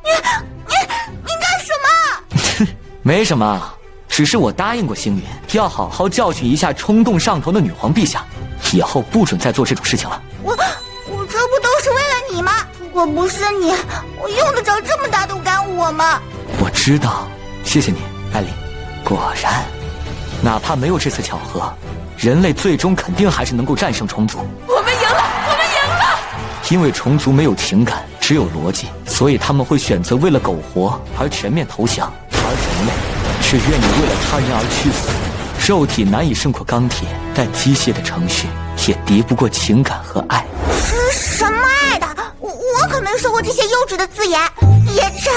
你干什么？没什么，只是我答应过星云，要好好教训一下冲动上头的女皇陛下，以后不准再做这种事情了。我这不都是为了你吗？如果不是你，我用得着这么大动干我吗？我知道，谢谢你，艾琳。果然，哪怕没有这次巧合，人类最终肯定还是能够战胜虫族。我们赢了，我们赢了！因为虫族没有情感，只有逻辑，所以他们会选择为了苟活而全面投降，而人类却愿意为了他人而去死。肉体难以胜过钢铁，但机械的程序也敌不过情感和爱。是什么爱的？我可没说过这些幼稚的字眼。叶晨，